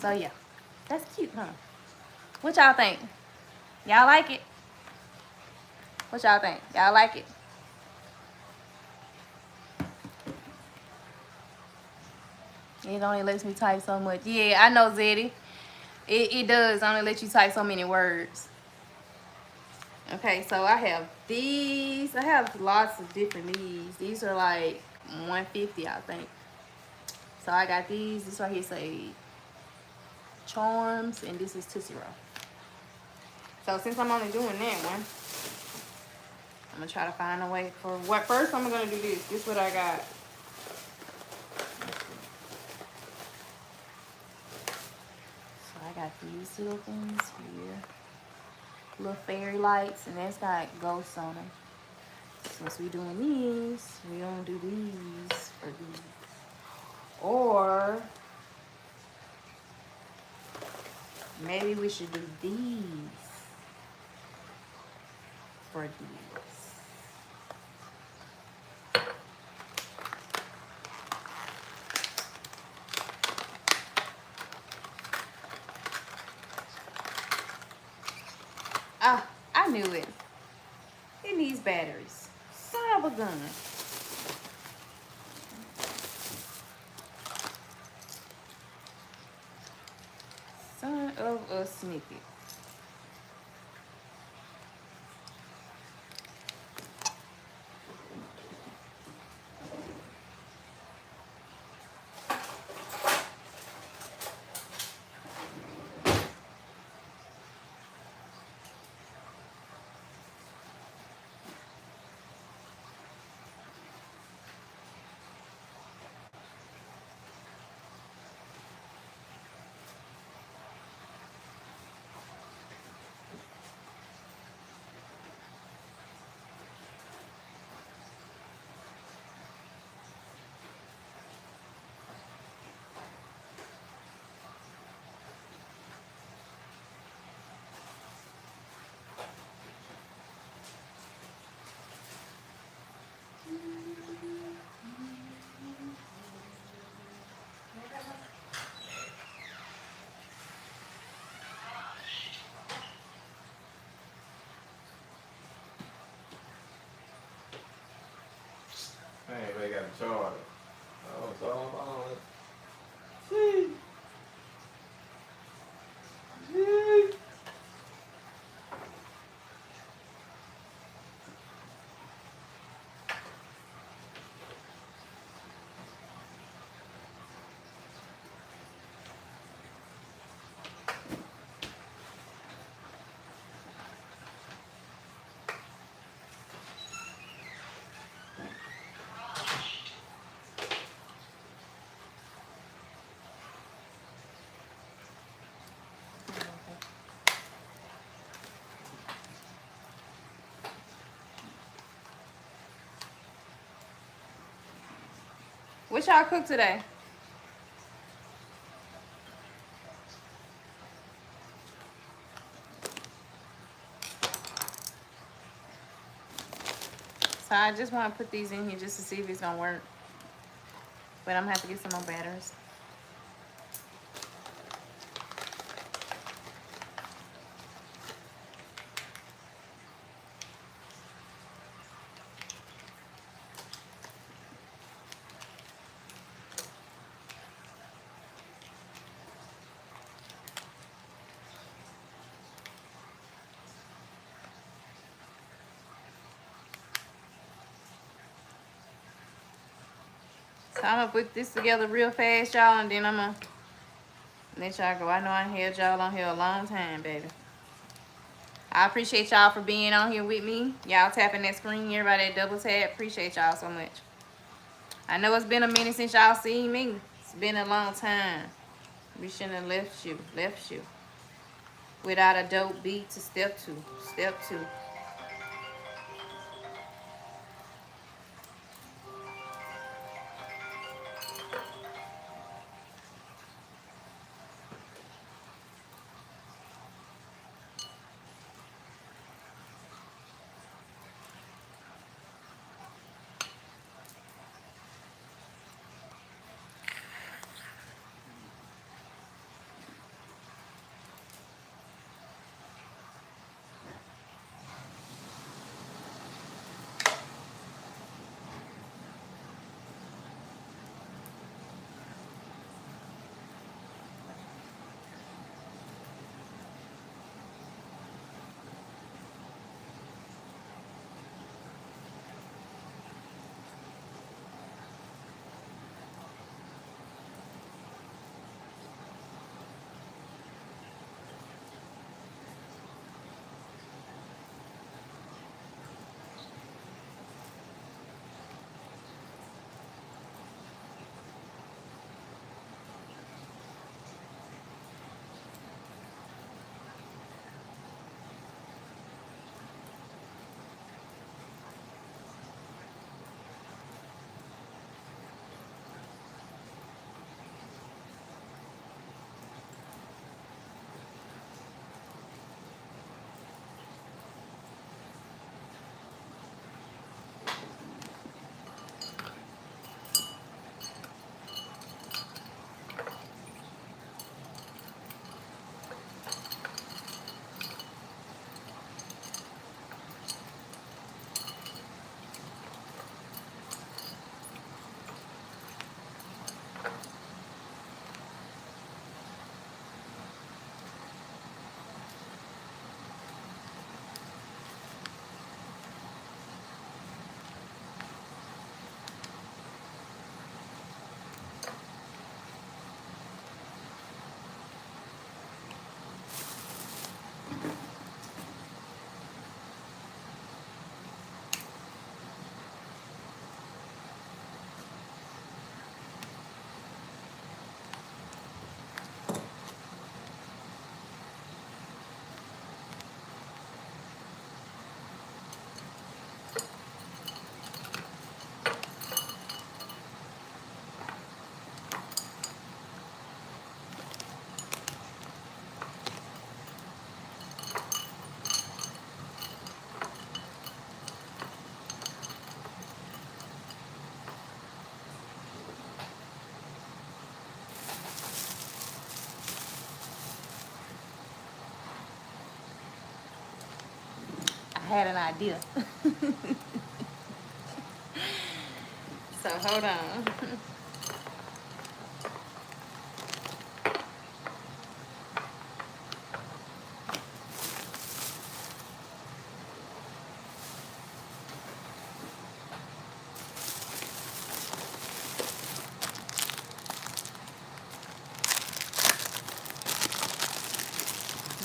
So yeah, that's cute, huh? What y'all think? Y'all like it? What y'all think? Y'all like it? It only lets me type so much. Yeah, I know, Zeddy. It does only let you type so many words. Okay, so I have these. I have lots of different these. These are like 150, I think. So I got these. This right here say Charms, and this is Tootsie Roll. So since I'm only doing that one, I'm gonna try to find a way for what. First, I'm gonna do this. This is what I got. So I got these little things here, little fairy lights, and that's got ghosts on them. Since we doing these, we don't do these for these. Or maybe we should do these for these. Ah, I knew it. It needs batteries. Son of a gun. Son of a snippet. Hey, they got a charger. Oh, it's all on it. What y'all cook today? So I just want to put these in here just to see if it's gonna work. But I'm gonna have to get some more batteries. So I'm gonna put this together real fast, y'all, and then I'm gonna let y'all go. I know I held y'all on here a long time, baby. I appreciate y'all for being on here with me. Y'all tapping that screen, everybody that double tap. Appreciate y'all so much. I know it's been a minute since y'all seen me. It's been a long time. We shouldn't have left you without a dope beat to step two. Step two. had an idea. So hold on.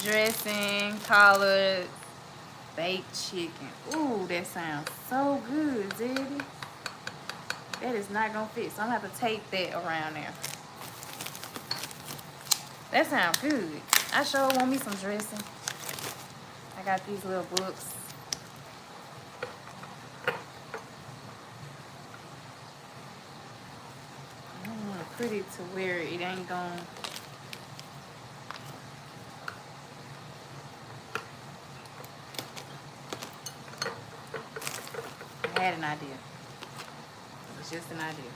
Dressing, collard, baked chicken. Ooh, that sounds so good, Zeddy. That is not gonna fit, so I'm gonna have to take that around there. That sounds good. I sure want me some dressing. I got these little books. I don't want to put it to where it ain't gonna. I had an idea. It was just an idea.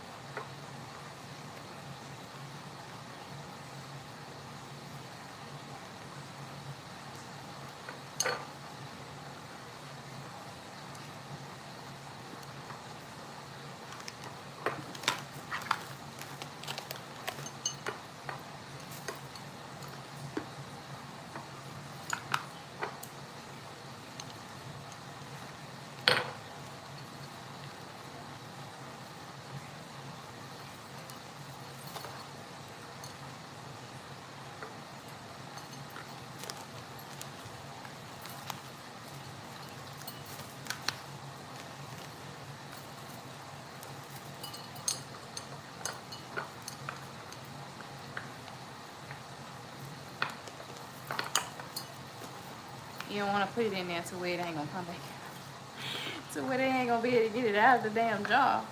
You don't want to put it in there to where it ain't gonna come back. To where they ain't gonna be able to get it out of the damn jar.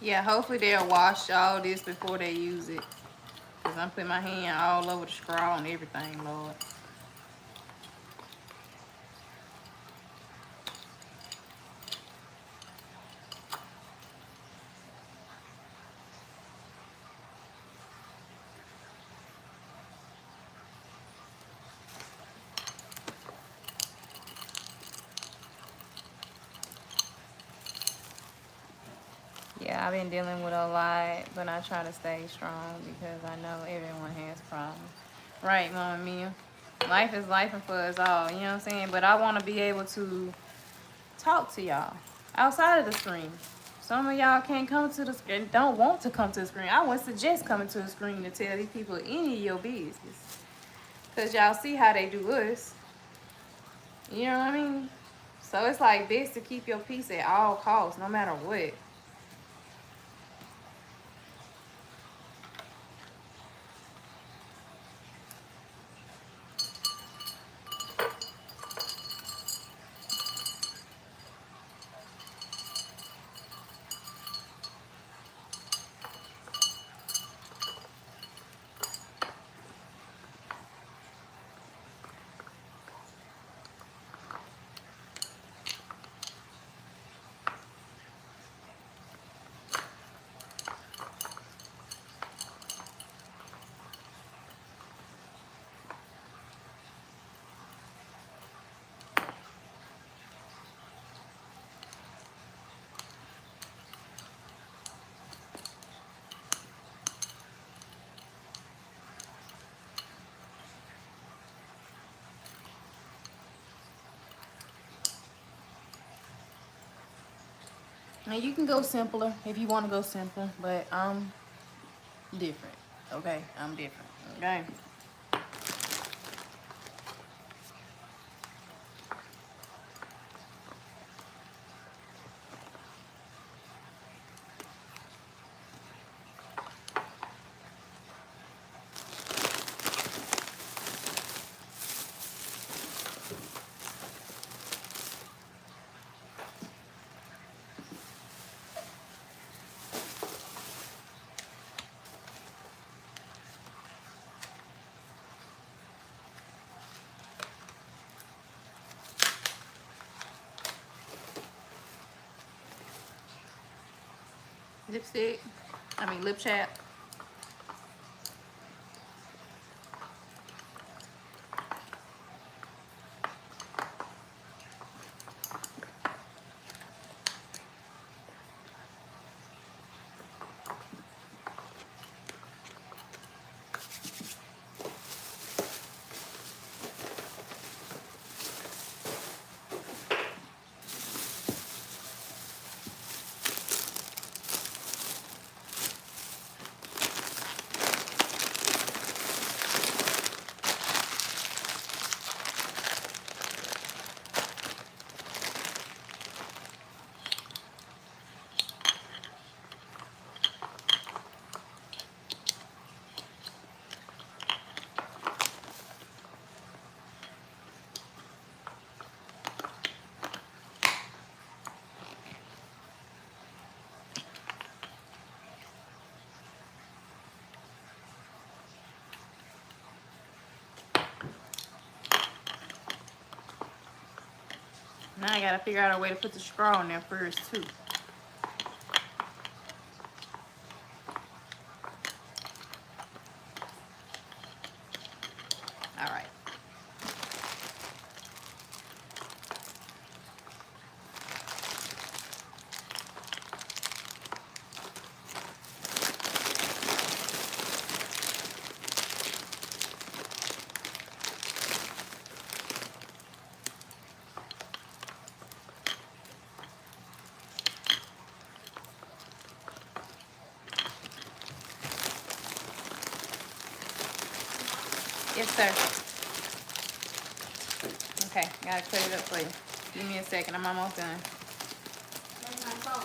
Yeah, hopefully they'll wash all this before they use it. Because I'm putting my hand all over the straw and everything, Lord. Yeah, I've been dealing with a lot, but I try to stay strong because I know everyone has problems. Right, Mama Mia? Life is life for us all, you know what I'm saying? But I want to be able to talk to y'all outside of the screen. Some of y'all can't come to the screen, don't want to come to the screen. I would suggest coming to the screen to tell these people any of your business. Because y'all see how they do us. You know what I mean? So it's like best to keep your peace at all costs, no matter what. Now you can go simpler if you want to go simpler, but I'm different. Okay, I'm different. Okay. Lipstick. I mean lip chat. Now I gotta figure out a way to put the straw in there first too. All right. Yes, sir. Okay, gotta cut it up for you. Give me a second. I'm almost done. That's my phone.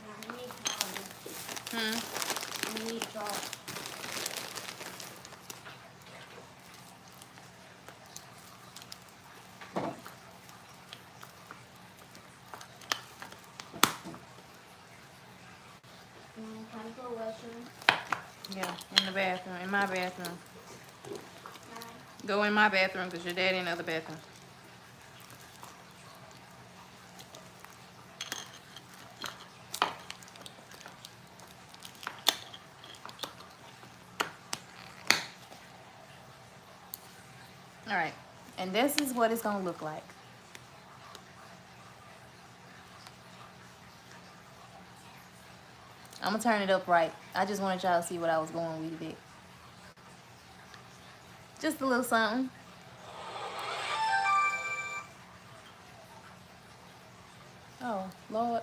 I need charger. I need charger. Time for washroom. Yeah, in the bathroom. In my bathroom. Nine. Go in my bathroom because your daddy in the other bathroom. All right, and this is what it's gonna look like. I'm gonna turn it up right. I just wanted y'all to see what I was going with it. Just a little something. Oh, Lord.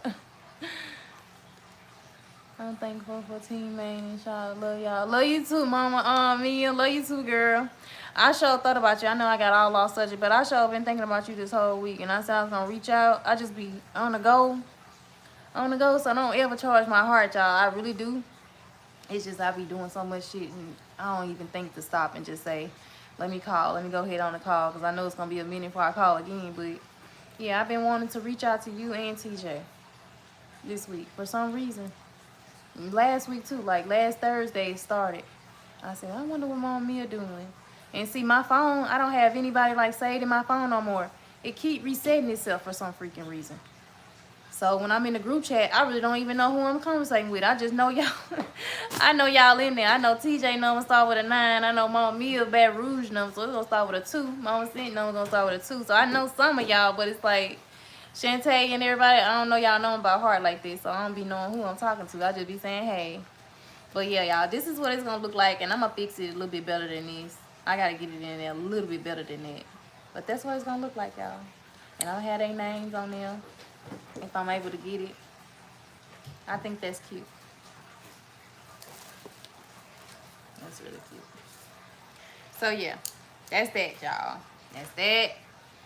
I'm thankful for Team Maine and y'all. Love y'all. Love you too, Mama. Mia. Love you too, girl. I sure thought about you. I know I got all lost subject, but I sure been thinking about you this whole week. And I said I was gonna reach out. I just be on the go. On the go, so I don't ever charge my heart, y'all. I really do. It's just I be doing so much shit and I don't even think to stop and just say, let me call. Let me go ahead on the call because I know it's gonna be a minute before I call again. But yeah, I've been wanting to reach out to you and TJ this week for some reason. Last week too, like last Thursday it started. I said, I wonder what Mama Mia doing. And see, my phone, I don't have anybody like saved in my phone no more. It keep resetting itself for some freaking reason. So when I'm in the group chat, I really don't even know who I'm conversating with. I just know y'all. I know y'all in there. I know TJ number start with a 9. I know Mama Mia Baton Rouge number, so it's gonna start with a 2. Mama Cent number gonna start with a 2. So I know some of y'all, but it's like Shantae and everybody, I don't know y'all know about heart like this, so I don't be knowing who I'm talking to. I just be saying hey. But yeah, y'all, this is what it's gonna look like, and I'm gonna fix it a little bit better than this. I gotta get it in there a little bit better than that. But that's what it's gonna look like, y'all. And I'll have their names on there if I'm able to get it. I think that's cute. That's really cute. So yeah, that's that, y'all. That's that.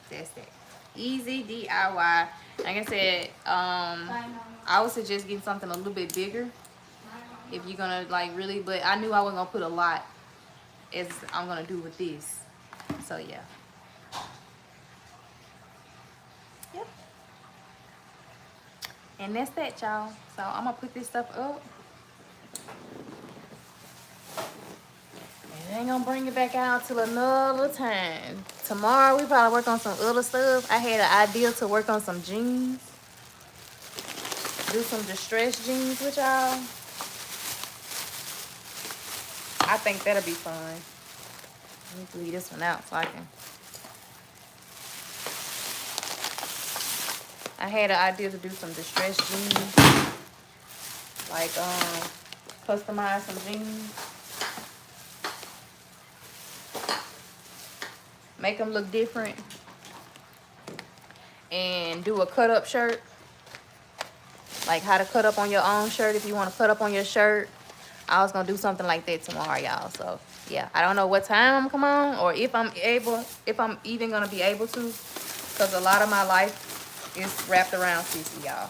That's that. Easy DIY. Like I said, I would suggest getting something a little bit bigger if you're gonna like really. But I knew I wasn't gonna put a lot as I'm gonna do with this. So yeah. Yep. And that's that, y'all. So I'm gonna put this stuff up. And I ain't gonna bring it back out till another time. Tomorrow we probably work on some other stuff. I had an idea to work on some jeans. Do some distressed jeans with y'all. I think that'll be fun. I need to leave this one out so I can. I had an idea to do some distressed jeans. Like customize some jeans. Make them look different. And do a cut up shirt. Like how to cut up on your own shirt if you want to cut up on your shirt. I was gonna do something like that tomorrow, y'all. So yeah, I don't know what time I'm come on or if I'm even gonna be able to, because a lot of my life is wrapped around Cece, y'all.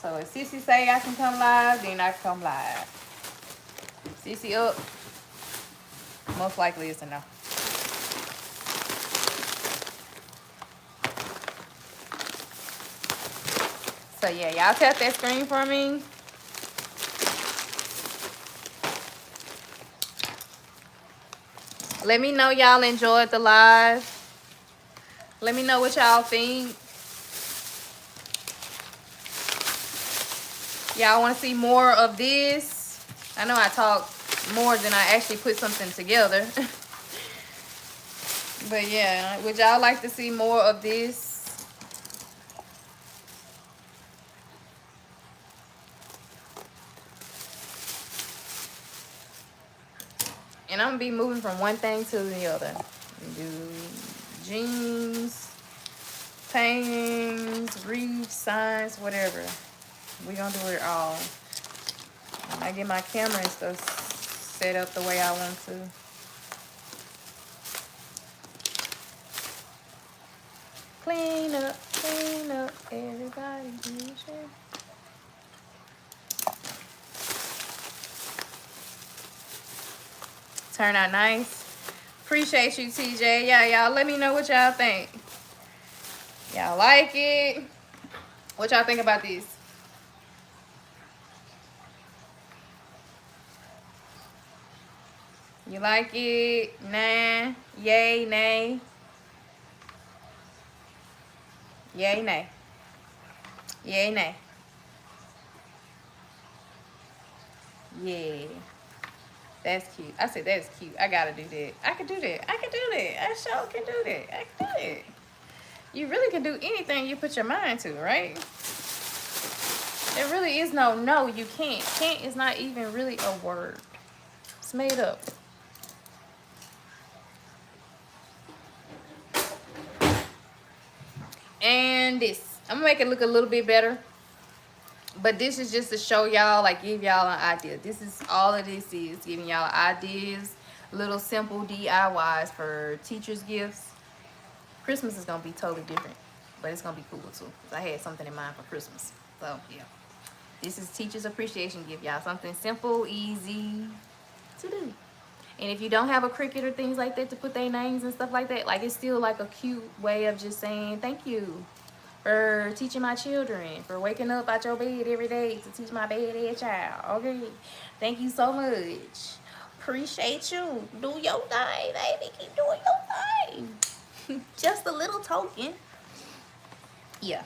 So if Cece say I can come live, then I can come live. Cece up, most likely it's a no. So yeah, y'all tap that screen for me. Let me know y'all enjoyed the live. Let me know what y'all think. Y'all want to see more of this? I know I talk more than I actually put something together. But yeah, would y'all like to see more of this? And I'm gonna be moving from one thing to the other. Do jeans, paintings, wreaths, signs, whatever. We gonna do it all. When I get my camera and stuff set up the way I want to. Clean up, everybody do share. Turn out nice. Appreciate you, TJ. Yeah, y'all let me know what y'all think. Y'all like it? What y'all think about this? You like it? Nah. Yay, nay. Yay, nay. Yay, nay. Yeah. That's cute. I said that's cute. I gotta do that. I can do that. I can do that. I sure can do that. I can do that. You really can do anything you put your mind to, right? There really is no, you can't. Can't is not even really a word. It's made up. And this. I'm gonna make it look a little bit better. But this is just to show y'all, like give y'all an idea. This is all of this is, giving y'all ideas, little simple DIYs for teachers' gifts. Christmas is gonna be totally different, but it's gonna be cool too. Cause I had something in mind for Christmas. So yeah, this is teachers' appreciation gift, y'all. Something simple, easy to do. And if you don't have a Cricut or things like that to put their names and stuff like that, like it's still like a cute way of just saying thank you for teaching my children, for waking up out your bed every day to teach my bad child. Okay, thank you so much. Appreciate you. Do your thing, baby. Keep doing your thing. Just a little token. Yeah.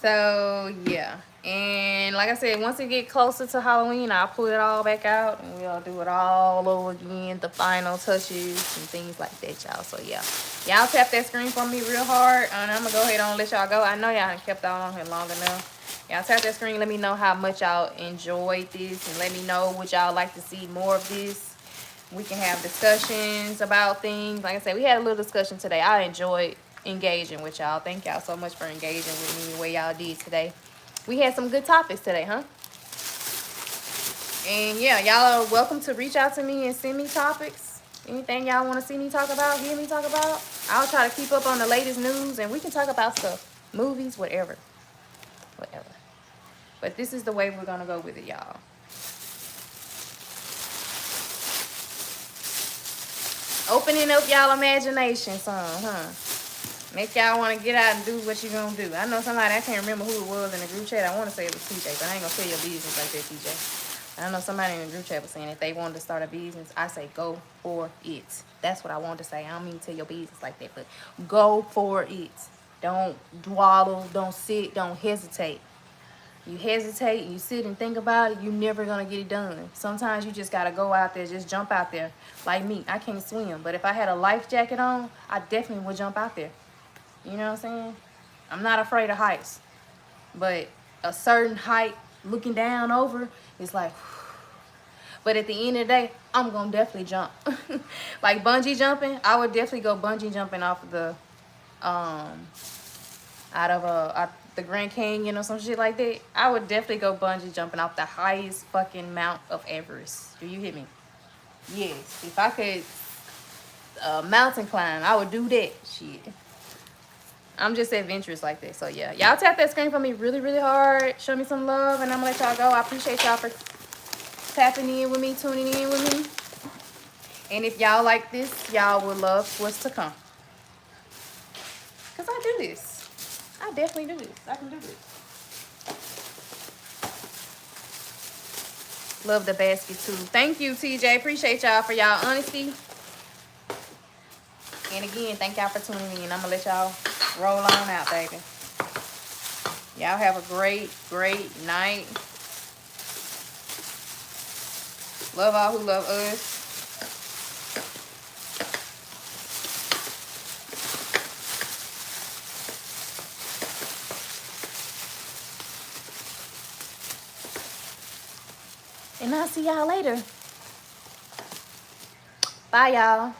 So yeah, and like I said, once it get closer to Halloween, I'll pull it all back out and we'll do it all over again, the final touches and things like that, y'all. So yeah, y'all tap that screen for me real hard, and I'm gonna go ahead and let y'all go. I know y'all done kept all on here long enough. Y'all tap that screen, let me know how much y'all enjoyed this, and let me know what y'all like to see more of this. We can have discussions about things. Like I said, we had a little discussion today. I enjoyed engaging with y'all. Thank y'all so much for engaging with me the way y'all did today. We had some good topics today, huh? And yeah, y'all are welcome to reach out to me and send me topics. Anything y'all want to see me talk about, hear me talk about. I'll try to keep up on the latest news, and we can talk about stuff, movies, whatever. Whatever. But this is the way we're going to go with it, y'all. Opening up y'all imagination some, huh? Make y'all want to get out and do what you gonna do. I know somebody, I can't remember who it was in the group chat. I want to say it was TJ, but I ain't gonna tell your business like that, TJ. I know somebody in the group chat was saying if they wanted to start a business, I say go for it. That's what I wanted to say. I don't mean to tell your business like that, but go for it. Don't dawdle, don't sit, don't hesitate. You hesitate, you sit and think about it, you're never gonna get it done. Sometimes you just gotta go out there, just jump out there. Like me, I can't swim, but if I had a life jacket on, I definitely would jump out there. You know what I'm saying? I'm not afraid of heights, but a certain height looking down over is like, but at the end of the day, I'm gonna definitely jump. Like bungee jumping, I would definitely go bungee jumping off of the out the Grand Canyon or some shit like that. I would definitely go bungee jumping off the highest fucking Mount of Everest. Do you hear me? Yes. If I could mountain climb, I would do that shit. I'm just adventurous like that. So yeah, y'all tap that screen for me really, really hard. Show me some love, and I'm gonna let y'all go. I appreciate y'all for tapping in with me, tuning in with me. And if y'all like this, y'all will love what's to come. Cause I do this. I definitely do this. I can do this. Love the basket too. Thank you, TJ. Appreciate y'all for y'all honesty. And again, thank y'all for tuning in. I'm gonna let y'all roll on out, baby. Y'all have a great, great night. Love all who love us. And I'll see y'all later. Bye, y'all.